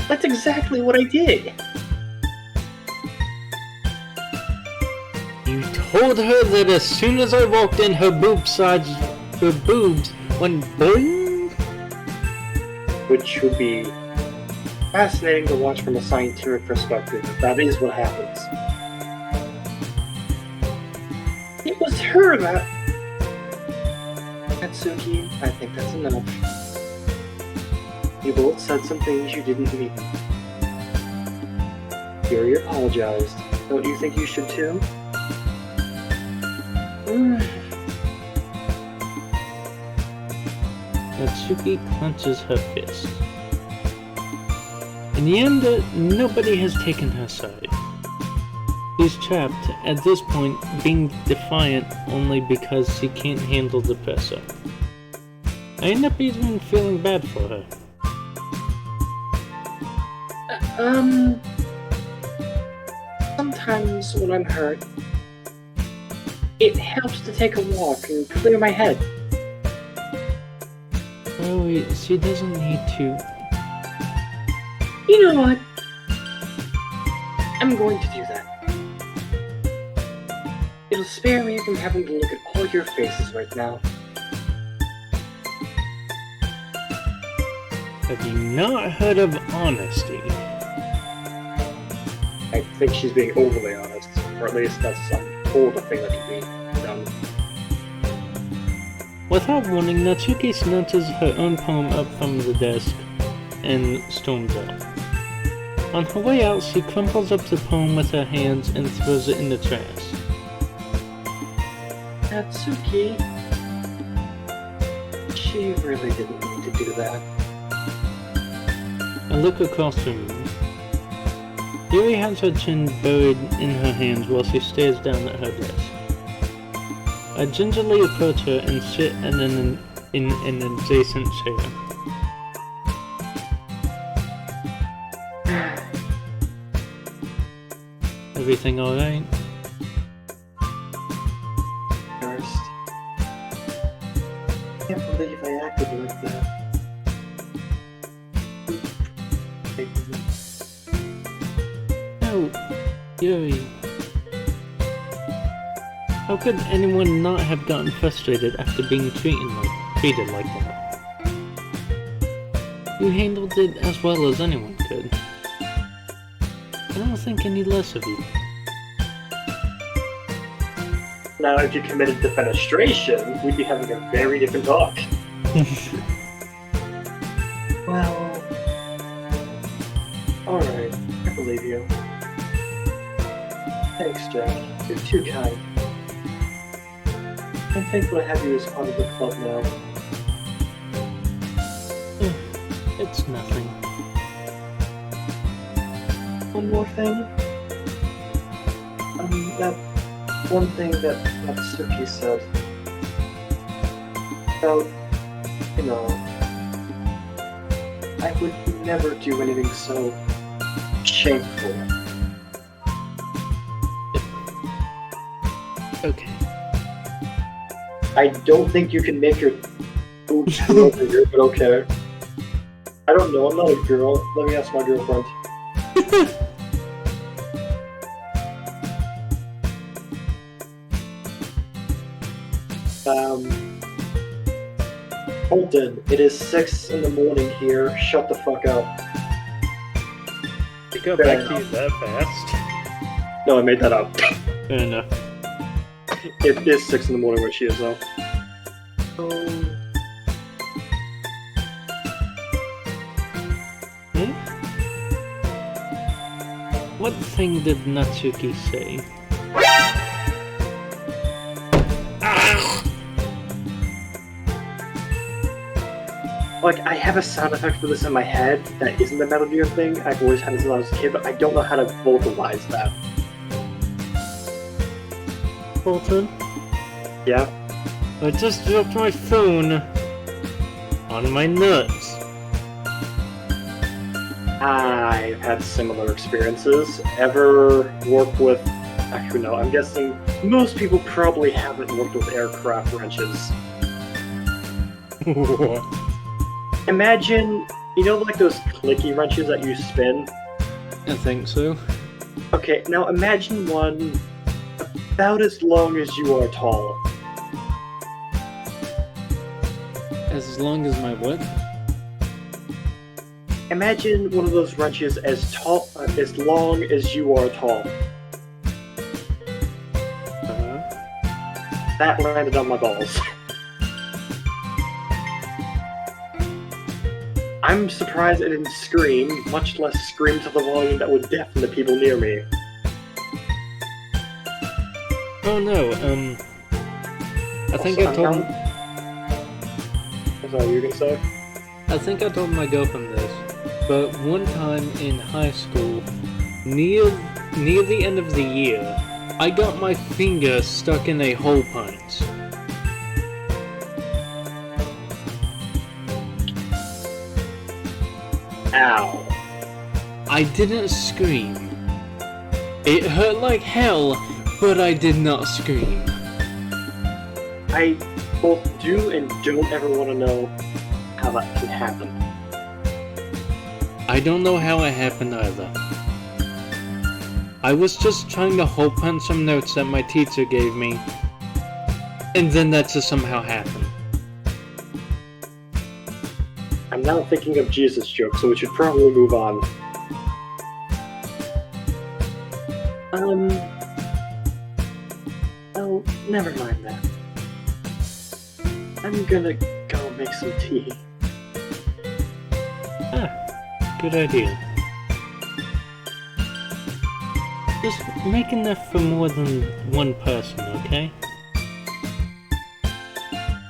That's exactly what I did. You told her that as soon as I walked in, her boobs went boing? Which would be fascinating to watch from a scientific perspective. That is what happens. It was her that... Natsuki, I think that's enough. You both said some things you didn't mean. Yuri apologized. Don't you think you should too? Natsuki clenches her fist. In the end, nobody has taken her side. She's trapped, at this point, being defiant only because she can't handle the pressure. I end up even feeling bad for her. Sometimes when I'm hurt, it helps to take a walk and clear my head. Oh, she doesn't need to. You know what? I'm going to do that. It'll spare me from having to look at all your faces right now. Have you not heard of honesty? I think she's being overly honest, or at least that's some older thing that can be done. Without warning, Natsuki snatches her own poem up from the desk and storms out. On her way out, she crumples up the poem with her hands and throws it in the trash. Natsuki... She really didn't need to do that. I look across the room. Yuri has her chin buried in her hands while she stares down at her desk. I gingerly approach her and sit in an adjacent chair. Everything alright? First, I can't believe I acted like that. Yuri. How could anyone not have gotten frustrated after being treated like that? You handled it as well as anyone could. I don't think any less of you. Now, if you committed defenestration, we'd be having a very different talk. Well... Alright, I believe you. Thanks, Jack. You're too kind. I'm thankful to have you as part of the club now. It's nothing. One more thing? That one thing that Suki said. About, you know, I would never do anything so shameful. Okay. I don't think you can make your boobs go over here, but okay. I don't know, I'm not a girl. Let me ask my girlfriend. Holden, it is 6 in the morning here. Shut the fuck up. You got back to you that fast? No, I made that up. Fair enough. It is 6 in the morning where she is, though. What thing did Natsuki say? Like, I have a sound effect for this in my head that isn't the Metal Gear thing. I've always had it since I was a kid, but I don't know how to vocalize that. Fulton? Yeah? I just dropped my phone on my nuts. I've had similar experiences. Ever work with... Actually, no, I'm guessing most people probably haven't worked with aircraft wrenches. Imagine, you know, like those clicky wrenches that you spin? I think so. Okay, now imagine one about as long as you are tall. As long as my what? Imagine one of those wrenches as long as you are tall. That landed on my balls. I'm surprised it didn't scream, much less scream to the volume that would deafen the people near me. Oh no, I think I told... That's all you can say? I think I told my girlfriend this, but one time in high school, near the end of the year, I got my finger stuck in a hole punch. Ow. I didn't scream. It hurt like hell, but I did not scream. I both do and don't ever want to know how that can happen. I don't know how it happened either. I was just trying to hole punch some notes that my teacher gave me, and then that just somehow happened. I'm now thinking of Jesus jokes, so we should probably move on. Oh, never mind that. I'm gonna go make some tea. Ah, good idea. Just make enough for more than one person, okay?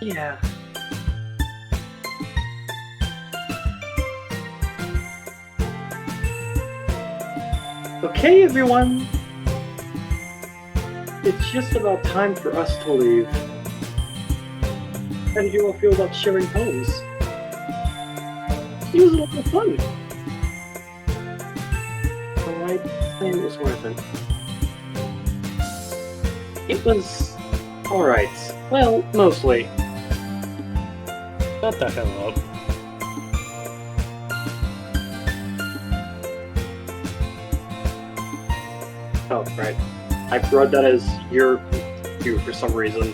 Yeah. Okay, everyone! It's just about time for us to leave. How did you all feel about sharing poems? It was a lot of fun. So I'd say it was worth it. It was alright. Well, mostly. Shut the hell up. Oh, right. I read that as you for some reason.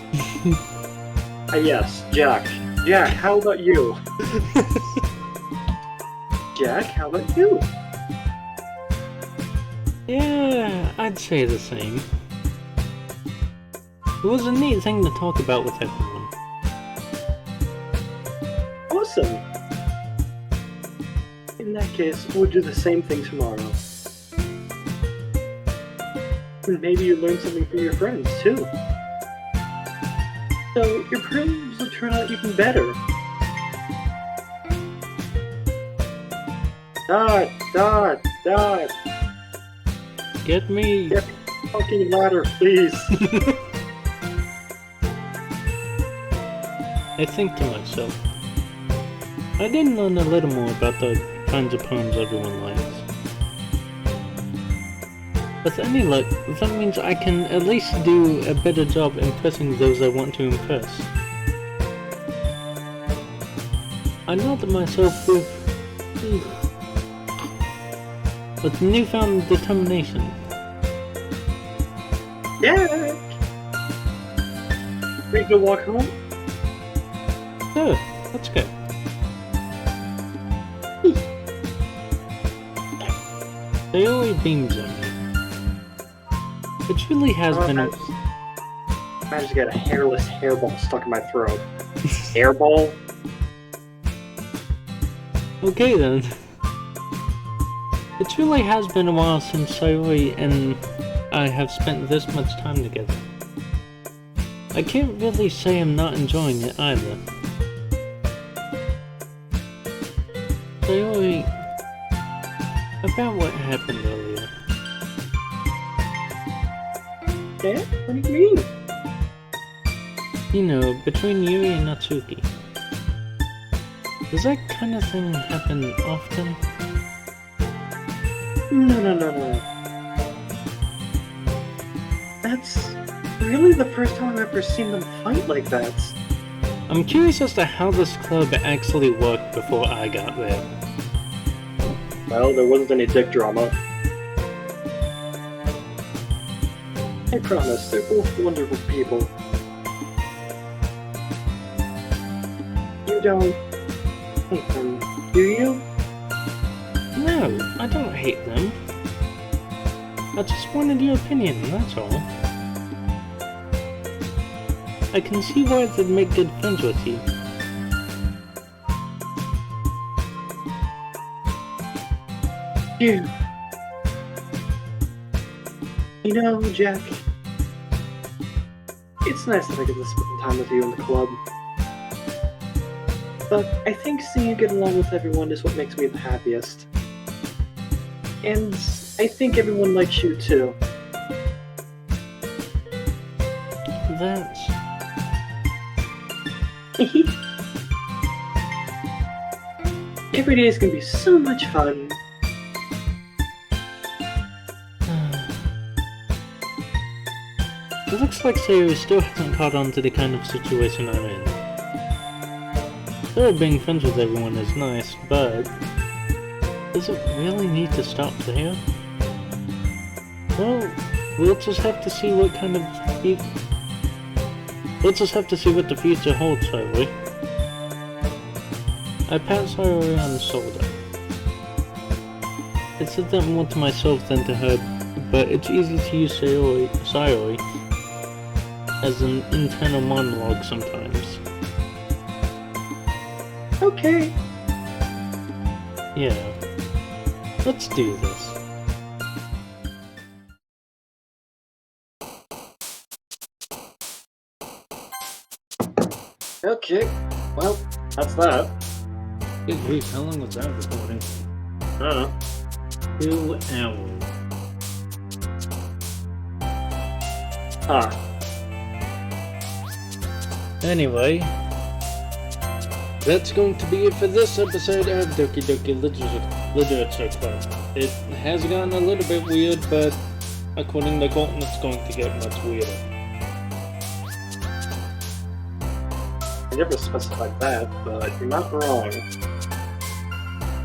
Yes, Jack. Jack, how about you? Jack, how about you? Yeah, I'd say the same. It was a neat thing to talk about with everyone. Awesome. In that case, we'll do the same thing tomorrow. And maybe you learn something from your friends, too. So, your prayers will turn out even better. Dot. Get me! Get the fucking ladder, please. I think to myself, I did learn a little more about the kinds of poems everyone likes. With any luck, that means I can at least do a better job impressing those I want to impress. I nod myself with newfound determination. Yeah. Ready to walk home? Sure, let's go. They always beams on me. It truly has been a... I just got a hairless hairball stuck in my throat. Hairball? Okay then. It truly has been a while since Sayori and I have spent this much time together. I can't really say I'm not enjoying it either. Sayori, about what happened earlier. Yeah? What do you mean? You know, between Yuri and Natsuki. Does that kind of thing happen often? No. That's really the first time I've ever seen them fight like that. I'm curious as to how this club actually worked before I got there. Well, there wasn't any dick drama. I promise, they're both wonderful people. You don't hate them, do you? No, I don't hate them. I just wanted your opinion, that's all. I can see why they'd make good friends with you. You know, Jack, it's nice that I get to spend time with you in the club. But I think seeing you get along with everyone is what makes me the happiest. And I think everyone likes you too. That's... Every day is gonna be so much fun. It looks like Sayori still hasn't caught on to the kind of situation I'm in. Sure, being friends with everyone is nice, but... does it really need to stop there? Well, we'll just have to see what kind of... We'll just have to see what the future holds, Sayori. I pat Sayori on the shoulder. I said that more to myself than to her, but it's easy to use Sayori as an internal monologue sometimes. Okay. Yeah. Let's do this. Okay. Well, that's that. Good grief, how long was that recording? I don't know. 2 hours. Huh. Anyway, that's going to be it for this episode of Doki Doki Literature Club. It has gotten a little bit weird, but according to Colton, it's going to get much weirder. I never specified that, but you're not wrong.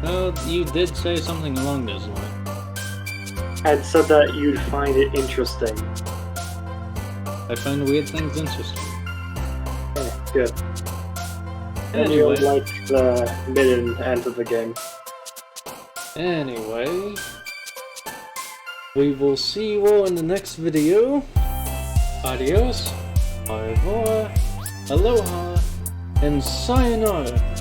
Well, you did say something along those lines. and said that you'd find it interesting. I find weird things interesting. Oh, good. And you'll Anyway, like the mid and end of the game. anyway, we will see you all in the next video. Adios, au revoir, aloha, and sayonara.